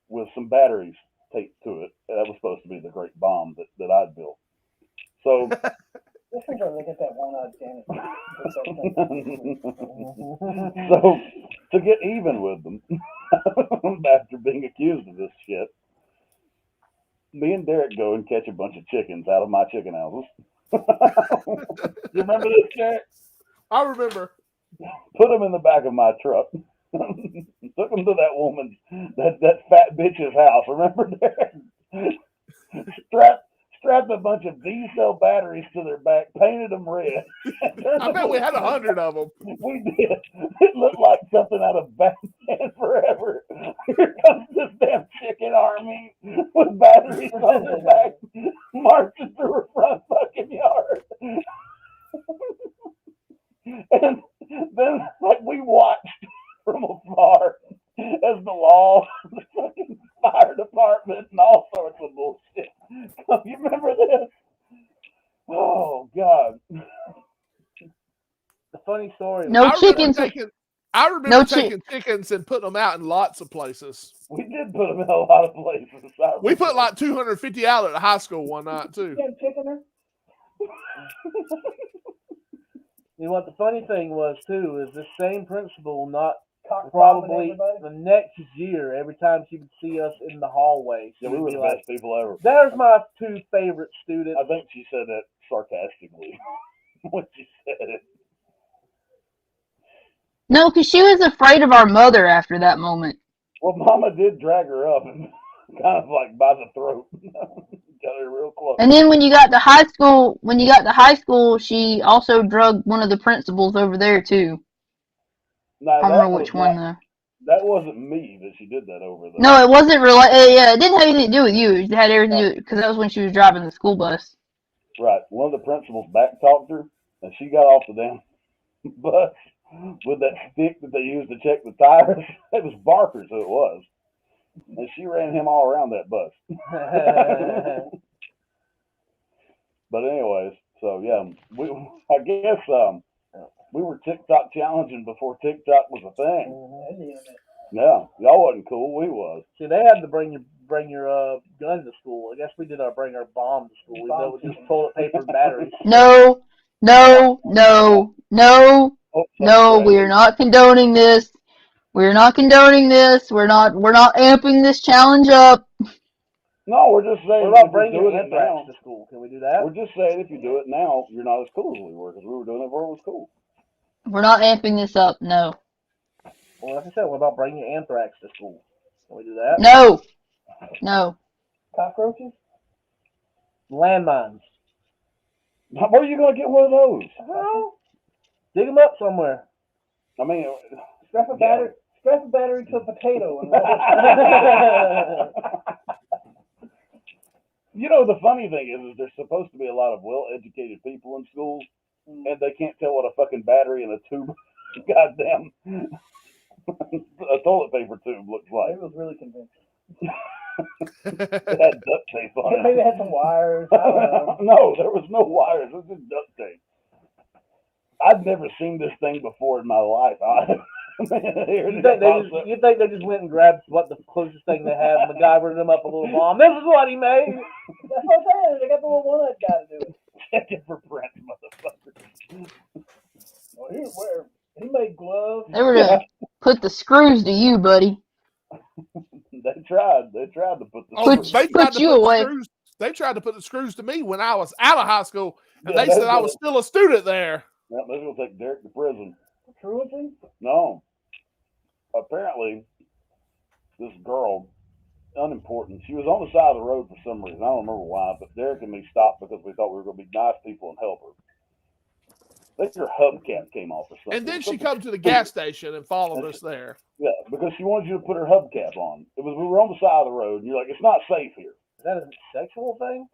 with some batteries taped to it. That was supposed to be the great bomb that I'd built. So This is where they get that one-eyed Janet. So to get even with them, after being accused of this shit, me and Derek go and catch a bunch of chickens out of my chicken houses. You remember this, Derek? I remember. Put them in the back of my truck. Took them to that woman's, that fat bitch's house. Remember, Derek? Strapped a bunch of D-cell batteries to their back, painted them red. I bet we had 100 of them. We did. It looked like something out of Batman Forever. Here comes this damn chicken army with batteries on their back, marching through her front fucking yard. And then, like, we watched from afar as the law, the fucking fire department, and all sorts of bullshit. You remember this? Oh, God. The funny story. No chickens. I remember taking chickens and putting them out in lots of places. We did put them in a lot of places. We put like 250 out at the high school one night, too. You know what the funny thing was, too, is this same principal not probably the next year, every time she would see us in the hallway. Yeah, we were the best people ever. There's my two favorite students. I think she said that sarcastically when she said it. No, because she was afraid of our mother after that moment. Well, Mama did drag her up and kind of like by the throat. Got her real close. And then when you got to high school, she also drugged one of the principals over there too. No, I don't remember which one though. That wasn't me that she did that over there. No, it wasn't yeah, it didn't have anything to do with you. It had everything to do because that was when she was driving the school bus. Right. One of the principals back talked her, and she got off the damn bus with that stick that they used to check the tires. It was Barker's who it was. And she ran him all around that bus. But anyways, so yeah, I guess we were TikTok challenging before TikTok was a thing. Yeah, y'all wasn't cool. We was. See, they had to bring your gun to school. I guess we did bring our bomb to school. We built with just toilet paper and batteries. No, we are not condoning this. We're not condoning this. We're not amping this challenge up. No, we're just saying. What about bringing anthrax to school? Can we do that? We're just saying if you do it now, you're not as cool as we were because we were doing it before it was cool. We're not amping this up. No. Well, like I said, what about bringing anthrax to school? Can we do that? No. Cockroaches? Landmines. Where are you going to get one of those? Dig them up somewhere. I mean, strap a battery to a potato. And you know, the funny thing is there's supposed to be a lot of well-educated people in schools, and they can't tell what a fucking battery and a tube, goddamn, a toilet paper tube looks like. It was really convincing. It had duct tape on it. Maybe it had some wires. I don't know. No, there was no wires. It was just duct tape. I'd never seen this thing before in my life. You think they just went and grabbed what the closest thing they had and MacGyvered them up a little bomb? This is what he made. That's what I'm saying. They got the little one-eyed guy to do it. Check it for prints, motherfucker. Well, he made gloves. They were to put the screws to you, buddy. They tried to put the put you away. Screws. They tried to put the screws to me when I was out of high school, and they said I was still a student there. Yeah, they're going to take Derek to prison. Truancy? No. Apparently, this girl, unimportant, she was on the side of the road for some reason. I don't remember why, but Derek and me stopped because we thought we were going to be nice people and help her. I think her hubcap came off or something. And then she come to the gas station and followed us there. Yeah, because she wanted you to put her hubcap on. We were on the side of the road, and you're like, it's not safe here. Is that a sexual thing?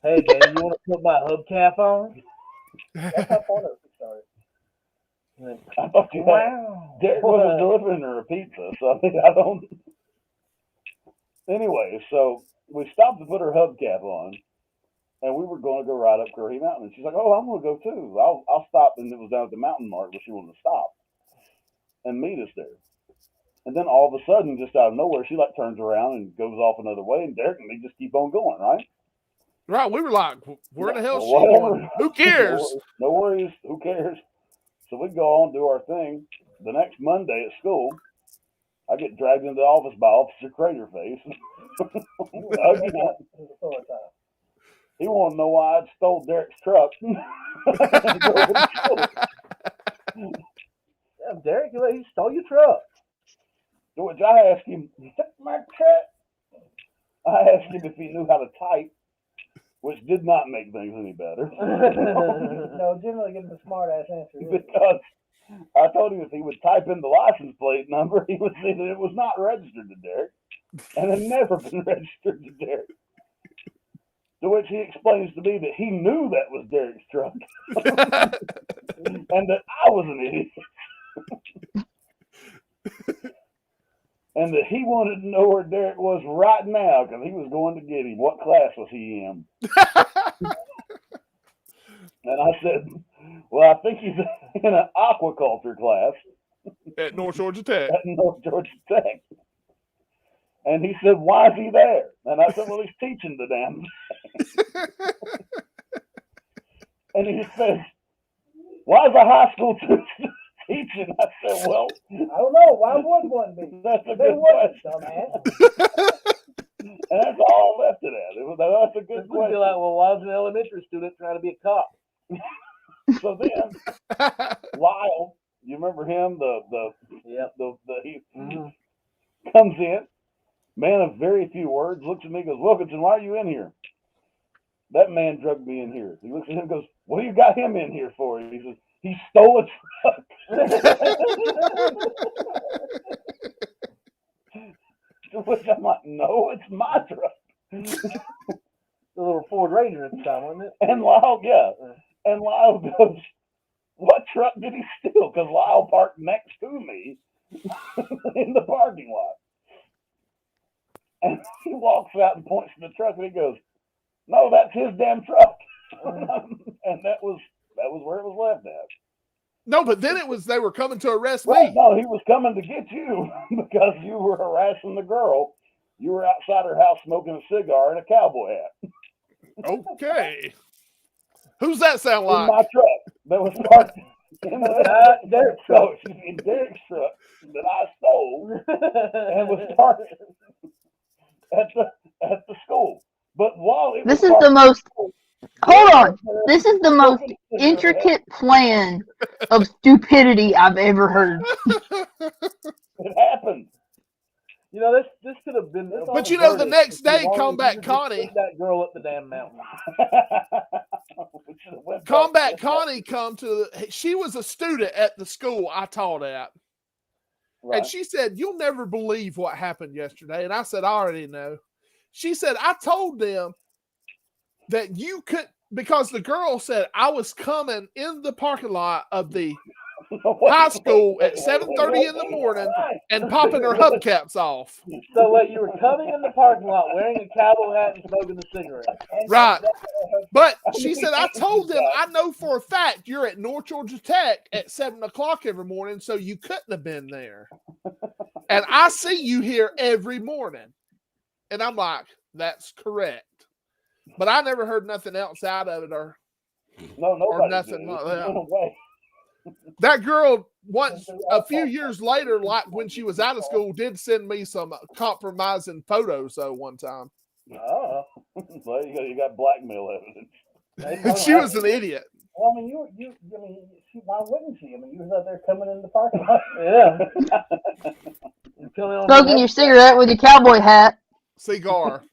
Hey, baby, you want to put my hubcap on? That's how porno started. I thought you Derek wasn't delivering her a pizza, so I mean, I don't. Anyway, so we stopped to put her hubcap on, and we were going to go ride up Curry Mountain. And she's like, "Oh, I'm going to go too. I'll stop." And it was down at the mountain mark, but she wanted to stop and meet us there. And then all of a sudden, just out of nowhere, she like turns around and goes off another way, and Derek and me just keep on going, right? Right. We were like, where in the hell is she Whatever. going? Who cares? No worries. Who cares? So we go on, do our thing. The next Monday at school, I get dragged into the office by Officer Craterface. He wanted to know why I'd stole Derek's truck. Yeah, Derek, he stole your truck. To which I asked him, "You took my truck?" I asked him if he knew how to type, which did not make things any better. No, generally give him a smart ass answer. Because I told him if he would type in the license plate number, he would see that it was not registered to Derek and had never been registered to Derek. To which he explains to me that he knew that was Derek's truck and that I was an idiot. And that he wanted to know where Derek was right now because he was going to get him. What class was he in? And I said, "Well, I think he's in an aquaculture class at North Georgia Tech." At North Georgia Tech. And he said, "Why is he there?" And I said, "Well, he's teaching the damn thing." And he says, "Why is a high school teaching?" I said, "Well, I don't know. Why would one be? That's a They good wouldn't, question." dumbass. And that's all I left it at. That's a good We'd question. be like, well, why was an elementary student trying to be a cop? So then, Lyle, you remember him? He comes in, man of very few words, looks at me, goes, "Wilkinson, why are you in here?" That man drugged me in here. He looks at him and goes, "What do you got him in here for?" He says, "He stole a truck." To which I'm like, "No, it's my truck." The little Ford Ranger at the time, wasn't it? And Lyle, and Lyle goes, "What truck did he steal?" Because Lyle parked next to me in the parking lot. And he walks out and points to the truck and he goes, "No, that's his damn truck." And that was where it was left at. No, but then they were coming to arrest Right, me. no, he was coming to get you because you were harassing the girl. You were outside her house smoking a cigar and a cowboy hat. Okay. Who's that sound In like? my truck that was parked in Derek's truck. In Derek's truck that I stole and was parked at the school. But while it This was is the parked- most. Hold on. This is the most intricate plan of stupidity I've ever heard. It happened. You know, this could have been. But you know, the next day, Combat Connie. That girl up the damn mountain. Combat Connie come to. She was a student at the school I taught at. Right. And she said, "You'll never believe what happened yesterday." And I said, "I already know." She said, "I told them that you could," because the girl said I was coming in the parking lot of the high school at 7:30 in the morning and popping her hubcaps off. So, you were coming in the parking lot wearing a cowboy hat and smoking a cigarette. Right. But she said, "I told them I know for a fact you're at North Georgia Tech at 7 o'clock every morning, so you couldn't have been there. And I see you here every morning." And I'm like, "That's correct." But I never heard nothing else out of it or nothing like that. That girl, once a few years later, like when she was out of school, did send me some compromising photos. So one time, Oh, well, you got blackmail evidence. and she was an idiot. Well, I mean, why wouldn't she? I mean, you was out there coming in the parking lot. Yeah. Smoking your cigarette with your cowboy hat. Cigar.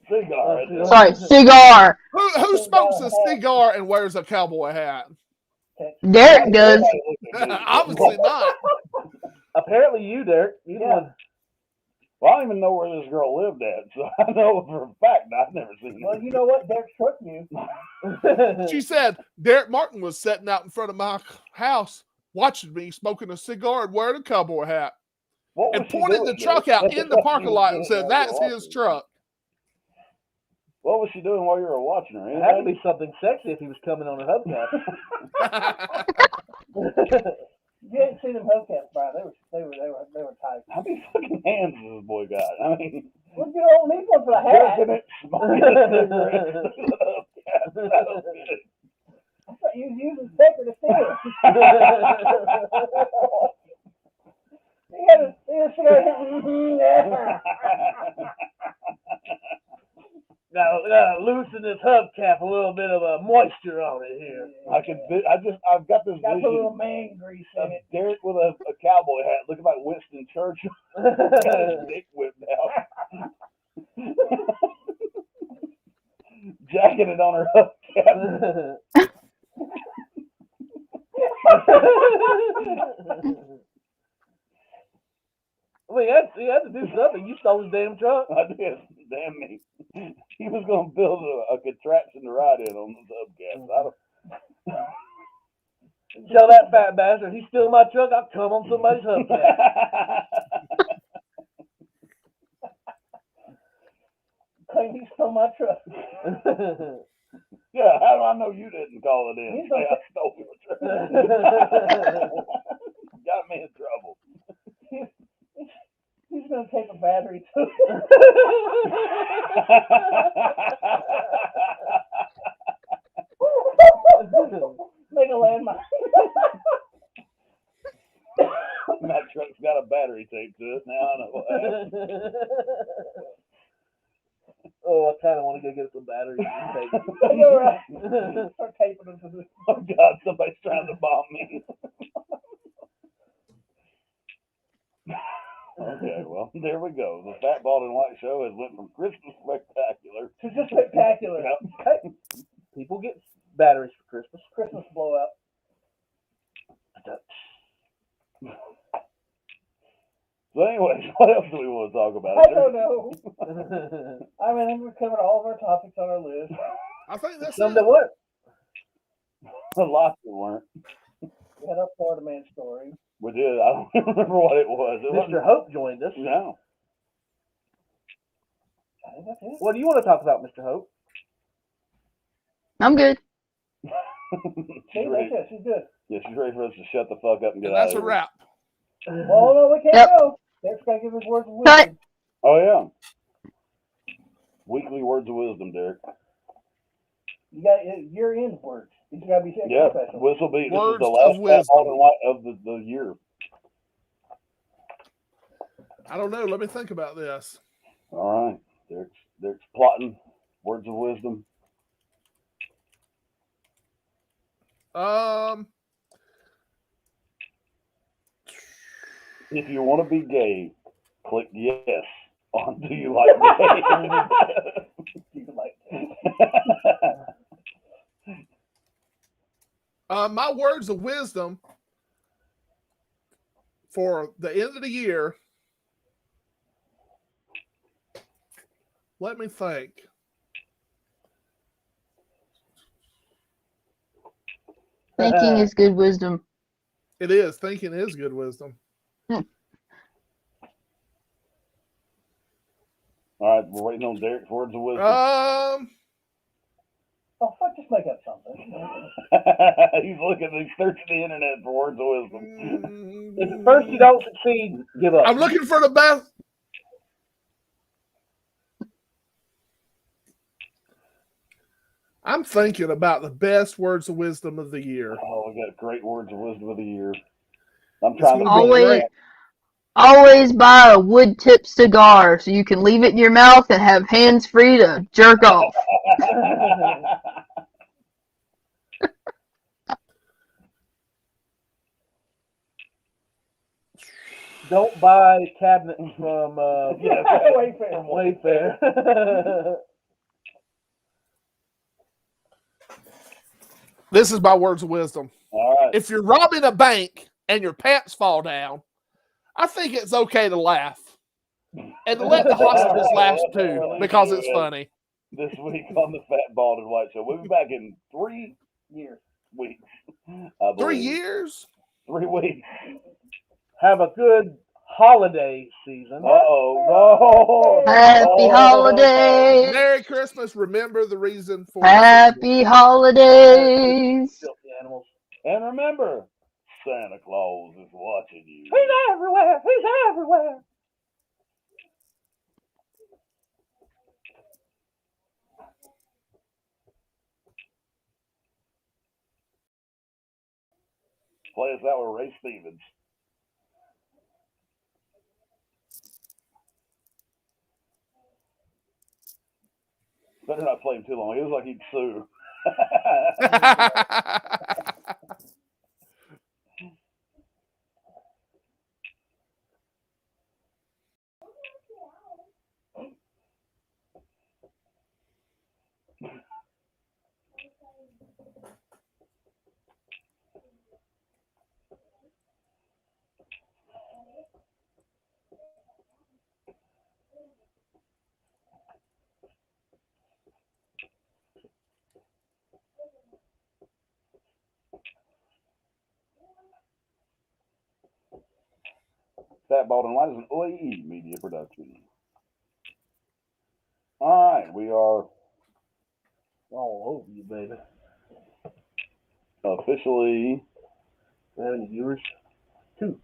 Cigar. Sorry, cigar. Who smokes a cigar and wears a cowboy hat? Derek does. Obviously not. Apparently you, Derek. You Well, I don't even know where this girl lived at, so I know for a fact I've never seen her. Well, you know what? Derek took you. She said Derek Martin was sitting out in front of my house watching me smoking a cigar and wearing a cowboy hat. What and was she pointed doing, the truck Derek? out in the parking lot and said, "That's his truck." What was she doing while you were watching her? It had to Anything? be something sexy if he was coming on a hubcap. You didn't see them hubcaps, Brian. They were tight. How many fucking hands has this boy got? I mean, Well, you don't need one for the hat. jerking it, smoking a cigarette. I thought you was using decorative things. He had a cigarette. Gotta loosen this hubcap, a little bit of moisture on it here. I've got this Got a vision little man grease of in it. Derek with a cowboy hat, looking like Winston Churchill. Got his dick whipped out. Jacking it on her hubcap. I mean, he had to do something. You stole his damn truck. I did. Damn me. He was going to build a contraption to ride in on the hubcap. Tell that fat bastard, he's stealing my truck, I'll come on somebody's hubcap. Claim he stole my truck. Yeah, how do I know you didn't call it in? Say I stole your truck. Got me in trouble. He's going to take a battery to it. Make a landmine. That truck's got a battery taped to it. Now I know what happened. Oh, I kind of want to go get some batteries and tape. You're right. Start taping them to the... Oh, God, somebody's trying to bomb me. Okay, well, there we go. The Fat Bald and White Show has went from Christmas spectacular to just spectacular. Yep. Hey, people get batteries for Christmas. Christmas blowout. So anyways, what else do we want to talk about? I don't know. I mean, I think we've covered all of our topics on our list. I think that's Some it. that weren't. A lot that weren't. We had our Florida man story. We did. I don't remember what it was. Mr. Hope joined us. No. I think that's it. What do you want to talk about, Mr. Hope? I'm good. See, that's it. She's good. Yeah, she's ready for us to shut the fuck up and get And out that's of a here. wrap. Oh, no, we can't Yep. go. Derek's got to give his words of Cut. wisdom. Oh, yeah. Weekly words of wisdom, Derek. You got year-end words. These got to be extra Yeah, special. this will be this is Words the of last Fat wisdom. Bald and White of the year. I don't know. Let me think about this. All right. Derek's plotting words of wisdom. If you want to be gay, click yes on Do You Like Gay? Do you like My words of wisdom for the end of the year. Let me think. Thinking is good wisdom. It is. Thinking is good wisdom. All right, we're waiting on Derek's words of wisdom. Oh, fuck, just make up something. He's searching the internet for words of wisdom. If at first you don't succeed, give up. I'm looking for the best. I'm thinking about the best words of wisdom of the year. Oh, we got great words of wisdom of the year. I'm trying to Always buy a wood tip cigar so you can leave it in your mouth and have hands free to jerk off. Don't buy cabinets from Wayfair. Wayfair. This is my words of wisdom. All right. If you're robbing a bank and your pants fall down, I think it's okay to laugh. And to let the hostages laugh too, because it's funny. This week on the Fat Bald and White Show. We'll be back in 3 weeks. 3 years? 3 weeks. Have a good holiday season. No. Happy holidays. Merry Christmas. Remember the reason for Happy holidays. Filthy animals. And remember, Santa Claus is watching you. He's everywhere. He's everywhere. Play us out with Ray Stevens. Better not play him too long. He was like he'd sue. Fat Baldwin Line is an OAE media production. All right, we are all over you, baby. Officially. How many viewers? 2.